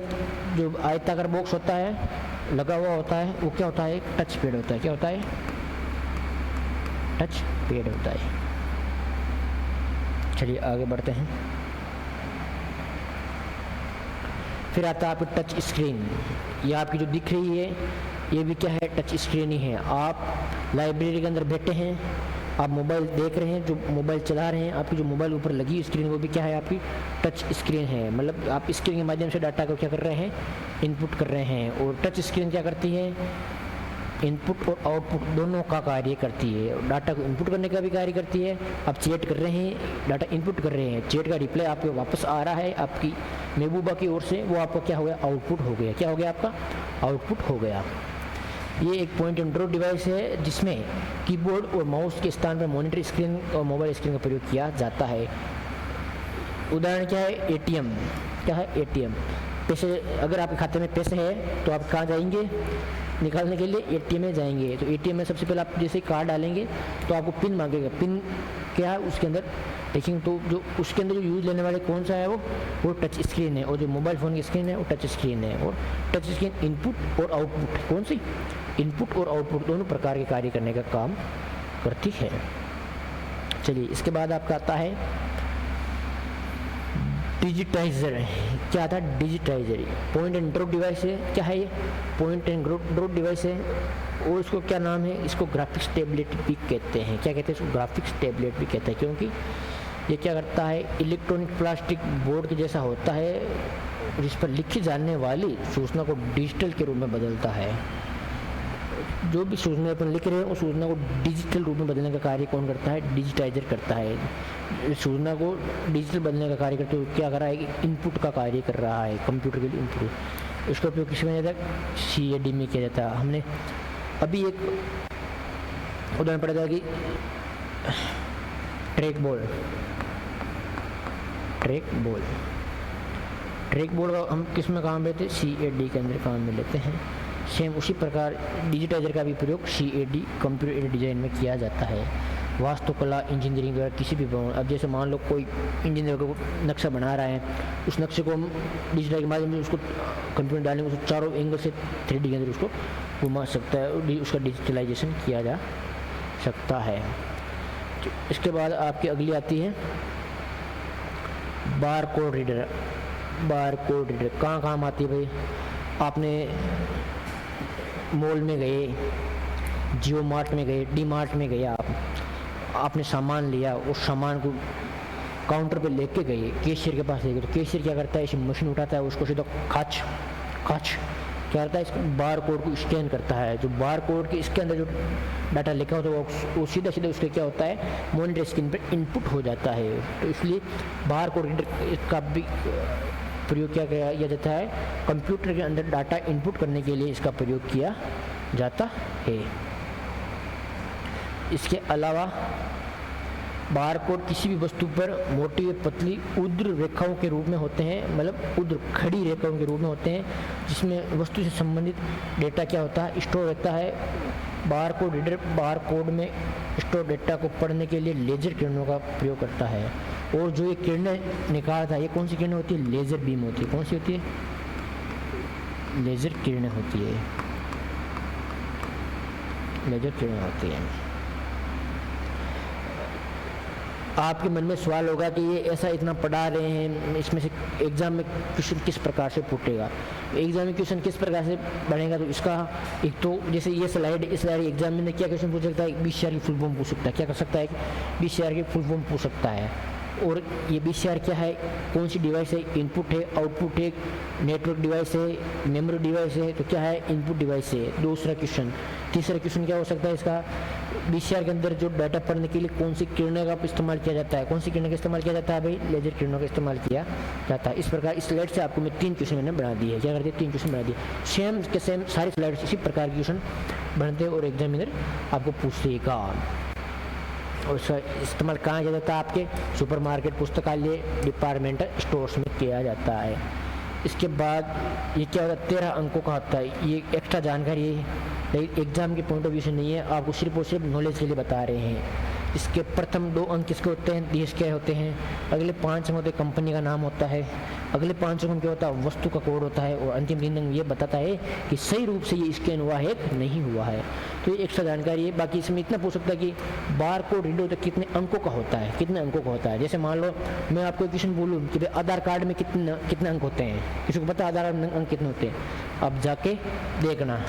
जो आयताकार बॉक्स होता है, लगा हुआ होता है, वो क्या होता है, टच पैड होता है। क्या होता है, टच पैड होता है। चलिए आगे बढ़ते हैं। फिर आता है आपकी टच स्क्रीन। ये आपकी जो दिख रही है, ये भी क्या है, टच स्क्रीन ही है। आप लाइब्रेरी के अंदर बैठे हैं, आप मोबाइल देख रहे हैं, जो मोबाइल चला रहे हैं, आपकी जो मोबाइल ऊपर लगी स्क्रीन, वो भी क्या है, आपकी टच स्क्रीन है। मतलब आप स्क्रीन के माध्यम से डाटा को क्या कर रहे हैं, इनपुट कर रहे हैं। और टच स्क्रीन क्या करती है, इनपुट और आउटपुट दोनों का कार्य करती है। डाटा को इनपुट करने का भी कार्य करती है। आप चैट कर रहे हैं, डाटा इनपुट कर रहे हैं, चैट का रिप्लाई आपको वापस आ रहा है आपकी महबूबा की ओर से, वो आपका क्या हो गया, आउटपुट हो गया। क्या हो गया आपका, आउटपुट हो गया। ये एक पॉइंट एंड ड्रॉ डिवाइस है जिसमें कीबोर्ड और माउस के स्थान पर मॉनिटर स्क्रीन और मोबाइल स्क्रीन का प्रयोग किया जाता है। उदाहरण क्या है, एटीएम। क्या है, एटीएम। पैसे, अगर आपके खाते में पैसे है तो आप कहाँ जाएंगे निकालने के लिए, एटीएम में जाएंगे। तो एटीएम में सबसे पहले आप जैसे कार्ड डालेंगे तो आपको पिन मांगेगा। पिन क्या है उसके अंदर देखेंगे तो जो उसके अंदर जो यूज लेने वाले कौन सा है वो टच स्क्रीन है, और जो मोबाइल फ़ोन की स्क्रीन है वो टच स्क्रीन है। और टच स्क्रीन इनपुट और आउटपुट, कौन सी, इनपुट और आउटपुट दोनों प्रकार के कार्य करने का काम करती है। चलिए इसके बाद आपका आता है डिजिटाइजर। क्या था, digitiser. Point and drop device है। क्या है ये, पॉइंट एंड ड्रॉप डिवाइस है। और इसको क्या नाम है, इसको ग्राफिक्स टैबलेट भी कहते हैं। क्या कहते हैं इसको, ग्राफिक्स टैबलेट भी कहते हैं, क्योंकि ये क्या करता है, इलेक्ट्रॉनिक प्लास्टिक बोर्ड के जैसा होता है जिस पर लिखी जाने वाली सूचना को डिजिटल के रूप में बदलता है। जो भी सूचना अपन लिख रहे हैं उस सूचना को डिजिटल रूप में बदलने का कार्य कौन करता है, डिजिटाइजर करता है। सूचना को डिजिटल बदलने का कार्य करते हुए क्या कर रहा है कि इनपुट का कार्य कर रहा है, कंप्यूटर के लिए इनपुट। इसका उपयोग किस में जाता है, CAD में किया जाता है। हमने अभी एक उदाहरण पढ़ा था कि ट्रैक बॉल का हम किस में काम लेते हैं, CAD के अंदर काम में लेते हैं। सेम उसी प्रकार डिजिटाइजर का भी प्रयोग CAD कंप्यूटर एडेड डिज़ाइन में किया जाता है। वास्तुकला, इंजीनियरिंग वगैरह किसी भी भवन, अब जैसे मान लो कोई इंजीनियर को नक्शा बना रहा है, उस नक्शे को हम डिजिटल के माध्यम से उसको कंप्यूटर डालेंगे, उसको चारों एंगल से 3D के अंदर उसको घुमा सकता है, उसका डिजिटलाइजेशन किया जा सकता है। तो इसके बाद आपकी अगली आती है बार कोड रीडर। कहाँ काम आती है भाई, आपने मॉल में गए, जियो मार्ट में गए, डी मार्ट में गए, आपने सामान लिया, उस सामान को काउंटर पे लेके गए, कैशियर के पास ले गए, तो कैशियर क्या करता है, इस मशीन उठाता है, उसको सीधा खाच क्या करता है, इस बार कोड को स्कैन करता है। जो बार कोड के इसके अंदर जो डाटा लिखा होता है वो सीधा उसके क्या होता है, मॉनिटर स्क्रीन पर इनपुट हो जाता है। तो इसलिए बार कोड रीडर का भी प्रयोग किया जाता है, कंप्यूटर के अंदर डाटा इनपुट करने के लिए इसका प्रयोग किया जाता है। इसके अलावा बार कोड किसी भी वस्तु पर मोटी व पतली उर्ध्व रेखाओं के रूप में होते हैं, मतलब उर्ध्व खड़ी रेखाओं के रूप में होते हैं, जिसमें वस्तु से संबंधित डेटा क्या होता है, स्टोर रहता है। बार कोड रीडर बार कोड में स्टोर डेटा को पढ़ने के लिए लेजर किरणों का प्रयोग करता है। और जो ये किरणें निकालता है, ये कौन सी किरणें होती है, लेज़र बीम होती है। कौन सी होती है, लेज़र किरणें होती है, लेज़र किरणें होती है। आपके मन में सवाल होगा कि ये ऐसा इतना पढ़ा रहे हैं, इसमें से एग्ज़ाम में क्वेश्चन किस प्रकार से पूछेगा, एग्जाम में क्वेश्चन किस प्रकार से बनेगा। तो इसका एक तो जैसे ये स्लाइड, इस स्लाइड एग्जाम में क्या क्वेश्चन पूछ सकता है, BCR की फुल फॉर्म पूछ सकता है। क्या कर सकता है, BCR की फुल फॉर्म पूछ सकता है। और ये BCR क्या है, कौन सी डिवाइस है, इनपुट है, आउटपुट है, नेटवर्क डिवाइस है, मेमोरी डिवाइस है, तो क्या है, इनपुट डिवाइस है। दूसरा क्वेश्चन। तीसरा क्वेश्चन क्या हो सकता है इसका, BCR के अंदर जो डाटा पढ़ने के लिए कौन सी किरणें का इस्तेमाल किया जाता है, कौन सी किरणें का इस्तेमाल किया जाता है भाई, लेजर किरणों का इस्तेमाल किया जाता है। इस प्रकार इस स्लाइड से आपको मैं 3 क्वेश्चन मैंने बना दिए। क्या कर दिए, 3 क्वेश्चन बना दिए। सेम के सेम सारी स्लाइड इसी प्रकार के क्वेश्चन बनते हैं और एग्जामिनर आपको पूछेगा। और इसका इस्तेमाल कहाँ किया जाता है, आपके सुपरमार्केट, पुस्तकालय, डिपार्टमेंटल स्टोर्स में किया जाता है। इसके बाद ये क्या होता है, 13 अंकों का होता है। ये एक्स्ट्रा जानकारी है, एग्जाम के पॉइंट ऑफ व्यू से नहीं है, आपको सिर्फ और सिर्फ नॉलेज के लिए बता रहे हैं। इसके प्रथम 2 अंक किसके होते हैं, देश के होते हैं। अगले 5 अंक होते हैं, कंपनी का नाम होता है। अगले 5 अंक क्या होता है, वस्तु का कोड होता है। और अंतिम 3 अंक ये बताता है कि सही रूप से ये स्कैन हुआ है कि नहीं हुआ है। तो ये एक्स्ट्रा जानकारी है। बाकी इसमें इतना पूछ सकता है कि बार कोड रीडर तक कितने अंकों का होता है, कितने अंकों का होता है। जैसे मान लो मैं आपको क्वेश्चन बोलूँ कि भाई आधार कार्ड में कितने अंक होते हैं, किसी को पता है आधार कार्ड में अंक कितने होते हैं, अब जाके देखना,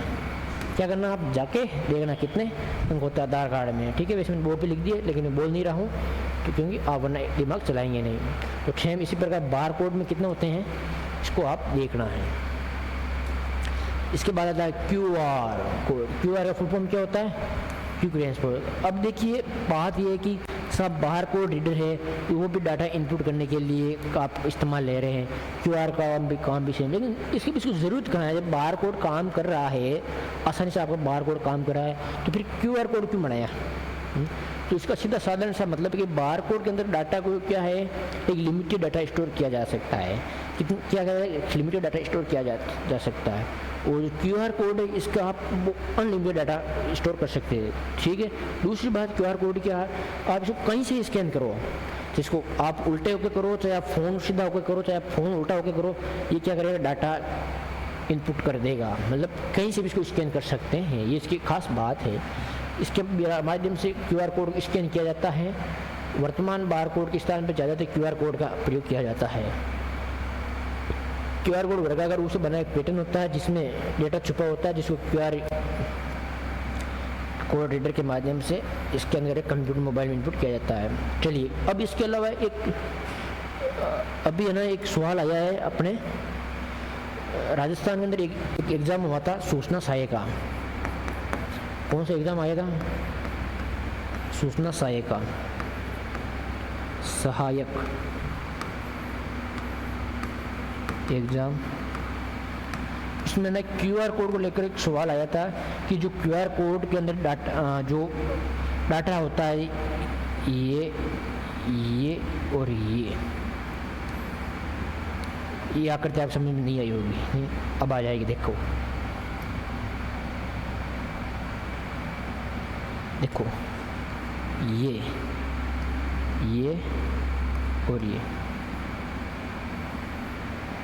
क्या करना, आप जाके देखना कितने अंक होते हैं आधार कार्ड में। ठीक है, वैसे मैंने बोर्ड पे लिख दिए लेकिन मैं बोल नहीं रहा हूँ तो क्योंकि आप वरना दिमाग चलाएंगे नहीं। तो सेम इसी प्रकार बार कोड में कितने होते हैं इसको आप देखना है। इसके बाद आता है QR कोड। QR का फुल फॉर्म क्या होता है? Quick response. अब देखिए बात ये है कि सब बाहर कोड रीडर है, वो भी डाटा इनपुट करने के लिए आप इस्तेमाल ले रहे हैं। QR का काम भी सेम, लेकिन इसकी भी इसको ज़रूरत कहाँ है? जब बाहर कोड काम कर रहा है, आसानी से आपका बाहर कोड काम कर रहा है, तो फिर QR कोड क्यों बनाया? तो इसका सीधा साधारण सा मतलब है कि बार कोड के अंदर डाटा को क्या है, एक लिमिटेड डाटा स्टोर किया जा सकता है। क्या लिमिटेड डाटा स्टोर किया जा सकता है। और जो QR कोड है इसका आप अनलिमिटेड डाटा स्टोर कर सकते हैं, ठीक है। दूसरी बात QR कोड क्या है, आप इसको कहीं से स्कैन करो, जिसको आप उल्टे होकर करो, चाहे आप फ़ोन सीधा होकर करो, चाहे आप फ़ोन उल्टा होकर करो, ये क्या करेगा, डाटा इनपुट कर देगा। मतलब कहीं से भी इसको स्कैन कर सकते हैं, ये इसकी खास बात है। इसके माध्यम से QR कोड स्कैन किया जाता है। वर्तमान बार कोड के स्थान पर ज़्यादातर QR कोड का प्रयोग किया जाता है। QR कोड वर्गाकार रूप से बना एक पैटर्न होता है जिसमें डेटा छुपा होता है, जिसको QR कोड रीडर के माध्यम से इसके अंदर एक कंप्यूटर मोबाइल में इनपुट किया जाता है। चलिए अब इसके अलावा अभी है ना एक सवाल आया है अपने राजस्थान के अंदर एक एग्ज़ाम हुआ था सूचना सहायक का। कौन सा एग्ज़ाम आया था? सूचना सहायक एग्ज़ाम। इसमें ना QR कोड को लेकर एक सवाल आया था कि जो QR कोड के अंदर डाटा होता है ये और ये आकर के आप समझ में नहीं आई होगी, अब आ जाएगी। देखो ये और ये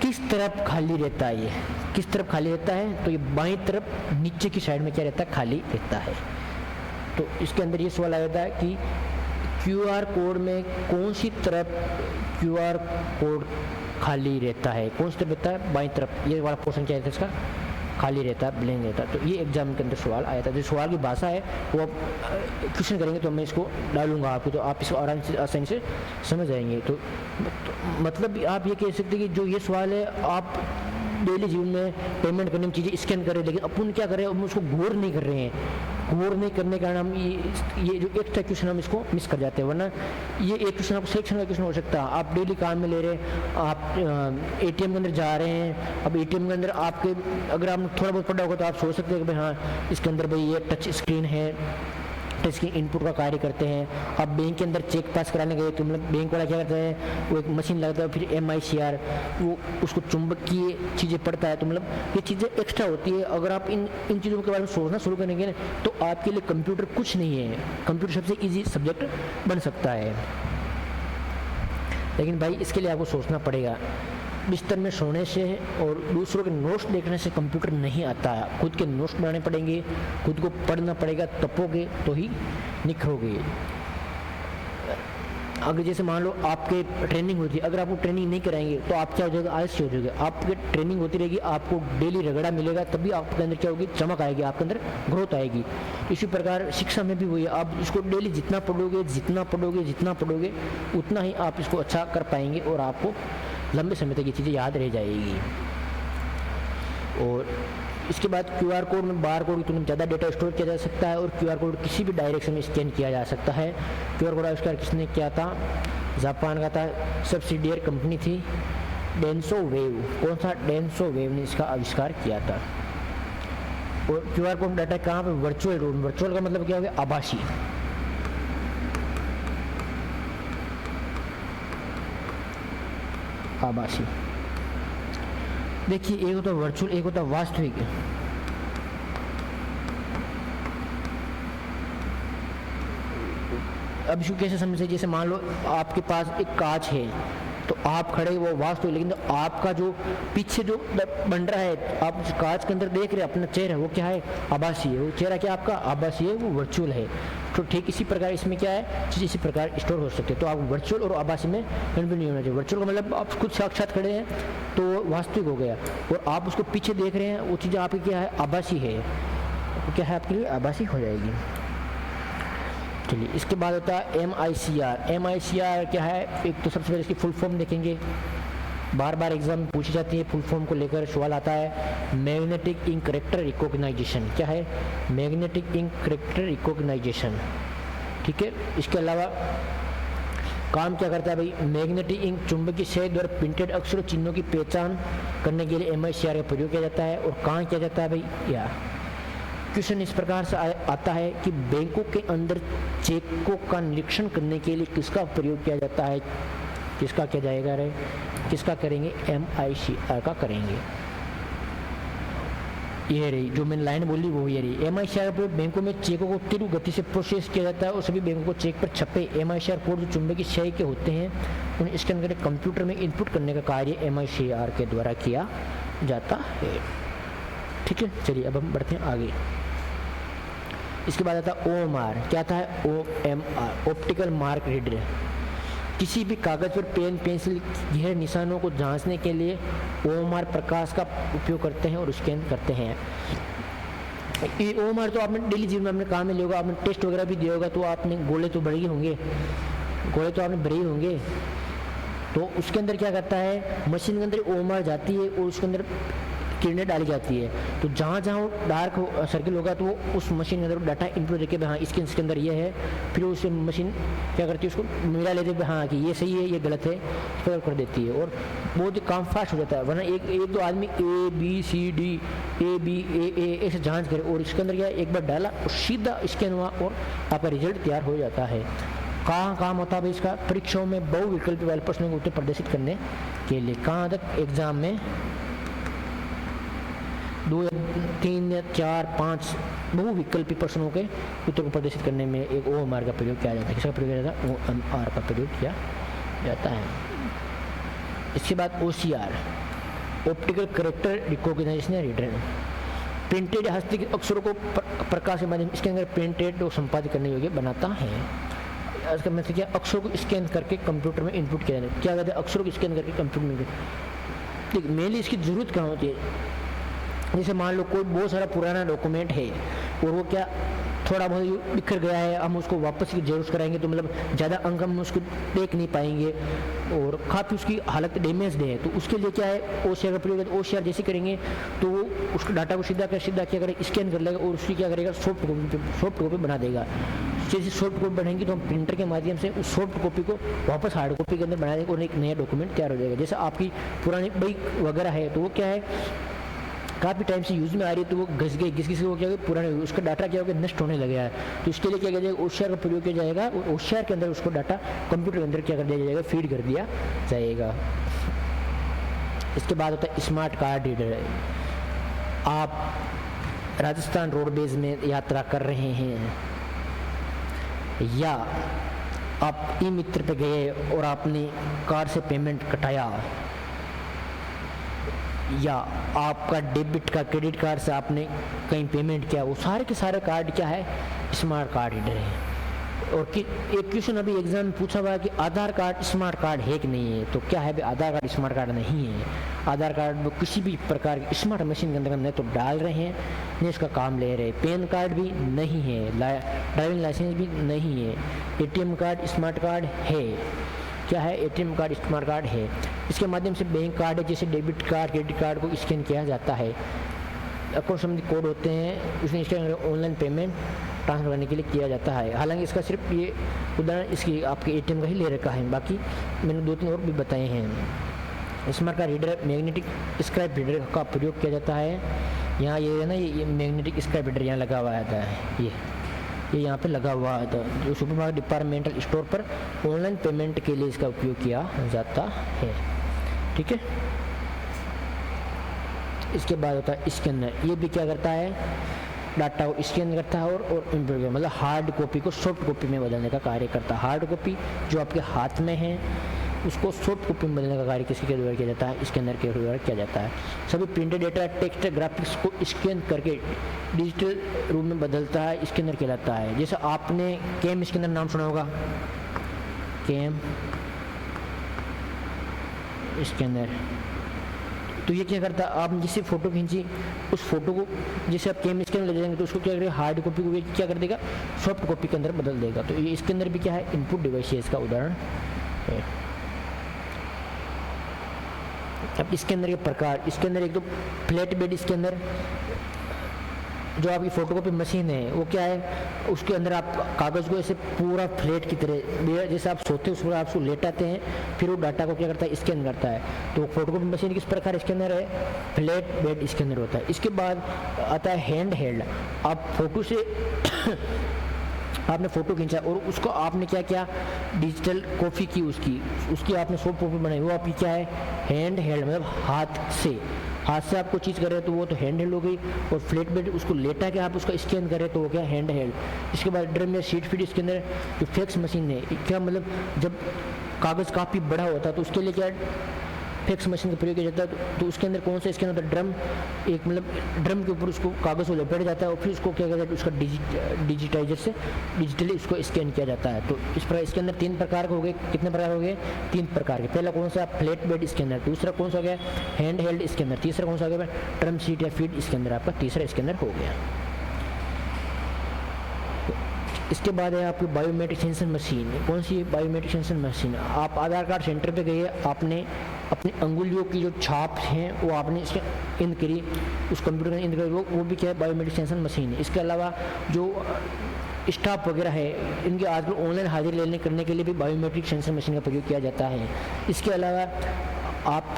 किस तरफ खाली रहता है, ये किस तरफ खाली रहता है? तो ये बाईं तरफ नीचे की साइड में क्या रहता है, खाली रहता है। तो इसके अंदर ये सवाल आया था कि QR कोड में कौन सी तरफ QR कोड खाली रहता है, कौन सी तरफ रहता है? बाईं तरफ। ये वाला पोर्शन क्या रहता है इसका, खाली रहता है, ब्लैंक रहता है। तो ये एग्जाम के अंदर सवाल आया था। जो सवाल की भाषा है वो आप क्वेश्चन करेंगे तो मैं इसको डालूंगा आपको, तो आप इसको आसानी से समझ आएंगे। तो मतलब आप ये कह सकते हैं कि जो ये सवाल है आप डेली जीवन में पेमेंट करने में चीज़ें स्कैन करें, लेकिन अपन क्या करें, हम उसको गौर नहीं कर रहे हैं। गौर नहीं करने के कारण हम ये जो एक्स्ट्रा क्वेश्चन हम इसको मिस कर जाते हैं। वरना ये एक क्वेश्चन आपको सिलेक्शन का क्वेश्चन हो सकता है, आप डेली काम में ले रहे हैं, आप ATM के अंदर जा रहे हैं। अब ATM के अंदर आपके अगर आपने थोड़ा बहुत पढ़ा होगा तो आप सोच सकते हैं कि भाई हाँ इसके अंदर भाई ये टच स्क्रीन है, टच स्क्रीन इनपुट का कार्य करते हैं। आप बैंक के अंदर चेक पास कराने गए तो मतलब बैंक वाला क्या करता है, वो एक मशीन लगाता है, फिर MICR वो उसको चुंबकीय चीज़ें पढ़ता है। तो मतलब ये चीज़ें एक्स्ट्रा होती है। अगर आप इन चीज़ों के बारे में सोचना शुरू करेंगे ना तो आपके लिए कंप्यूटर कुछ नहीं है, कंप्यूटर सबसे ईजी सब्जेक्ट बन सकता है। लेकिन भाई इसके लिए आपको सोचना पड़ेगा। बिस्तर में सोने से और दूसरों के नोट्स देखने से कंप्यूटर नहीं आता है। खुद के नोट्स बनाने पड़ेंगे, खुद को पढ़ना पड़ेगा, तपोगे तो ही निखरोगे। अगर जैसे मान लो आपके ट्रेनिंग होती है, अगर आपको ट्रेनिंग नहीं कराएंगे तो आप क्या हो जाएगा, आलसी हो जाएगा। आपकी ट्रेनिंग होती रहेगी, आपको डेली रगड़ा मिलेगा, तभी आपके अंदर क्या होगी, चमक आएगी, आपके अंदर ग्रोथ आएगी। इसी प्रकार शिक्षा में भी वही है, आप इसको डेली जितना पढ़ोगे उतना ही आप इसको अच्छा कर पाएंगे और आपको लंबे समय तक ये चीज़ें याद रह जाएगी। और इसके बाद QR कोड में बार कोड की तुलना में ज़्यादा डेटा स्टोर किया जा सकता है और QR कोड किसी भी डायरेक्शन में स्कैन किया जा सकता है। QR कोड आविष्कार किसने किया था? जापान का था, सब्सिडियर कंपनी थी डेंसो वेव। कौन सा? डेंसो वेव ने इसका आविष्कार किया था। और QR कोड डाटा कहाँ पे? Virtual room. वर्चुअल का मतलब क्या हो गया? आभासी। आभासी। देखिए एक होता वर्चुअल, एक होता वास्तविक। अब इसको कैसे समझे? जैसे मान लो आपके पास एक कांच है तो आप खड़े वो वास्तविक, लेकिन तो आपका जो पीछे जो बन रहा है, आप कांच के अंदर देख रहे हैं अपना चेहरा, वो क्या है? आभासी है। वो चेहरा क्या आपका? आभासी है, वो वर्चुअल है। तो ठीक इसी प्रकार इसमें क्या है, चीज़ इसी प्रकार स्टोर हो सकते हैं। तो आप वर्चुअल और आभासी में कन्फ्यूजन नहीं होना चाहिए। वर्चुअल का मतलब आप खुद साक्षात खड़े हैं तो वास्तविक हो गया, और आप उसको पीछे देख रहे हैं, वो चीज़ आपकी क्या है? आभासी है। तो क्या है आपके लिए? आभासी हो जाएगी। चलिए इसके बाद होता है MICR। MICR क्या है? एक तो सबसे पहले इसकी फुल फॉर्म देखेंगे। बार बार एग्जाम में पूछी जाती है, फुल फॉर्म को लेकर सवाल आता है। मैग्नेटिक इंक करेक्टर रिकॉग्नाइजेशन, क्या है? मैग्नेटिक इंक करेक्टर रिकॉग्नाइजेशन, ठीक है। इसके अलावा काम क्या करता है भाई? मैग्नेटिक इंक चुंबकीय स्याही द्वारा प्रिंटेड अक्षरों चिन्हों की पहचान करने के लिए MICR का प्रयोग किया जाता है। और कहाँ किया जाता है भाई? या क्वेश्चन इस प्रकार से आता है कि बैंकों के अंदर चेकों का निरीक्षण करने के लिए किसका प्रयोग किया जाता है? किसका किया जाएगा रे? किसका करेंगे? MICR का करेंगे। ये रही जो मैंने लाइन बोली वो ये रही। MICR कोड बैंकों में चेकों को तीव्र गति से प्रोसेस किया जाता है और सभी बैंकों को चेक पर छपे MICR कोड जो चुंबकीय स्याही के होते हैं उन्हें स्कैन करके कंप्यूटर में इनपुट करने का कार्य MICR के द्वारा किया जाता है, ठीक है। चलिए अब हम बढ़ते हैं आगे। इसके बाद आता है OMR। क्या था? OMR optical mark reader. किसी भी कागज पर पेन पेंसिल गहरे निशानों को जांचने के लिए OMR प्रकाश का उपयोग करते हैं और स्कैन करते हैं। ये OMR तो आपने डेली जीवन में अपने काम में लिया होगा, आपने टेस्ट वगैरह भी दिया होगा, तो आपने गोले तो भरे ही होंगे, गोले तो आपने भरे ही होंगे। तो उसके अंदर क्या करता है? मशीन के अंदर OMR जाती है और उसके अंदर किरणें डाली जाती है। तो जहाँ जहाँ डार्क सर्किल होगा तो वो उस मशीन के अंदर डाटा इनपुट देके हाँ इसके अंदर ये है, फिर उस मशीन क्या करती है? उसको मिला लेते हैं हाँ कि ये सही है, ये गलत है, फिर कर देती है और बहुत ही काम फास्ट हो जाता है। वरना एक दो आदमी ABCD ABA ऐसे जाँच करे और इसके अंदर क्या एक बार डाला और सीधा स्कैन हुआ और आपका रिजल्ट तैयार हो जाता है। कहाँ काम होता है भाई इसका? परीक्षाओं में बहुविकल्पी वाले प्रश्नों को उत्तर प्रदर्शित करने के लिए। कहाँ तक? एग्जाम में 2 3 4 5 बहुविकल्पी प्रश्नों के उत्तर को प्रदर्शित करने में एक OMR का प्रयोग किया जाता है। किसका प्रयोग किया जाता है? OMR का प्रयोग किया जाता है। इसके बाद OCR optical character recognition reader. Printed हस्तलिखित अक्षरों को प्रकाश के माध्यम इसके अंदर प्रिंटेड और संपादित करने योग्य बनाता है। इसका मतलब क्या? अक्षरों को स्कैन करके कंप्यूटर में इनपुट किया जाता है। क्या कहते हैं? अक्षरों को स्कैन करके कंप्यूटर में। देखिए मेनली इसकी जरूरत कहाँ होती है? जैसे मान लो कोई बहुत सारा पुराना डॉक्यूमेंट है और वो क्या थोड़ा बहुत बिखर गया है, हम उसको वापस की जेरोक्स कराएंगे तो मतलब ज़्यादा अंक हम उसको देख नहीं पाएंगे और काफ़ी उसकी हालत डैमेज है। तो उसके लिए क्या है? OCR का प्रयोग है। OCR जैसे करेंगे तो वो उसको डाटा को सीधा क्या करेगा? स्कैन कर लेगा और उसकी क्या करेगा? सॉफ्ट कॉपी बना देगा। जैसे सॉफ्ट कॉपी बढ़ेंगी तो हम प्रिंटर के माध्यम से उस सॉफ्ट कॉपी को वापस हार्ड कॉपी के अंदर बना देंगे और एक नया डॉक्यूमेंट तैयार हो जाएगा। जैसे आपकी पुरानी बाइक वगैरह है तो वो क्या है काफ़ी टाइम से यूज़ में आ रही है तो वो घिस के वो क्या होगा? पुराने उसका डाटा क्या होगा? नष्ट होने लगा है। तो इसके लिए क्या किया जाएगा? OCR का प्रयोग किया जाएगा और OCR के अंदर उसको डाटा कंप्यूटर के अंदर क्या कर दिया जाएगा? फीड कर दिया जाएगा। इसके बाद होता है स्मार्ट कार्ड रीडर। आप राजस्थान रोडवेज में यात्रा कर रहे हैं या आप ई-मित्र पे गए और आपने कार्ड से पेमेंट कटाया या आपका डेबिट का क्रेडिट कार्ड से आपने कहीं पेमेंट किया, वो सारे के सारे कार्ड क्या है? स्मार्ट कार्ड रीडर है। और एक क्वेश्चन अभी एग्जाम में पूछा हुआ है कि आधार कार्ड स्मार्ट कार्ड है कि नहीं है? तो क्या है भाई? आधार कार्ड स्मार्ट कार्ड नहीं है। आधार कार्ड वो किसी भी प्रकार की स्मार्ट मशीन के अंदर न तो डाल रहे हैं न इसका काम ले रहे हैं। पैन कार्ड भी नहीं है, ड्राइविंग लाइसेंस भी नहीं है। ATM कार्ड स्मार्ट कार्ड है। क्या है? ATM कार्ड स्मार्ट कार्ड है। इसके माध्यम से बैंक कार्ड है जैसे डेबिट कार्ड क्रेडिट कार्ड को स्कैन किया जाता है। अकाउंट संबंधी कोड होते हैं उसमें स्कैन ऑनलाइन पेमेंट ट्रांसफर करने के लिए किया जाता है। हालांकि इसका सिर्फ ये उदाहरण इसकी आपके ATM का ही ले रखा है, बाकी मैंने 2-3 और भी बताए हैं। Smart card reader magnetic scribe reader का प्रयोग किया जाता है। यहाँ ये है ना, ये मैग्नेटिक स्क्राइब रीडर यहाँ लगा हुआ था, ये यहाँ पे लगा हुआ था जो सुपरमार्केट डिपार्टमेंटल स्टोर पर ऑनलाइन पेमेंट के लिए इसका उपयोग किया जाता है। ठीक है। इसके बाद होता है स्कैनर। ये भी क्या करता है? डाटा को स्कैन करता है और इम्प्रूव मतलब हार्ड कॉपी को सॉफ्ट कॉपी में बदलने का कार्य करता है। हार्ड कॉपी जो आपके हाथ में है उसको सॉफ्ट कॉपी में बदलने का कार्य किसके द्वारा किया जाता है? स्कैनर के द्वारा किया जाता है। सभी प्रिंटेड डेटा टेक्स्ट ग्राफिक्स को स्कैन करके डिजिटल रूप में बदलता है, स्कैनर कहलाता है। जैसे आपने कैम स्कैनर नाम सुना होगा, कैम स्कैनर। तो ये क्या करता है? आप जिससे फ़ोटो खींची उस फोटो को जैसे आप कैम स्कैनर ले जाएंगे तो उसको क्या करेगा? हार्ड कॉपी को क्या कर देगा? सॉफ्ट कॉपी के अंदर बदल देगा। तो ये इसके अंदर भी क्या है? इनपुट डिवाइस है, इसका उदाहरण है। अब इसके अंदर ये प्रकार, इसके अंदर एक तो फ्लैट बेड, इसके अंदर जो आपकी फोटोकॉपी मशीन है वो क्या है, उसके अंदर आप कागज़ को ऐसे पूरा फ्लैट की तरह जैसे आप सोते हो उस पर आप उसको लेटाते हैं, फिर वो डाटा को क्या करता है, स्कैन करता है। तो फोटोकॉपी मशीन किस प्रकार इसके अंदर है, फ्लैट बेड इसके अंदर होता है। इसके बाद आता है हैंड हेल्ड। आप फोटो से आपने फ़ोटो खींचा और उसको आपने क्या किया, डिजिटल कॉपी की, उसकी आपने सॉफ्ट कॉपी बनाई, वो आपकी क्या है, हैंड हेल्ड, मतलब हाथ से आपको चीज़ कर रहे हैं तो वो तो हैंड हेल्ड हो गई। और फ्लैट बेड उसको लेटा के आप उसका स्कैन करें तो वो क्या, हैंड हेल्ड। इसके बाद ड्रम या शीट फीड, इसके अंदर जो फैक्स मशीन है, क्या मतलब जब कागज़ काफ़ी बड़ा होता है तो उसके लिए क्या फैक्स मशीन का प्रयोग किया जाता है। तो उसके अंदर कौन सा, इसके अंदर ड्रम, एक मतलब ड्रम के ऊपर उसको कागज़ को लपेटा जाता है और फिर उसको क्या किया जाता है, उसका डिजिटाइजर से डिजिटली उसको स्कैन किया जाता है। तो इस प्रकार इसके अंदर 3 प्रकार के हो गए। कितने प्रकार हो गए, 3 प्रकार के। पहला कौन सा, फ्लैट बेड इसके अंदर, दूसरा कौन सा हो गया, हैंड हेल्ड इसके अंदर, तीसरा कौन सा हो गया, ड्रम शीट या फीड इसके अंदर, आपका तीसरा इसके अंदर हो गया। इसके बाद है आपकी बायोमेट्रिक सेंसर मशीन। कौन सी बायोमेट्रिक सेंसर मशीन, आप आधार कार्ड सेंटर पे गए, आपने अपनी अंगुलियों की जो छाप हैं वो आपने इसके इंद करी, उस कंप्यूटर में इंद करी, वो भी क्या है, बायोमेट्रिक सेंसर मशीन है। इसके अलावा जो स्टाफ वगैरह है, इनके आजकल ऑनलाइन हाजिरी लेने करने के लिए भी बायोमेट्रिक सेंसर मशीन का प्रयोग किया जाता है। इसके अलावा आप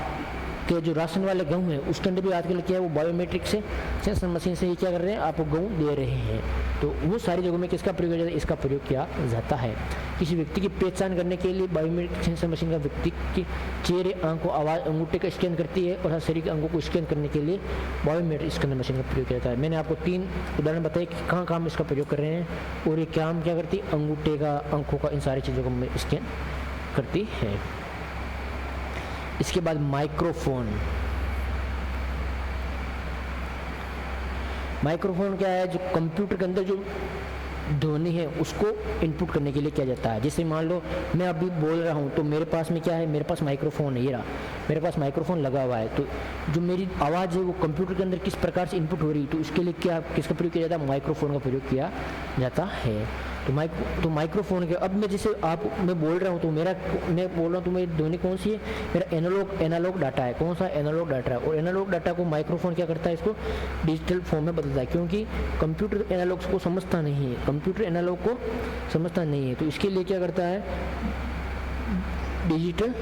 के जो राशन वाले गेहूँ हैं उसके अंदर भी आजकल क्या है, वो बायोमेट्रिक से सेंसर मशीन से ही क्या कर रहे हैं, आपको गेहूँ दे रहे हैं। तो वो सारी जगहों में किसका प्रयोग किया जाता है, इसका प्रयोग किया जाता है। किसी व्यक्ति की पहचान करने के लिए बायोमेट्रिक सेंसर मशीन का व्यक्ति के चेहरे, आंखों, आवाज़, अंगूठे का स्कैन करती है, और शरीर के अंगों को स्कैन करने के लिए बायोमेट्रिक स्कैनर मशीन का प्रयोग किया जाता है। मैंने आपको 3 उदाहरण बताए कि कहाँ कहाँ हम इसका प्रयोग कर रहे हैं, और ये काम क्या करती है, अंगूठे का, आंखों का, इन सारी चीज़ों को स्कैन करती है। इसके बाद माइक्रोफोन। माइक्रोफोन क्या है, जो कंप्यूटर के अंदर जो ध्वनि है उसको इनपुट करने के लिए किया जाता है। जैसे मान लो मैं अभी बोल रहा हूँ तो मेरे पास में क्या है, मेरे पास माइक्रोफोन है, ये रहा, मेरे पास माइक्रोफोन लगा हुआ है। तो जो मेरी आवाज़ है वो कंप्यूटर के अंदर किस प्रकार से इनपुट हो रही है, तो उसके लिए क्या, किसका प्रयोग किया जाता है, माइक्रोफोन का प्रयोग किया जाता है। तो माइक्रोफोन के, अब मैं जैसे मैं बोल रहा हूँ तो मैं बोल रहा हूँ तो मेरी ध्वनि कौन सी है, मेरा एनालॉग डाटा है। कौन सा, एनालॉग डाटा है। और एनालॉग डाटा को माइक्रोफोन क्या करता है, इसको डिजिटल फॉर्म में बदलता है, क्योंकि कंप्यूटर एनालॉग को समझता नहीं है, कंप्यूटर एनालॉग को समझता नहीं है। तो इसके लिए क्या करता है, डिजिटल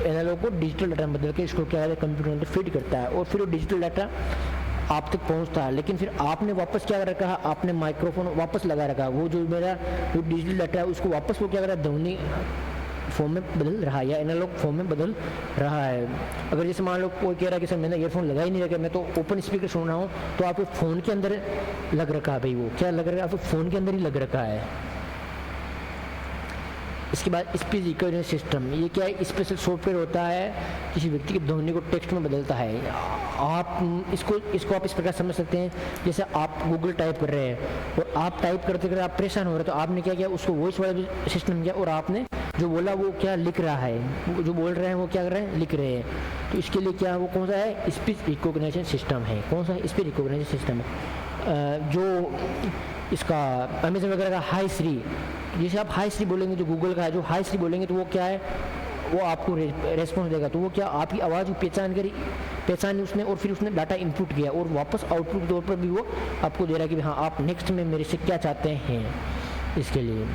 एनालॉग को डिजिटल डाटा में बदल के इसको क्या है, कंप्यूटर में फीड करता है, और फिर वो डिजिटल डाटा आप तक पहुंचता है। लेकिन फिर आपने वापस क्या कर रखा है, आपने माइक्रोफोन वापस लगा रखा है, वो जो मेरा जो डिजिटल डाटा है उसको वापस वो क्या कर रहा है, ध्वनि फॉर्म में बदल रहा है या एनालॉग फॉर्म में बदल रहा है। अगर जैसे मान लो कोई कह रहा है कि सर मैंने ईयरफोन लगा ही नहीं रखा, मैं तो ओपन स्पीकर सुन रहा हूँ, तो आपके फ़ोन के अंदर लग रखा है भाई, वो क्या लग रहा है, आपके फ़ोन के अंदर ही लग रखा है। इसके बाद स्पीच रिकॉग्निशन सिस्टम, ये क्या है, स्पेशल सॉफ्टवेयर होता है, किसी व्यक्ति की ध्वनि को टेक्स्ट में बदलता है। आप इसको आप इस प्रकार समझ सकते हैं, जैसे आप गूगल टाइप कर रहे हैं और आप टाइप करते करते आप परेशान हो रहे हैं, तो आपने क्या किया, उसको वॉइस वाला सिस्टम किया और आपने जो बोला वो क्या लिख रहा है, जो बोल रहे हैं वो क्या कर रहे हैं, लिख रहे हैं। तो इसके लिए क्या, वो कौन सा है, स्पीच रिकॉग्निशन सिस्टम है। कौन सा, स्पीच रिकॉग्निशन सिस्टम है। जो इसका अमेज़न वगैरह का हाई श्री, जैसे आप हाई श्री बोलेंगे, जो गूगल का है, जो हाई श्री बोलेंगे तो वो क्या है, वो आपको रेस्पॉन्स देगा। तो वो क्या, आपकी आवाज़ की पहचानी उसने, और फिर उसने डाटा इनपुट किया और वापस आउटपुट के तौर पर भी वो आपको दे रहा है कि हाँ आप नेक्स्ट में मेरे से क्या चाहते हैं इसके लिए।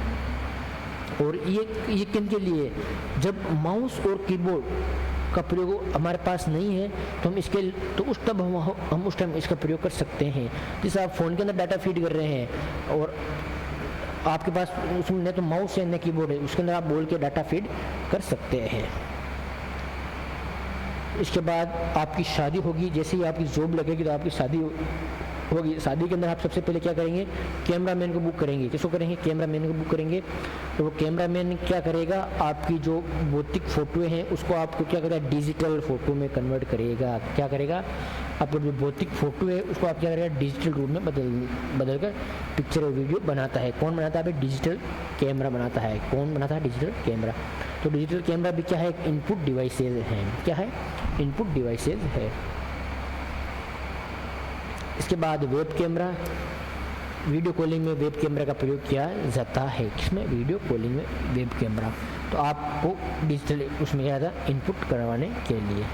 और ये किन के लिए, जब माउस और कीबोर्ड का प्रयोग हमारे पास नहीं है तो हम उस टाइम इसका प्रयोग कर सकते हैं। जैसे आप फ़ोन के अंदर डाटा फीड कर रहे हैं और आपके पास उसमें न तो माउस है न कीबोर्ड है, उसके अंदर आप बोल के डाटा फीड कर सकते हैं। इसके बाद आपकी शादी होगी, जैसे ही आपकी जॉब लगेगी तो आपकी शादी होगी। शादी के अंदर आप सबसे पहले क्या करेंगे, कैमरामैन को बुक करेंगे। किसको करेंगे, कैमरामैन को बुक करेंगे। तो वो कैमरामैन क्या करेगा, आपकी जो भौतिक फ़ोटो हैं उसको आपको क्या करेगा, डिजिटल फ़ोटो में कन्वर्ट करेगा। क्या करेगा, आपको जो भौतिक फ़ोटो है उसको आप क्या करेगा, डिजिटल रूप में बदल कर पिक्चर और वीडियो बनाता है। कौन बनाता है, डिजिटल कैमरा बनाता है। कौन बनाता है, डिजिटल कैमरा। तो डिजिटल कैमरा भी क्या है, एक इनपुट डिवाइसेज है। क्या है, इनपुट डिवाइसेज है। इसके बाद वेब कैमरा। वीडियो कॉलिंग में वेब कैमरा का प्रयोग किया जाता है। किसमें? वीडियो कॉलिंग में वेब कैमरा। तो आपको डिजिटल उसमें क्या था, इनपुट करवाने के लिए।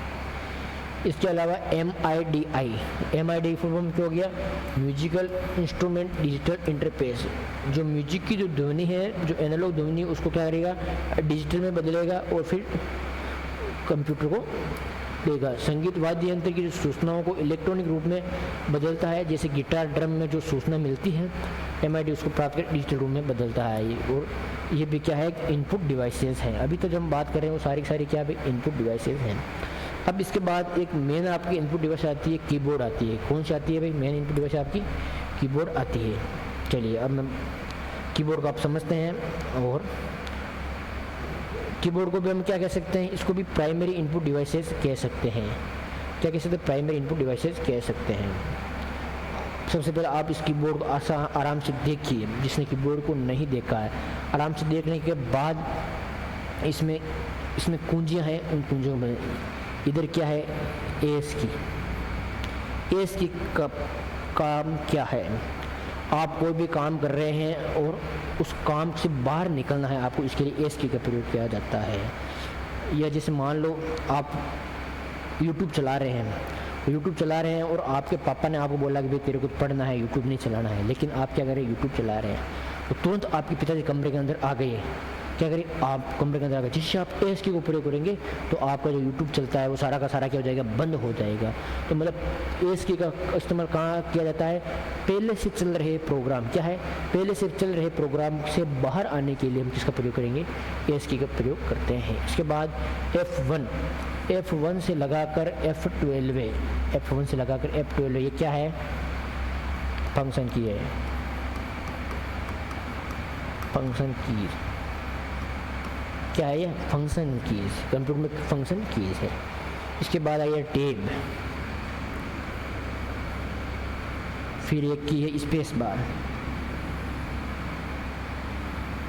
इसके अलावा MIDI फुल फॉर्म क्या हो गया? Musical instrument digital interface. जो म्यूजिक की जो ध्वनि है, जो एनालॉग ध्वनि, उसको क्या करेगा, डिजिटल में बदलेगा और फिर कंप्यूटर को देगा। संगीत वाद्य यंत्र की जो सूचनाओं को इलेक्ट्रॉनिक रूप में बदलता है, जैसे गिटार ड्रम में जो सूचना मिलती है, MIDI उसको प्राप्त कर डिजिटल रूप में बदलता है ये। और ये भी क्या है, इनपुट डिवाइसेस हैं। अभी तक जो हम बात कर रहे हैं वो सारी की सारी क्या है, इनपुट डिवाइसेस हैं। अब इसके बाद एक मेन आपकी इनपुट डिवाइस आती है, कीबोर्ड आती है। कौन सी आती है भाई? मेन इनपुट डिवाइस आपकी कीबोर्ड आती है। चलिए अब हम कीबोर्ड को आप समझते हैं। और कीबोर्ड को भी हम क्या कह सकते हैं, इसको भी प्राइमरी इनपुट डिवाइसेस कह सकते हैं। क्या कह सकते हैं? प्राइमरी इनपुट डिवाइसेस कह सकते हैं। सबसे पहले आप इस कीबोर्ड को आराम से देखिए, जिसने कीबोर्ड को नहीं देखा है। आराम से देखने के बाद इसमें कुंजियां हैं, उन कुंजियों में इधर क्या है, एस की का काम क्या है? आप कोई भी काम कर रहे हैं और उस काम से बाहर निकलना है आपको, इसके लिए एस की का प्रयोग किया जाता है। या जैसे मान लो आप यूट्यूब चला रहे हैं और आपके पापा ने आपको बोला कि भाई तेरे को पढ़ना है, यूट्यूब नहीं चलाना है। लेकिन आप क्या करें, यूट्यूब चला रहे हैं तो तुरंत आपके पिताजी कमरे के अंदर आ गए। क्या करें, आप कमरे के अंदर आ गए, जिससे आप एस की को प्रयोग करेंगे तो आपका जो यूट्यूब चलता है वो सारा का सारा क्या हो जाएगा, बंद हो जाएगा। तो मतलब एस की का इस्तेमाल कहाँ किया जाता है? पहले से चल रहे प्रोग्राम, क्या है, पहले से चल रहे प्रोग्राम से बाहर आने के लिए हम किसका प्रयोग करेंगे, एस की का प्रयोग करते हैं। इसके बाद F1 से लगाकर F12 ये क्या है, फंक्शन की है, फंक्शन कीज। क्या है ये? Function keys. कंप्यूटर में फंक्शन कीज है। इसके बाद आई है टैब, फिर एक की है स्पेस बार।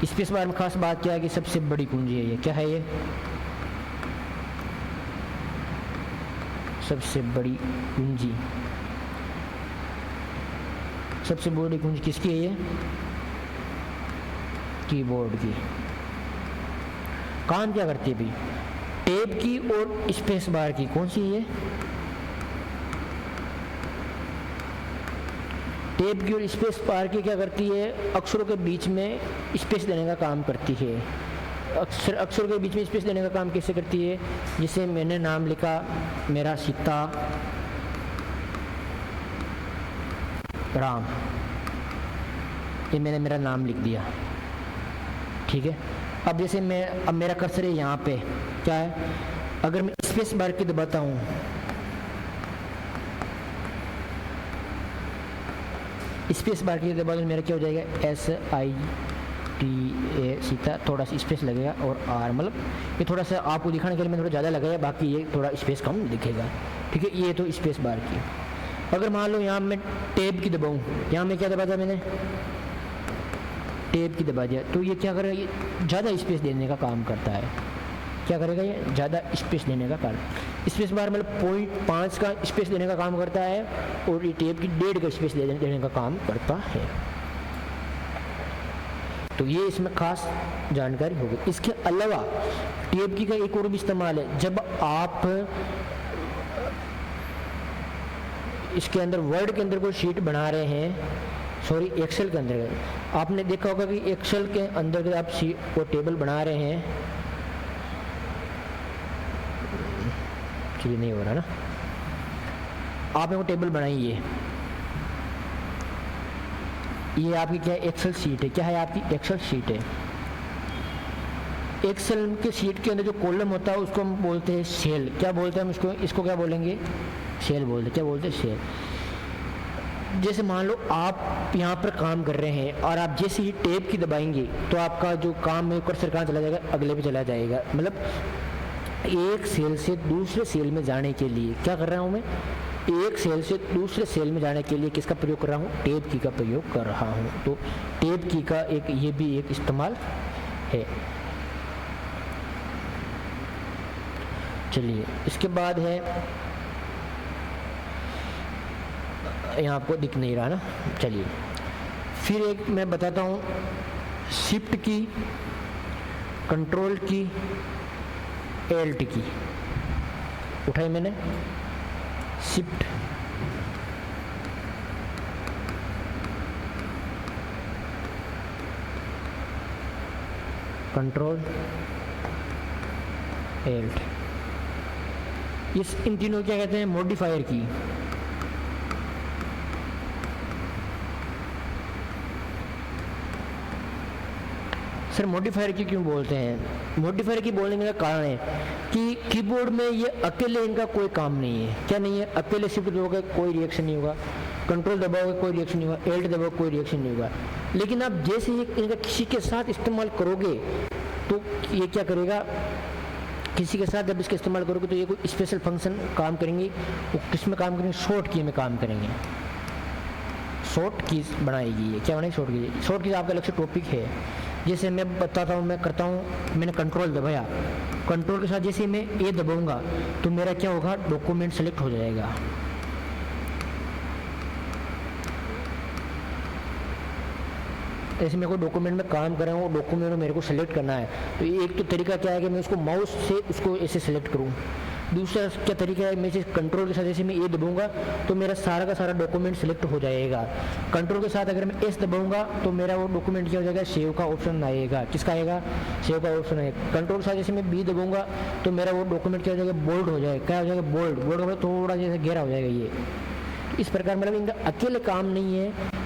स्पेस बार में खास बात क्या है कि सबसे बड़ी कुंजी है ये। क्या है ये? सबसे बड़ी कुंजी। सबसे बड़ी कुंजी किसकी है ये? कीबोर्ड की। काम क्या करती है भाई? टैब की और स्पेस बार की। कौन सी है ये? टैब की और स्पेस बार की क्या करती है? अक्षरों के बीच में स्पेस देने का काम करती है। अक्षरों के बीच में स्पेस देने का काम कैसे करती है? जैसे मैंने नाम लिखा, मेरा सीता राम, ये मैंने मेरा नाम लिख दिया, ठीक है। अब जैसे अब मेरा कर्सर है यहाँ पे, क्या है, अगर मैं स्पेस बार की दबाता हूँ, स्पेस बार की दबा तो मेरा क्या हो जाएगा, SITA, सीता, थोड़ा सा स्पेस लगेगा, और R, मतलब ये थोड़ा सा आपको दिखाने के लिए मैंने थोड़ा ज़्यादा लगाया, बाकी ये थोड़ा स्पेस कम दिखेगा, ठीक है। ये तो स्पेस बार की। अगर मान लो यहाँ मैं टैब की दबाऊँ, यहाँ मैं क्या दबा दिया मैंने, टैब की दबा दिया, तो ये क्या करेगा, ये ज़्यादा स्पेस देने का काम करता है। क्या करेगा, ये ज़्यादा स्पेस देने का काम। स्पेस बार मतलब 0.5 का स्पेस देने का काम करता है, और ये टैब की 1.5 का स्पेस देने का काम करता है। तो ये इसमें खास जानकारी होगी। इसके अलावा टैब की का एक और भी इस्तेमाल है, जब आप इसके अंदर वर्ड के अंदर कोई शीट बना रहे हैं, सॉरी एक्सेल के अंदर, आपने देखा होगा कि एक्सेल के अंदर आप वो टेबल बना रहे हैं, चलिए नहीं हो रहा ना, आपने वो टेबल बनाई, ये आपकी क्या है, एक्सेल शीट है। क्या है आपकी, एक्सेल शीट है। एक्सेल के शीट के अंदर जो कॉलम होता है उसको हम बोलते हैं सेल। क्या बोलते हैं हम इसको क्या बोलेंगे, सेल बोलते हैं। क्या बोलते हैं, सेल। जैसे मान लो आप यहाँ पर काम कर रहे हैं, और आप जैसे ही टैब की दबाएंगे तो आपका जो काम है कर्सर कहाँ चला जाएगा, अगले पे चला जाएगा। मतलब एक सेल से दूसरे सेल में जाने के लिए क्या कर रहा हूँ मैं, एक सेल से दूसरे सेल में जाने के लिए किसका प्रयोग कर रहा हूँ, टैब की का प्रयोग कर रहा हूँ। तो टैब की का एक ये भी एक इस्तेमाल है। चलिए इसके बाद है, यहाँ आपको दिख नहीं रहा ना, चलिए फिर एक मैं बताता हूँ, शिफ्ट की, कंट्रोल की, एल्ट की। उठाई मैंने, शिफ्ट, कंट्रोल, एल्ट। इन तीनों क्या कहते हैं? मॉडिफायर की। सर मॉडिफायर की क्यों बोलते हैं? मॉडिफायर की बोलने का कारण है कि कीबोर्ड में ये अकेले इनका कोई काम नहीं है। क्या नहीं है? अकेले शिफ्ट दबाओगे कोई रिएक्शन नहीं होगा, कंट्रोल दबाओगे कोई रिएक्शन नहीं होगा, एल्ट दबाओगे कोई रिएक्शन नहीं होगा। लेकिन आप जैसे ही इनका किसी के साथ इस्तेमाल करोगे तो ये क्या करेगा? किसी के साथ जब इसका इस्तेमाल करोगे तो ये कोई स्पेशल फंक्शन काम करेंगे। वो किस में काम करेंगे? शॉर्ट की में काम करेंगे। शॉर्ट कीज बनाएगी ये। क्या बनाएगी? Short keys. शॉर्ट कीज आपका अलग से टॉपिक है। जैसे मैं बताता हूँ, मैं करता हूँ, मैंने कंट्रोल दबाया, कंट्रोल के साथ जैसे मैं ए दबाऊंगा तो मेरा क्या होगा? डॉक्यूमेंट सेलेक्ट हो जाएगा। ऐसे मेरे को डॉक्यूमेंट में काम कर रहा हूँ, डॉक्यूमेंट मेरे को सेलेक्ट करना है, तो एक तो तरीका क्या है कि मैं उसको माउस से उसको ऐसे सेलेक्ट करूँ। दूसरा क्या तरीका है, मैं इसे कंट्रोल के साथ जैसे मैं ए दबाऊंगा तो मेरा सारा का सारा डॉक्यूमेंट सेलेक्ट हो जाएगा। कंट्रोल के साथ अगर मैं एस दबाऊंगा तो मेरा वो डॉक्यूमेंट क्या हो जाएगा? सेव का ऑप्शन आएगा। किसका आएगा? सेव का ऑप्शन आएगा। कंट्रोल के साथ जैसे मैं बी दबाऊंगा तो मेरा वो डॉक्यूमेंट क्या हो जाएगा? बोल्ड हो जाएगा। क्या हो जाएगा? बोल्ड। बोल्ड हो थोड़ा जैसे गहरा हो जाएगा ये। इस प्रकार मतलब इनका अकेले काम नहीं है,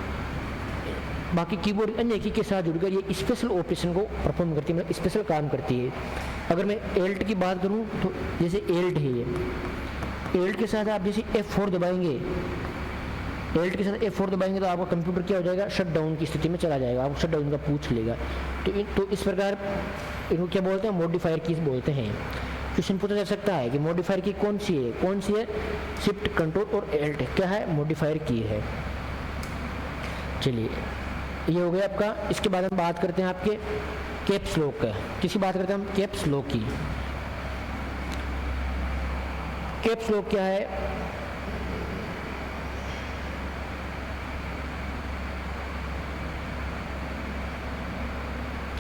बाकी कीबोर्ड अन्य की के साथ जुड़कर ये स्पेशल ऑपरेशन को परफॉर्म करती है, मतलब स्पेशल काम करती है। अगर मैं एल्ट की बात करूं तो जैसे एल्ट है ये, एल्ट के साथ आप जैसे F4 दबाएंगे, एल्ट के साथ F4 दबाएंगे तो आपका कंप्यूटर क्या हो जाएगा? शट डाउन की स्थिति में चला जाएगा, आपको शट डाउन का पूछ लेगा। तो इस प्रकार इनको क्या बोलते हैं? मॉडिफायर कीज बोलते हैं। क्वेश्चन पूछा जा सकता है कि मॉडिफायर की कौन सी है? कौन सी है? शिफ्ट, कंट्रोल और एल्ट क्या है? मॉडिफायर की है। चलिए ये हो गया आपका। इसके बाद हम बात करते हैं आपके कैप्स लॉक का। किसकी बात करते हैं हम? कैप्स लॉक की। कैप्स लॉक क्या है?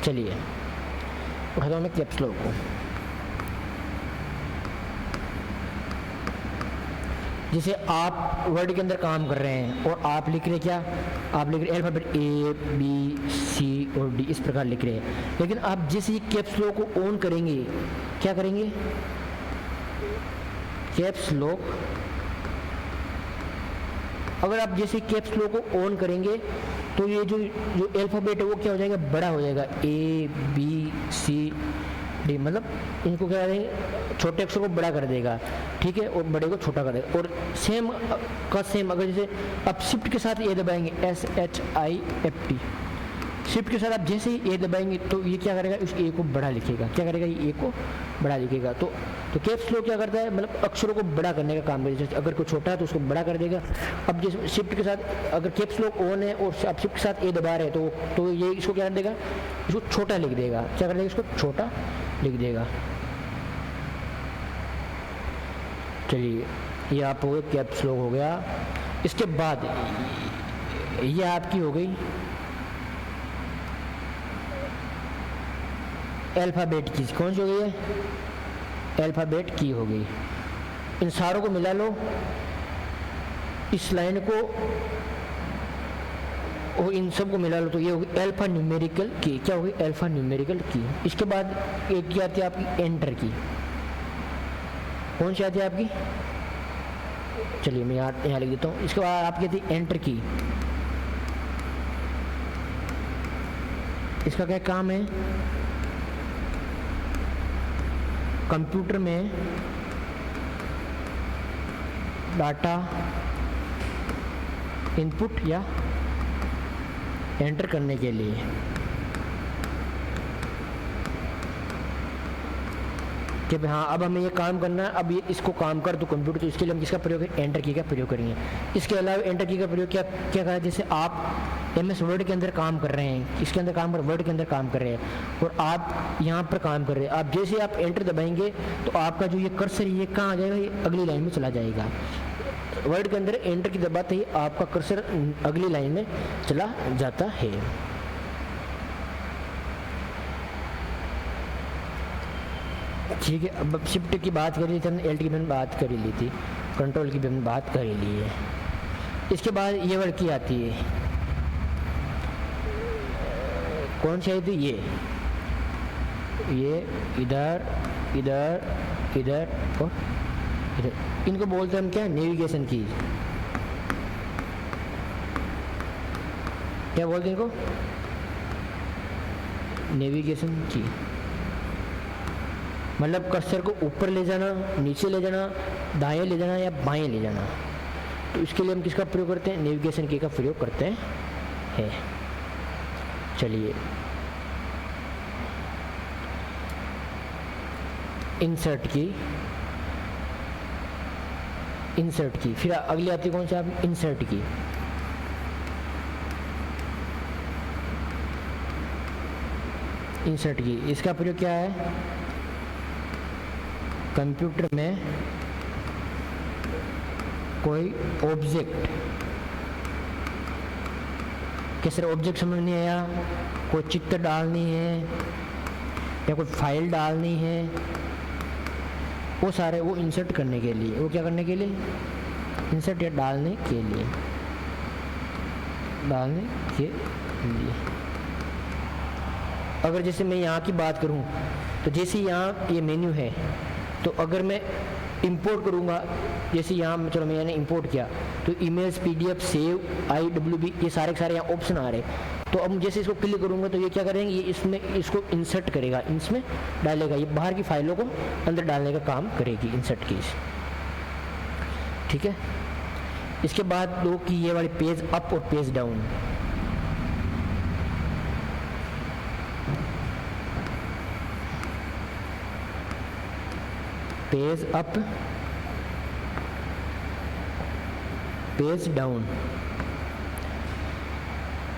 चलिए उठाता हूं मैं कैप्स लॉक को। जैसे आप वर्ड के अंदर काम कर रहे हैं और आप लिख रहे क्या? आप लिख रहे अल्फाबेट ए बी सी और डी, इस प्रकार लिख रहे हैं। लेकिन आप जैसे ही कैप्स लॉक को ऑन करेंगे, क्या करेंगे? कैप्स लॉक, अगर आप जैसे कैप्स लॉक को ऑन करेंगे तो ये जो अल्फाबेट है वो क्या हो जाएगा? बड़ा हो जाएगा। ए बी सी डी, मतलब इनको क्या करेंगे? छोटे अक्षर को बड़ा कर देगा, ठीक है, और बड़े को छोटा कर देगा। और सेम का सेम अगर जैसे आप शिफ्ट के साथ ए दबाएंगे, SHIFT, शिफ्ट के साथ आप जैसे ही ए दबाएंगे तो ये क्या करेगा? उस ए को बड़ा लिखेगा। क्या करेगा? ये ए को बड़ा लिखेगा। तो कैप्स लॉक क्या करता है? मतलब अक्षरों को बड़ा करने का काम करता है। अगर कोई छोटा है तो उसको बड़ा कर देगा। अब जैसे शिफ्ट के साथ अगर कैप्स लॉक ऑन है और आप शिफ्ट के साथ ए दबा रहे हैं तो ये इसको क्या कर देगा? इसको छोटा लिख देगा। क्या कर देगा? इसको छोटा लिख देगा। चलिए ये आप हो गए, कैप्स लॉक हो गया। इसके बाद ये आपकी हो गई अल्फाबेट की। कौन सी हो गई है? अल्फाबेट की हो गई। इन सारों को मिला लो, इस लाइन को और इन सब को मिला लो तो ये होगी अल्फा न्यूमेरिकल की। क्या होगी? अल्फा न्यूमेरिकल की। इसके बाद एक की आती है आपकी एंटर की। कौन सी आती है आपकी? चलिए मैं यहाँ लिख देता हूँ। इसके बाद आपकी आती है एंटर की। इसका क्या काम है? कंप्यूटर में डाटा इनपुट या एंटर करने के लिए कि हाँ अब हमें ये काम करना है, अब ये इसको काम कर तो कंप्यूटर, तो इसके लिए हम किसका प्रयोग है? एंटर की का प्रयोग करेंगे। इसके अलावा एंटर की का प्रयोग क्या करें? जैसे आप MS वर्ड के अंदर काम कर रहे हैं, इसके अंदर काम कर, वर्ड के अंदर काम कर रहे हैं और आप यहाँ पर काम कर रहे हैं, आप जैसे आप एंटर दबाएंगे तो आपका जो ये कर्सर ये कहाँ आ जाएगा? ये अगली लाइन में चला जाएगा। वर्ड के अंदर एंटर की दबाते ही आपका कर्सर अगली लाइन में चला जाता है। ठीक है, अब शिफ्ट की बात करी थी, एल्ट की मैंने बात कर ही ली थी, कंट्रोल की भी हमने बात कर ही ली है। इसके बाद ये वर्ड की आती है, कौन सी आई थी? ये इधर इधर इधर और इधर, इनको बोलते हैं हम क्या? नेविगेशन की। क्या बोलते हैं इनको? नेविगेशन की। मतलब कर्सर को ऊपर ले जाना, नीचे ले जाना, दाएं ले जाना या बाएं ले जाना। तो इसके लिए हम किसका प्रयोग करते हैं? नेविगेशन की का प्रयोग करते हैं। चलिए, इंसर्ट की, इंसर्ट की। फिर अगली आती है कौन सी? आप इंसर्ट की। इंसर्ट की, इसका प्रयोग क्या है? कंप्यूटर में कोई ऑब्जेक्ट, कैसे ऑब्जेक्ट समझ नहीं आया? कोई चित्र डालनी है या कोई फाइल डालनी है, वो सारे वो इंसर्ट करने के लिए, वो क्या करने के लिए? इंसर्ट या डालने के लिए, डालने के लिए। अगर जैसे मैं यहाँ की बात करूँ तो जैसे यहाँ ये मेन्यू है, तो अगर मैं इंपोर्ट करूँगा, जैसे यहाँ चलो मैंने इंपोर्ट किया तो इमेज, PDF, सेव, IWB, ये सारे के सारे यहाँ ऑप्शन आ रहे। तो अब जैसे इसको क्लिक करूँगा तो ये क्या करेंगे? ये इसमें इसको इंसर्ट करेगा, इसमें डालेगा, ये बाहर की फाइलों को अंदर डालने का काम करेगी इंसर्ट की। ठीक है, इसके बाद दो की ये वाली पेज अप और page down. Page up, page down.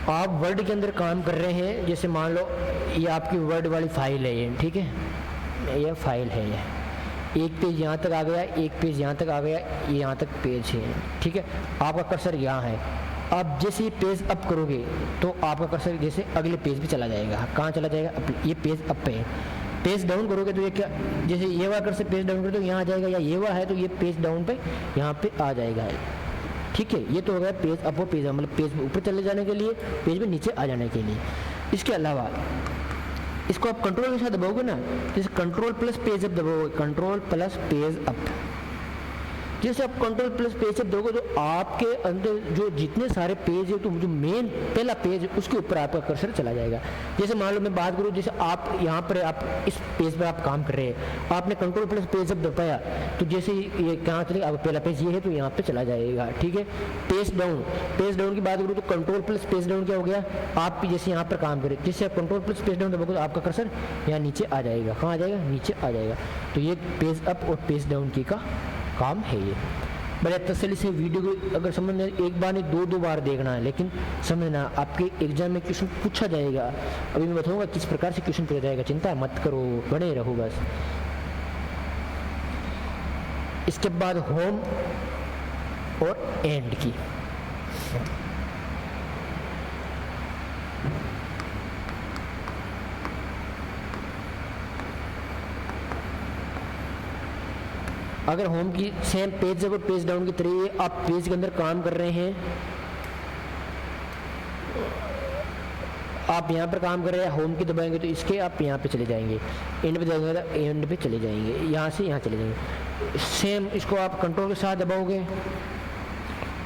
आप वर्ड के अंदर काम कर रहे हैं, जैसे मान लो ये आपकी वर्ड वाली फाइल है ये, ठीक है, ये फाइल है, ये एक पेज यहाँ तक आ गया, एक पेज यहाँ तक आ गया, ये यहाँ तक पेज है, ठीक है। आपका कर्सर यहाँ है। आप जैसे ही पेज अप करोगे तो आपका कर्सर जैसे अगले पेज पे चला जाएगा। कहाँ चला जाएगा? ये पेज अप पे है। पेज डाउन करोगे तो ये क्या, जैसे ये वाला कर्सर पेज डाउन करोगे तो यहाँ आ जाएगा, या ये वाला है तो ये पेज डाउन पे यहाँ पे आ जाएगा। ठीक है, ये तो हो गया पेज अप और पेज डाउन, मतलब पेज ऊपर चले जाने के लिए, पेज पे नीचे आ जाने के लिए। इसके अलावा इसको आप कंट्रोल के साथ दबाओगे ना, जैसे कंट्रोल प्लस पेज अप दबाओगे, कंट्रोल प्लस पेज अप, जैसे आप कंट्रोल प्लस पेज अप दोगे तो आपके अंदर जो जितने सारे पेज है, तो जो मेन पहला पेज है उसके ऊपर आपका कर्सर चला जाएगा। जैसे मान लो मैं बात करूँ, जैसे आप यहाँ पर आप इस पेज पर आप काम कर रहे हैं, आपने कंट्रोल प्लस पेज अप दबाया तो जैसे ये कहाँ चलेगा? आपका पहला पेज ये है तो यहाँ पे चला जाएगा। ठीक है, पेज डाउन, पेज डाउन की बात करूँ तो कंट्रोल प्लस पेज डाउन क्या हो गया? आप जैसे यहाँ पर काम करें, जैसे आप कंट्रोल प्लस पेज डाउन दबाओगे तो आपका कर्सर यहाँ नीचे आ जाएगा। कहाँ आ जाएगा? नीचे आ जाएगा। तो ये पेज अप और पेज डाउन की का काम है। ये बड़े तसल्ली से वीडियो को अगर समझना, एक बार नहीं दो बार देखना है, लेकिन समझना आपके एग्जाम में क्वेश्चन पूछा जाएगा। अभी मैं बताऊंगा किस प्रकार से क्वेश्चन पूछा जाएगा, चिंता मत करो, बने रहो बस। इसके बाद होम और एंड की। अगर होम की सेम पेज अप और पेज डाउन की तरह आप पेज के अंदर काम कर रहे हैं, आप यहाँ पर काम कर रहे हैं, होम की दबाएंगे तो इसके आप यहाँ पे चले जाएंगे, एंड पे दबाएंगे तो एंड पे चले जाएंगे, यहाँ से यहाँ चले जाएंगे। सेम इसको आप कंट्रोल के साथ दबाओगे,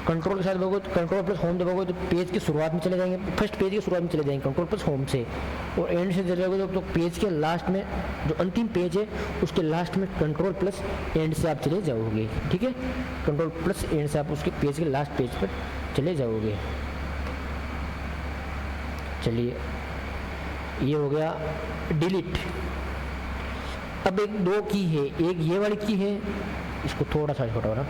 कंट्रोल के साथ दबाओगे तो कंट्रोल प्लस होम दबाओगे तो पेज की शुरुआत में चले जाएंगे, फर्स्ट पेज की शुरुआत में चले जाएंगे कंट्रोल प्लस होम से, और एंड से चले जाओगे तो पेज के लास्ट में जो अंतिम पेज है उसके लास्ट में कंट्रोल प्लस एंड से आप चले जाओगे। ठीक है, कंट्रोल प्लस एंड से आप उसके पेज के लास्ट पेज पर चले जाओगे। चलिए, ये हो गया डिलीट। अब एक दो की है, एक ये वाली की है, इसको थोड़ा सा छोटा बना,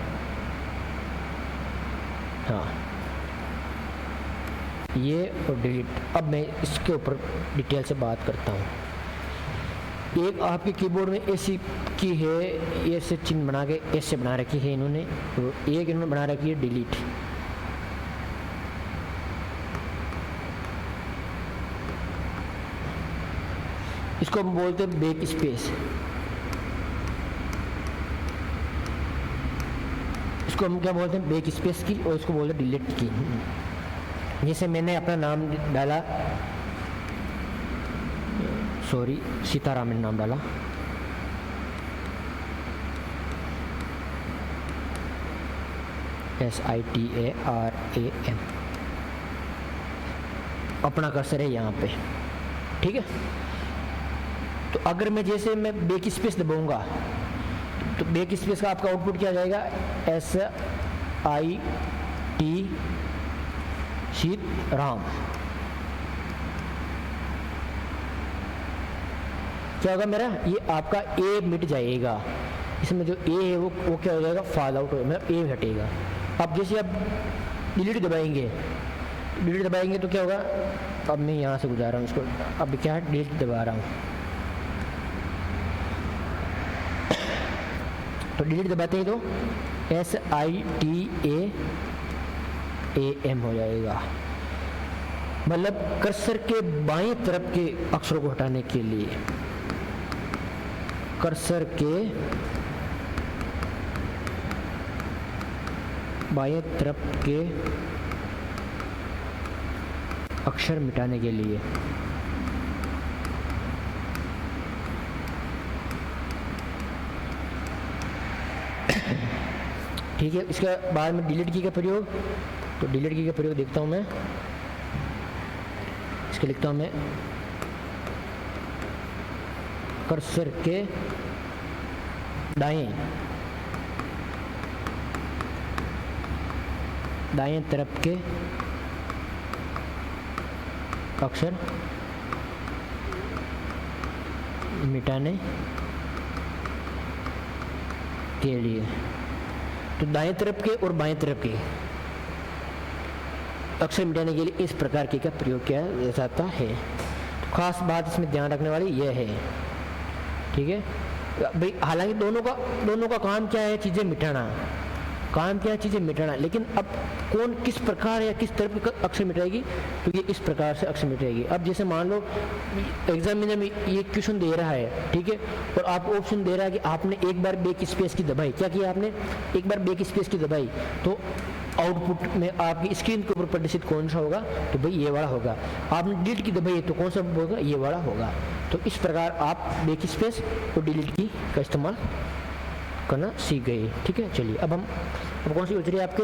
हाँ ये और डिलीट। अब मैं इसके ऊपर डिटेल से बात करता हूँ। एक आपके कीबोर्ड में ऐसी की है, ऐसे चिन्ह बना के ऐसे बना रखी है इन्होंने, तो एक इन्होंने बना रखी है डिलीट। इसको हम बोलते हैं बैक स्पेस, इसको हम क्या बोलते हैं बैक स्पेस की, और इसको बोलते हैं डिलीट की। जैसे मैंने अपना नाम डाला, सॉरी सीतारामन नाम डाला, SITARAM, अपना कर्सर है यहाँ पे, ठीक है। तो अगर मैं जैसे मैं बैक स्पेस दबाऊंगा तो बैक स्पेस का आपका आउटपुट क्या जाएगा, SIT राम। क्या होगा मेरा, ये आपका ए मिट जाएगा, इसमें जो ए है वो क्या हो जाएगा, फॉल आउट हो, मतलब ए हटेगा। अब जैसे आप डिलीट दबाएंगे, डिलीट दबाएंगे तो क्या होगा, अब मैं यहाँ से गुजार रहा हूँ इसको, अब क्या है डिलीट दबा रहा हूँ, तो डिलीट दबाते हैं तो SITAAM हो जाएगा। मतलब कर्सर के बाएं तरफ के अक्षरों को हटाने के लिए, कर्सर के बाएं तरफ के अक्षर मिटाने के लिए। ठीक है, इसके बाद में डिलीट की का प्रयोग, तो डिलीट की का प्रयोग देखता हूं मैं, इसके लिखता हूं मैं कर्सर के दाएं तरफ के अक्षर मिटाने के लिए। तो दाएं तरफ के और बाएं तरफ के अक्षर मिटाने के लिए इस प्रकार के का प्रयोग किया जाता है। तो खास बात इसमें ध्यान रखने वाली यह है, ठीक है भाई। हालांकि दोनों का काम क्या है, चीज़ें मिटाना, काम क्या है, चीज़ें मिटाना। लेकिन अब कौन किस प्रकार या किस तरफ का अक्षर मिटाएगी, तो ये इस प्रकार से अक्षर मिटाएगी। अब जैसे मान लो एग्जामिनर में ये क्वेश्चन दे रहा है, ठीक है, और आपको ऑप्शन दे रहा है कि आपने एक बार बैक स्पेस की दबाई, क्या किया आपने, एक बार बैक स्पेस की दबाई, तो आउटपुट में आपकी स्क्रीन के ऊपर प्रदर्शित कौन सा होगा, तो भाई ये वाला होगा। आपने डिलीट की दबाई तो कौन सा होगा, ये वाला होगा। तो इस प्रकार आप बैक स्पेस और डिलीट की का इस्तेमाल करना सीख गए, ठीक है। चलिए अब कौन सी उतरी आपके,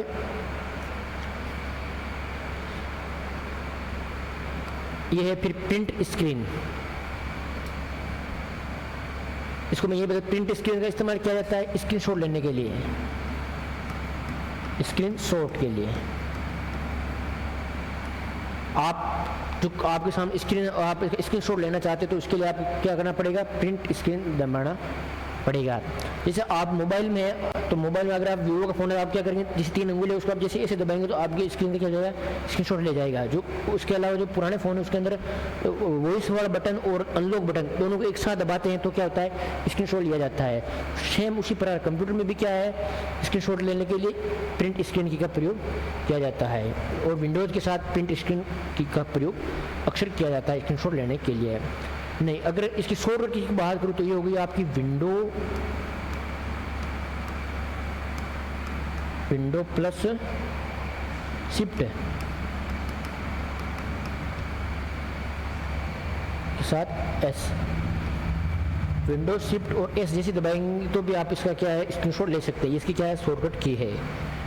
ये है फिर प्रिंट स्क्रीन। इसको मैं ये बता, प्रिंट स्क्रीन का इस्तेमाल किया जाता है स्क्रीनशॉट लेने के लिए, स्क्रीनशॉट के लिए। आप जो आपके सामने स्क्रीन, आप स्क्रीनशॉट लेना चाहते हो तो उसके लिए आप क्या करना पड़ेगा, प्रिंट स्क्रीन दबाना पड़ेगा। जैसे आप मोबाइल में है तो मोबाइल में अगर आप वीवो का फ़ोन है, आप क्या करेंगे, जिस 3 अंगुली है उसको आप जैसे ऐसे दबाएंगे तो आपकी स्क्रीन पे क्या हो जाएगा, स्क्रीनशॉट ले जाएगा। जो उसके अलावा जो पुराने फ़ोन है उसके अंदर वॉइस वाला बटन और अनलॉक बटन दोनों को एक साथ दबाते हैं तो क्या होता है, स्क्रीनशॉट लिया जाता है। सेम उसी प्रकार कंप्यूटर में भी क्या है, स्क्रीनशॉट लेने के लिए प्रिंट स्क्रीन की का प्रयोग किया जाता है, और विंडोज़ के साथ प्रिंट स्क्रीन की का प्रयोग अक्सर किया जाता है स्क्रीनशॉट लेने के लिए। नहीं, अगर इसकी शॉर्टकट की बात करूँ तो ये होगी आपकी विंडो प्लस शिफ्ट के साथ एस, विंडो शिफ्ट और एस जैसे दबाएंगे तो भी आप इसका क्या है, स्क्रीनशॉट ले सकते हैं। इसकी क्या है, शॉर्टकट की है,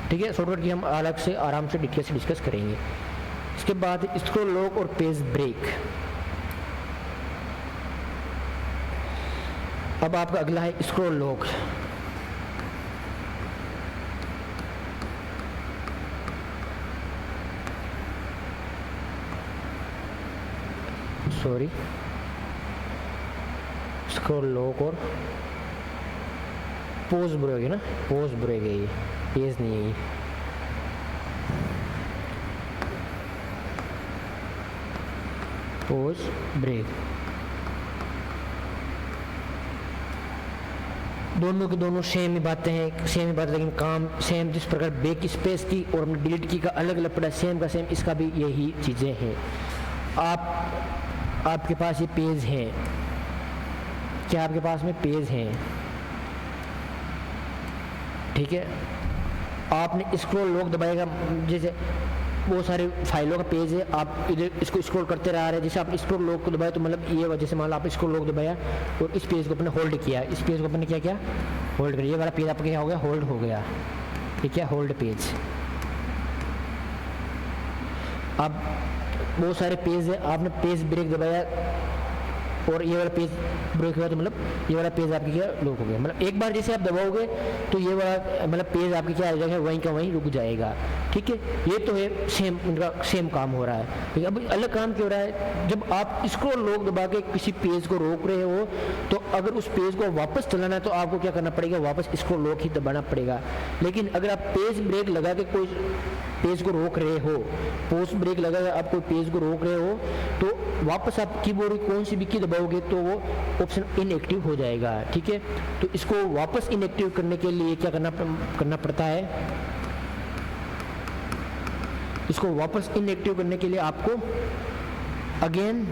ठीक है। शॉर्टकट की हम अलग से आराम से डिटेल से डिस्कस करेंगे। इसके बाद स्क्रॉल लॉक और पेज ब्रेक। अब आपका अगला है scroll lock. Sorry, scroll lock और पोज ब्रेक है ना, पोज ब्रेक है, ये पेज नहीं है ये। पोज ब्रेक दोनों के दोनों सेम ही बातें हैं, सेम ही बात, लेकिन काम सेम। जिस प्रकार बैक स्पेस की और हमने डिलीट की का अलग अलग पड़ा, सेम का सेम इसका भी यही चीज़ें हैं। आपके पास ये पेज है, क्या आपके पास में पेज है, ठीक है। आपने स्क्रॉल लॉक दबाएगा, जैसे बहुत सारे फाइलों का पेज है, आप इधर इसको स्क्रॉल करते रह रहे हैं। जैसे आप स्क्रॉल लॉक को दबाया तो मतलब ये, जैसे मान लो आप स्क्रॉल लॉक दबाया और इस पेज को अपने होल्ड किया, इस पेज को अपने क्या किया, होल्ड कर, ये वाला पेज आपका क्या हो गया, होल्ड हो गया, ठीक है, होल्ड पेज। अब बहुत सारे पेज है, आपने पेज ब्रेक दबाया और ये वाला पेज ब्रेक हुआ तो मतलब ये वाला पेज आपकी क्या लॉक हो गया। मतलब एक बार जैसे आप दबाओगे तो ये वाला मतलब पेज आपकी क्या आ जाएगा, वहीं का वहीं रुक जाएगा, ठीक है। ये तो है सेम, उनका सेम काम हो रहा है, ठीक है। अब अलग काम क्यों हो रहा है, जब आप स्क्रॉल लॉक दबा के किसी पेज को रोक रहे हो तो अगर उस पेज को वापस चलाना है तो आपको क्या करना पड़ेगा, वापस स्क्रॉल लॉक ही दबाना पड़ेगा। लेकिन अगर आप पेज ब्रेक लगा के कोई पेज को रोक रहे हो, पोस्ट ब्रेक लगा के आप कोई पेज को रोक रहे हो तो वापस आप कीबोर्ड की कौन सी भी की दबाओगे तो वो ऑप्शन इनएक्टिव हो जाएगा, ठीक है। तो इसको वापस इनएक्टिव करने के लिए क्या करना पड़ता है, इसको वापस इनएक्टिव करने के लिए आपको अगेन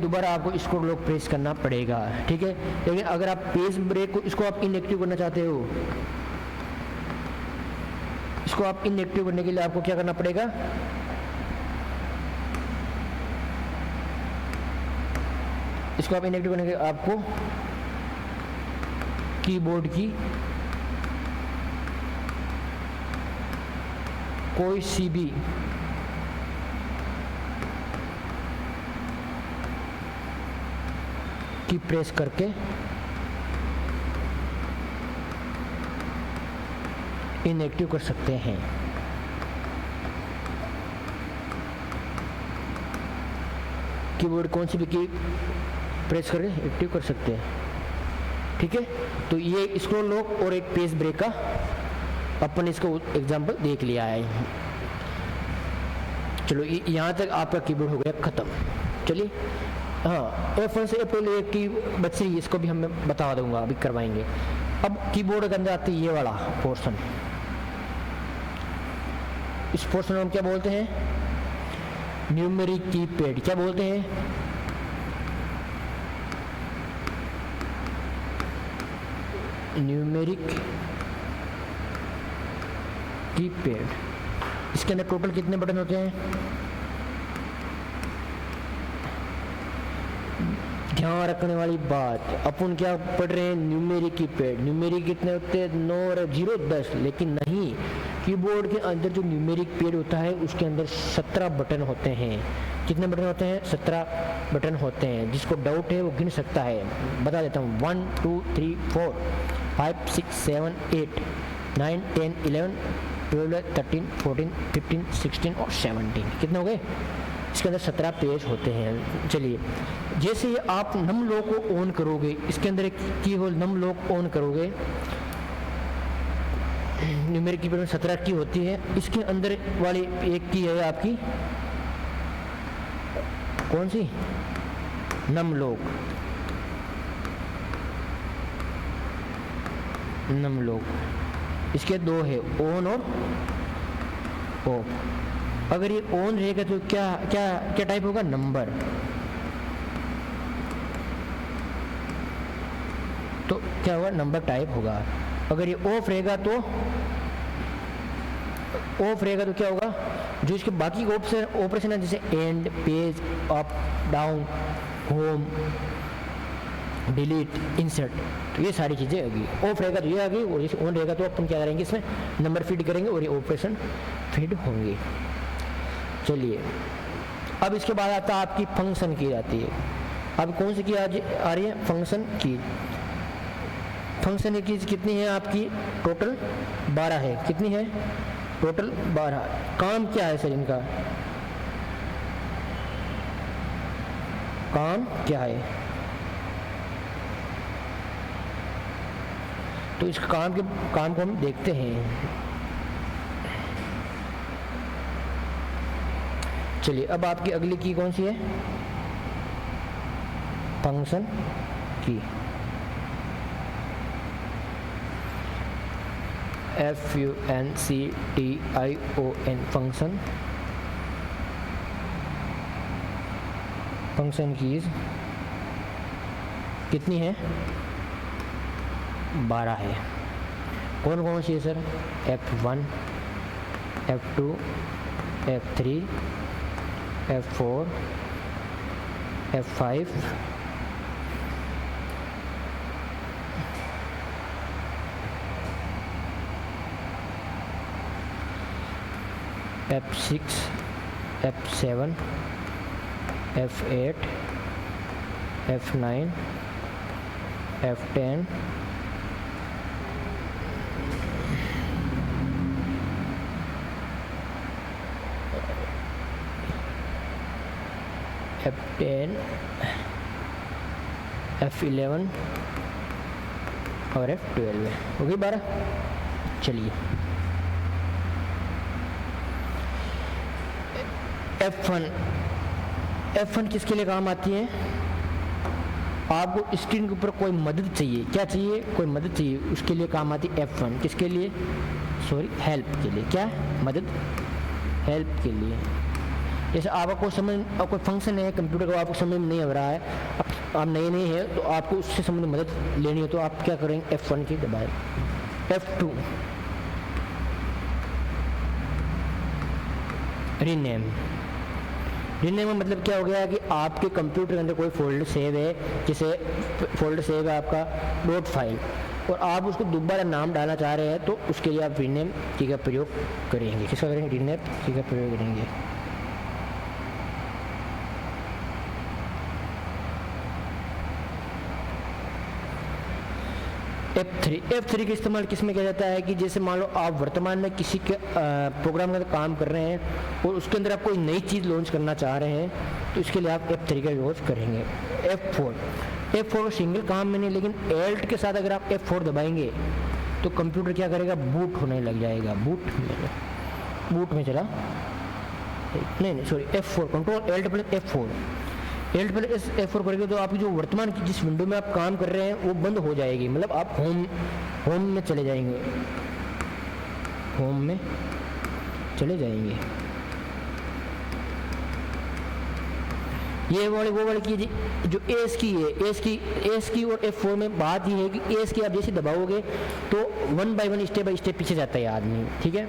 दोबारा आपको इसको लॉक प्रेस करना पड़ेगा, ठीक है। लेकिन अगर आप पेज ब्रेक को इसको आप इनएक्टिव करना चाहते हो, इसको आप इनएक्टिव करने के लिए आपको क्या करना पड़ेगा, इसको आप इनएक्टिव करने के लिए आपको कीबोर्ड की कोई सी भी की प्रेस करके इनएक्टिव कर सकते हैं। कीबोर्ड कौन सी भी की प्रेस करके एक्टिव कर सकते हैं, ठीक है। तो ये स्क्रॉल लॉक और एक पेज ब्रेक का अपन इसको एग्जांपल देख लिया है। चलो यहाँ तक आपका कीबोर्ड हो गया खत्म। चलिए हाँ, F1 से F1 की बच्ची इसको भी हम बता दूंगा, अभी करवाएंगे। अब कीबोर्ड के अंदर आती है ये वाला पोर्शन, इस पोर्शन में हम क्या बोलते हैं, न्यूमेरिक कीपैड। क्या बोलते हैं, न्यूमेरिक कीपैड। इसके अंदर टोटल कितने बटन होते हैं, ध्यान रखने वाली बात, अपन क्या पढ़ रहे हैं, न्यूमेरिक कीपैड। न्यूमेरिक कितने होते हैं, 9 और 0 10, लेकिन नहीं, कीबोर्ड के अंदर जो न्यूमेरिक पैड होता है उसके अंदर 17 बटन होते हैं। कितने बटन होते हैं, 17 बटन होते हैं। जिसको डाउट है वो गिन सकता है, बता देता हूँ, 1 2 3 4 5 6 7 8 9 10 11 12 13 14 15 16 और 17। कितने हो गए, इसके अंदर 17 पेज होते हैं। चलिए, जैसे ही आप नम लॉक को ऑन करोगे, इसके अंदर एक की होल नम लॉक ऑन करोगे, न्यूमेरिक कीपैड में 17 की होती है। इसके अंदर वाली एक की है आपकी कौन सी, नम लॉक। नम लॉक इसके 2 है, ऑन और ऑफ। अगर ये ऑन रहेगा तो क्या क्या क्या टाइप होगा, नंबर। तो क्या होगा, नंबर टाइप होगा। अगर ये ऑफ रहेगा तो क्या होगा, जो इसके बाकी ऑपरेशन है जैसे and, page, up, down, home, delete, insert, तो ये सारी चीज़ें होगी। ऑफ रहेगा तो ये आ गई, और जैसे ऑन रहेगा तो अपन क्या करेंगे, इसमें नंबर फीड करेंगे और ये ऑपरेशन फीड होंगे। चलिए, अब इसके बाद आता है आपकी फंक्शन की जाती है। अब कौन सी की आ रही है, फंक्शन की। फंक्शन की कितनी है आपकी, टोटल 12 है। कितनी है, टोटल 12। काम क्या है सर इनका, काम क्या है, तो इस काम को हम देखते हैं। चलिए अब आपकी अगली की कौन सी है, फंक्शन की। FUNCTION फंक्शन, फंक्शन कीज कितनी है, 12 है। कौन कौन सी है sir, F1, F2, F3, F4, F5, F6, F7, F8, F9, F10, F10, F11 और F12 है, हो गई 12। चलिए F1 किसके लिए काम आती है, आपको स्क्रीन के ऊपर कोई मदद चाहिए, क्या चाहिए, कोई मदद चाहिए, उसके लिए काम आती है F1। किसके लिए, सॉरी हेल्प के लिए, क्या मदद, हेल्प के लिए। जैसे आपको समझ, अब कोई फंक्शन है कंप्यूटर का, आपको समझ में नहीं आ रहा है, आप नए नए हैं तो आपको उससे संबंधित मदद लेनी है, तो आप क्या करेंगे, F1 की दबाएं। F2 रीनेम, रीनेम का मतलब क्या हो गया कि आपके कंप्यूटर के अंदर कोई फोल्डर सेव है, जैसे फोल्डर सेव है आपका डॉट फाइल, और आप उसको दोबारा नाम डालना चाह रहे हैं, तो उसके लिए आप रीनेम की का प्रयोग करेंगे। किसका करेंगे, रीनेम की का प्रयोग करेंगे। F3 का इस्तेमाल किस में किया जाता है कि जैसे मान लो आप वर्तमान में किसी के प्रोग्राम के अंदर काम कर रहे हैं और उसके अंदर आप कोई नई चीज़ लॉन्च करना चाह रहे हैं, तो इसके लिए आप F3 का यूज करेंगे। F4 सिंगल काम में नहीं, लेकिन Alt के साथ अगर आप F4 दबाएंगे तो कंप्यूटर क्या करेगा, बूट होने लग जाएगा। बूट में चला, नहीं sorry, F4 control Alt plus F4, Alt plus F4 करेंगे तो आपकी जो वर्तमान की जिस विंडो में आप काम कर रहे हैं वो बंद हो जाएगी, मतलब आप होम में चले जाएंगे, होम में चले जाएंगे। ये वाली वो वाली की जो एस की है, एस की और F4 में बात ये है कि एस की आप जैसे दबाओगे तो 1 बाय 1 स्टेप बाय स्टेप पीछे जाता है आदमी, ठीक है।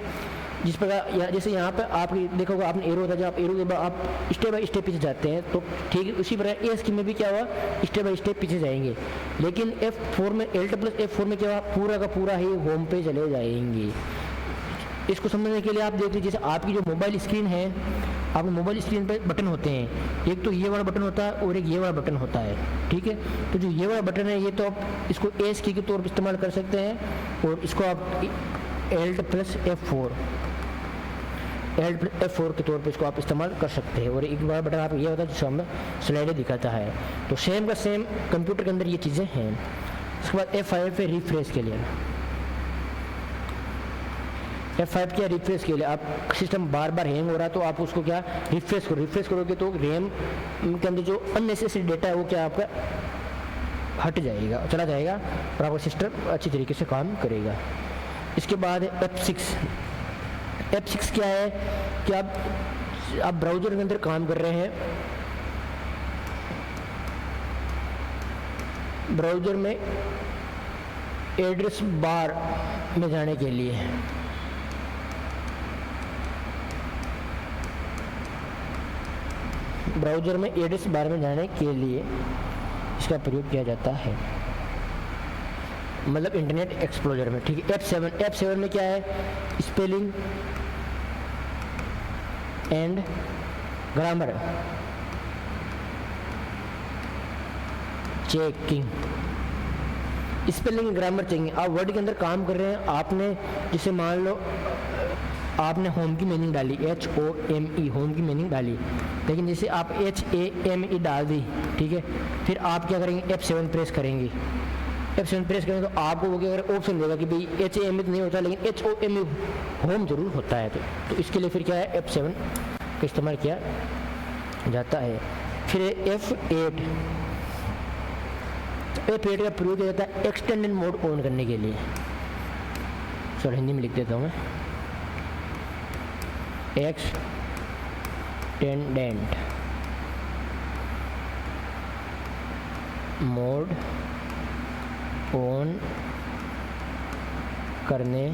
जिस प्रकार जैसे यहाँ पर आप देखोगे, आपने एरो था, जब आप एरो के बाद आप स्टेप बाय स्टेप पीछे जाते हैं, तो ठीक है उसी प्रकार एस की में भी क्या हुआ, स्टेप बाय स्टेप पीछे जाएंगे। लेकिन F4 में Alt प्लस F4 में क्या हुआ, पूरा का पूरा ही होम पे चले जाएंगे। इसको समझने के लिए आप देख लीजिए, जैसे आपकी जो मोबाइल स्क्रीन है, आपके मोबाइल स्क्रीन पे बटन होते हैं, एक तो ये वाला बटन होता है और एक ये वाला बटन होता है, ठीक है। तो जो ये वाला बटन है, ये तो आप इसको एस की के तौर पर इस्तेमाल कर सकते हैं, और इसको आप Alt प्लस F4 के तौर पे इसको आप इस्तेमाल कर सकते हैं। और एक बार बटन आप ये होता है जिसको हमें स्लाइडर दिखाता है। तो सेम का सेम कंप्यूटर के अंदर ये चीज़ें हैं। उसके बाद F5 पे रिफ्रेश के लिए, F5 क्या, रिफ्रेश के लिए आप सिस्टम बार बार हैंग हो रहा है तो आप उसको क्या रिफ्रेश करोगे तो रैम के अंदर जो अननेसेसरी डेटा है वो क्या आपका हट जाएगा, चला जाएगा, और आपका सिस्टम अच्छी तरीके से काम करेगा। इसके बाद F6 क्या है कि आप ब्राउज़र के अंदर काम कर रहे हैं, ब्राउज़र में एड्रेस बार में जाने के लिए इसका प्रयोग किया जाता है, मतलब इंटरनेट एक्सप्लोरर में, ठीक है। F7 में क्या है, spelling and grammar checking, spelling grammar checking. आप वर्ड के अंदर काम कर रहे हैं, आपने जैसे मान लो आपने होम की मीनिंग डाली, HOME, होम की मीनिंग डाली, लेकिन जैसे आप HAME डाल दी, ठीक है, फिर आप क्या करेंगे, F7 प्रेस करेंगे। F7 प्रेस करेंगे तो आपको वो क्या करेगा, ऑप्शन देगा कि भाई HAME तो नहीं होता, लेकिन HOME होम जरूर होता है। तो इसके लिए फिर क्या है, F7 का का इस्तेमाल किया जाता है। फिर F8 का प्रयोग किया जाता है एक्सटेंडेड मोड ऑन करने के लिए। सॉरी हिंदी में लिख देता हूँ मैं, एक्सटेंडेड मोड ऑन करने,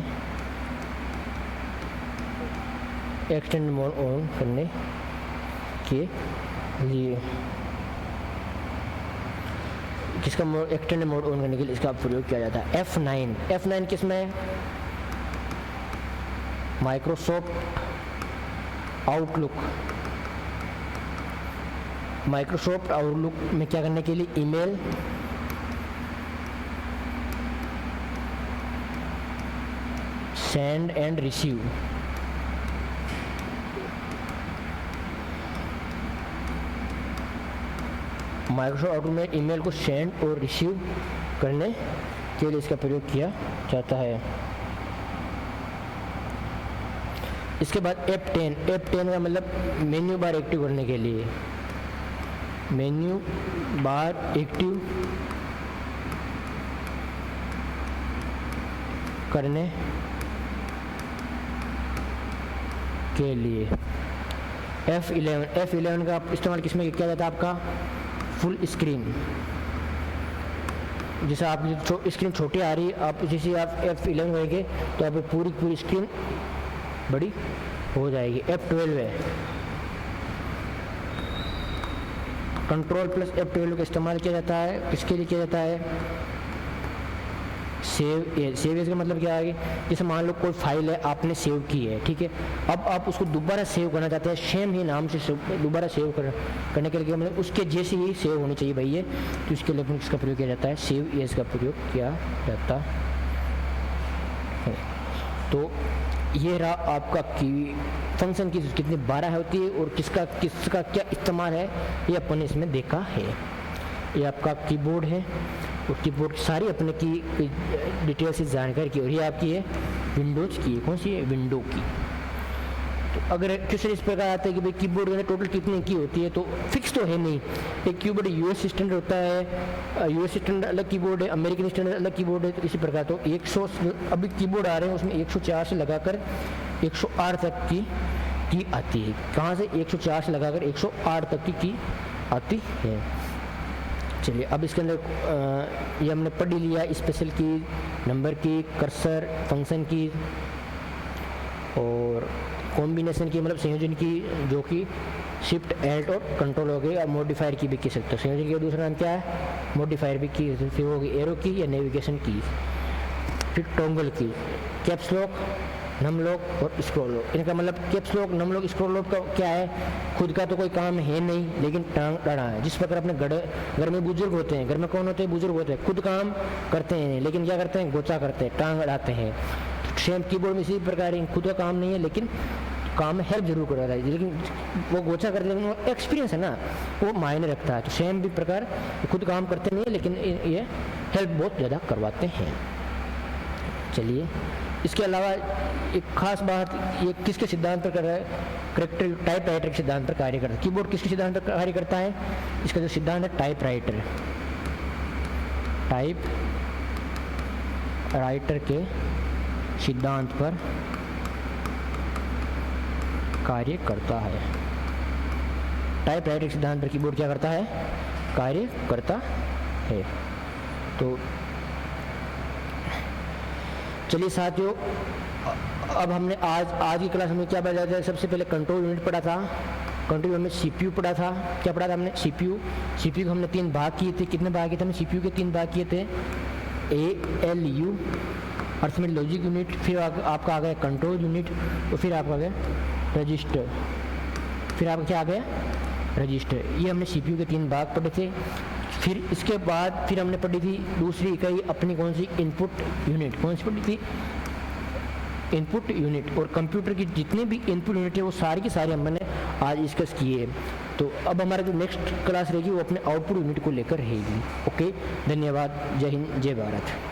एक्सटेंडेड मोड ऑन करने के लिए किसका एक्सटेंडेड मोड ऑन करने के लिए इसका प्रयोग किया जाता है। F9 किस में है? माइक्रोसॉफ्ट आउटलुक में क्या करने के लिए? Email send and receive, Microsoft outlook में ईमेल को सेंड और रिसीव करने के लिए इसका प्रयोग किया जाता है। इसके बाद F10 का मतलब मेन्यू बार एक्टिव करने के लिए, मेन्यू बार एक्टिव करने के लिए। F11 का इस्तेमाल किसमें किया जाता है? आपका फुल स्क्रीन, जैसे आप स्क्रीन छोटी आ रही है, आप जैसे आप F11 करेंगे तो आप पूरी स्क्रीन बड़ी हो जाएगी। F12 है, कंट्रोल प्लस F12 का इस्तेमाल किया जाता है। किसके लिए किया जाता है? सेव एज का मतलब क्या है? जैसे मान लो कोई फाइल है आपने सेव की है, ठीक है, अब आप उसको दोबारा सेव करना चाहते हैं, सेम ही नाम से दोबारा सेव करने के लिए मतलब उसके जैसे ही सेव होनी चाहिए भाई ये, तो इसके लिए इसका प्रयोग किया जाता है, सेव एज का प्रयोग किया जाता है। तो ये रहा आपका की फंक्शन की कितनी 12 होती है और किसका क्या इस्तेमाल है ये अपन ने इसमें देखा है। ये आपका कीबोर्ड है और कीबोर्ड सारी अपने की डिटेल से जानकारी की, और ये आपकी है विंडोज़ की, कौन सी है? विंडो की। तो अगर क्वेश्चन इस प्रकार आता है कि भाई कीबोर्ड में टोटल कितने की होती है, तो फिक्स तो है नहीं। एक कीबोर्ड यूएस स्टैंडर्ड होता है, यूएस स्टैंडर्ड अलग कीबोर्ड है, अमेरिकन स्टैंडर्ड अलग कीबोर्ड है। तो इसी प्रकार तो 100 अभी कीबोर्ड आ रहे हैं उसमें 104 से लगाकर 108 तक की आती है। कहाँ से? 104 से लगाकर 108 तक की आती है। चलिए अब इसके अंदर ये हमने पढ़ लिया, स्पेशल की, नंबर की, कर्सर, फंक्शन की और कॉम्बिनेशन की मतलब संयोजन की, जो कि शिफ्ट एल्ट और कंट्रोल हो गई। और मॉडिफायर की भी कह सकते हो। संयोजन की दूसरा नाम क्या है? मॉडिफायर भी की, फिर होगी एरो की या नेविगेशन की, फिर toggle key, caps lock, num lock और स्क्रॉल लॉक। इनका मतलब caps lock, num lock, scroll lock का क्या है? खुद का तो कोई काम है नहीं, लेकिन टांग अड़ा है। जिस प्रकार अपने घर में बुजुर्ग होते हैं, घर में कौन होते हैं? बुजुर्ग होते हैं, खुद काम करते हैं लेकिन क्या करते हैं? गोचा करते हैं, टांग अड़ाते हैं। सेम कीबोर्ड में इसी प्रकार खुद का काम नहीं है लेकिन काम हेल्प जरूर कर रहा है, लेकिन वो गोचा करते हैं, लेकिन वो एक्सपीरियंस है ना, वो मायने रखता है। तो सेम भी प्रकार खुद काम करते नहीं है लेकिन ये हेल्प बहुत ज़्यादा करवाते हैं। चलिए इसके अलावा एक खास बात, ये किसके सिद्धांत पर कर रहा है? करेक्टर टाइप राइटर के सिद्धांत पर कार्य करता है। कीबोर्ड किसके सिद्धांत पर कार्य करता है? इसका जो सिद्धांत है टाइप राइटर के सिद्धांत पर कार्य करता है। टाइप राइटर के सिद्धांत पर कीबोर्ड क्या करता है? कार्य करता है। तो चलिए साथियों, अब हमने आज की क्लास में क्या पढ़ा था? सबसे पहले कंट्रोल यूनिट पढ़ा था, कंट्रोल यूनिट में सीपीयू पढ़ा था। क्या पढ़ा था हमने? सीपीयू को हमने 3 भाग किए थे। कितने भाग किए थे हमने? सीपीयू के 3 भाग किए थे, ALU अर्थमेटिक लॉजिक यूनिट, फिर आपका आ गया कंट्रोल यूनिट और फिर आपका आ गया रजिस्टर, फिर आपका क्या आ गया? रजिस्टर। ये हमने सीपीयू के 3 भाग पढ़े थे। फिर इसके बाद फिर हमने पढ़ी थी दूसरी इकाई अपनी, कौन सी? Input unit. कौन सी पढ़ी थी? Input unit. और कंप्यूटर की जितनी भी इनपुट यूनिट है वो सारी की सारी हमने आज डिस्कस किए। तो अब हमारा जो नेक्स्ट क्लास रहेगी वो अपने आउटपुट यूनिट को लेकर रहेगी। ओके, धन्यवाद। जय हिंद, जय भारत।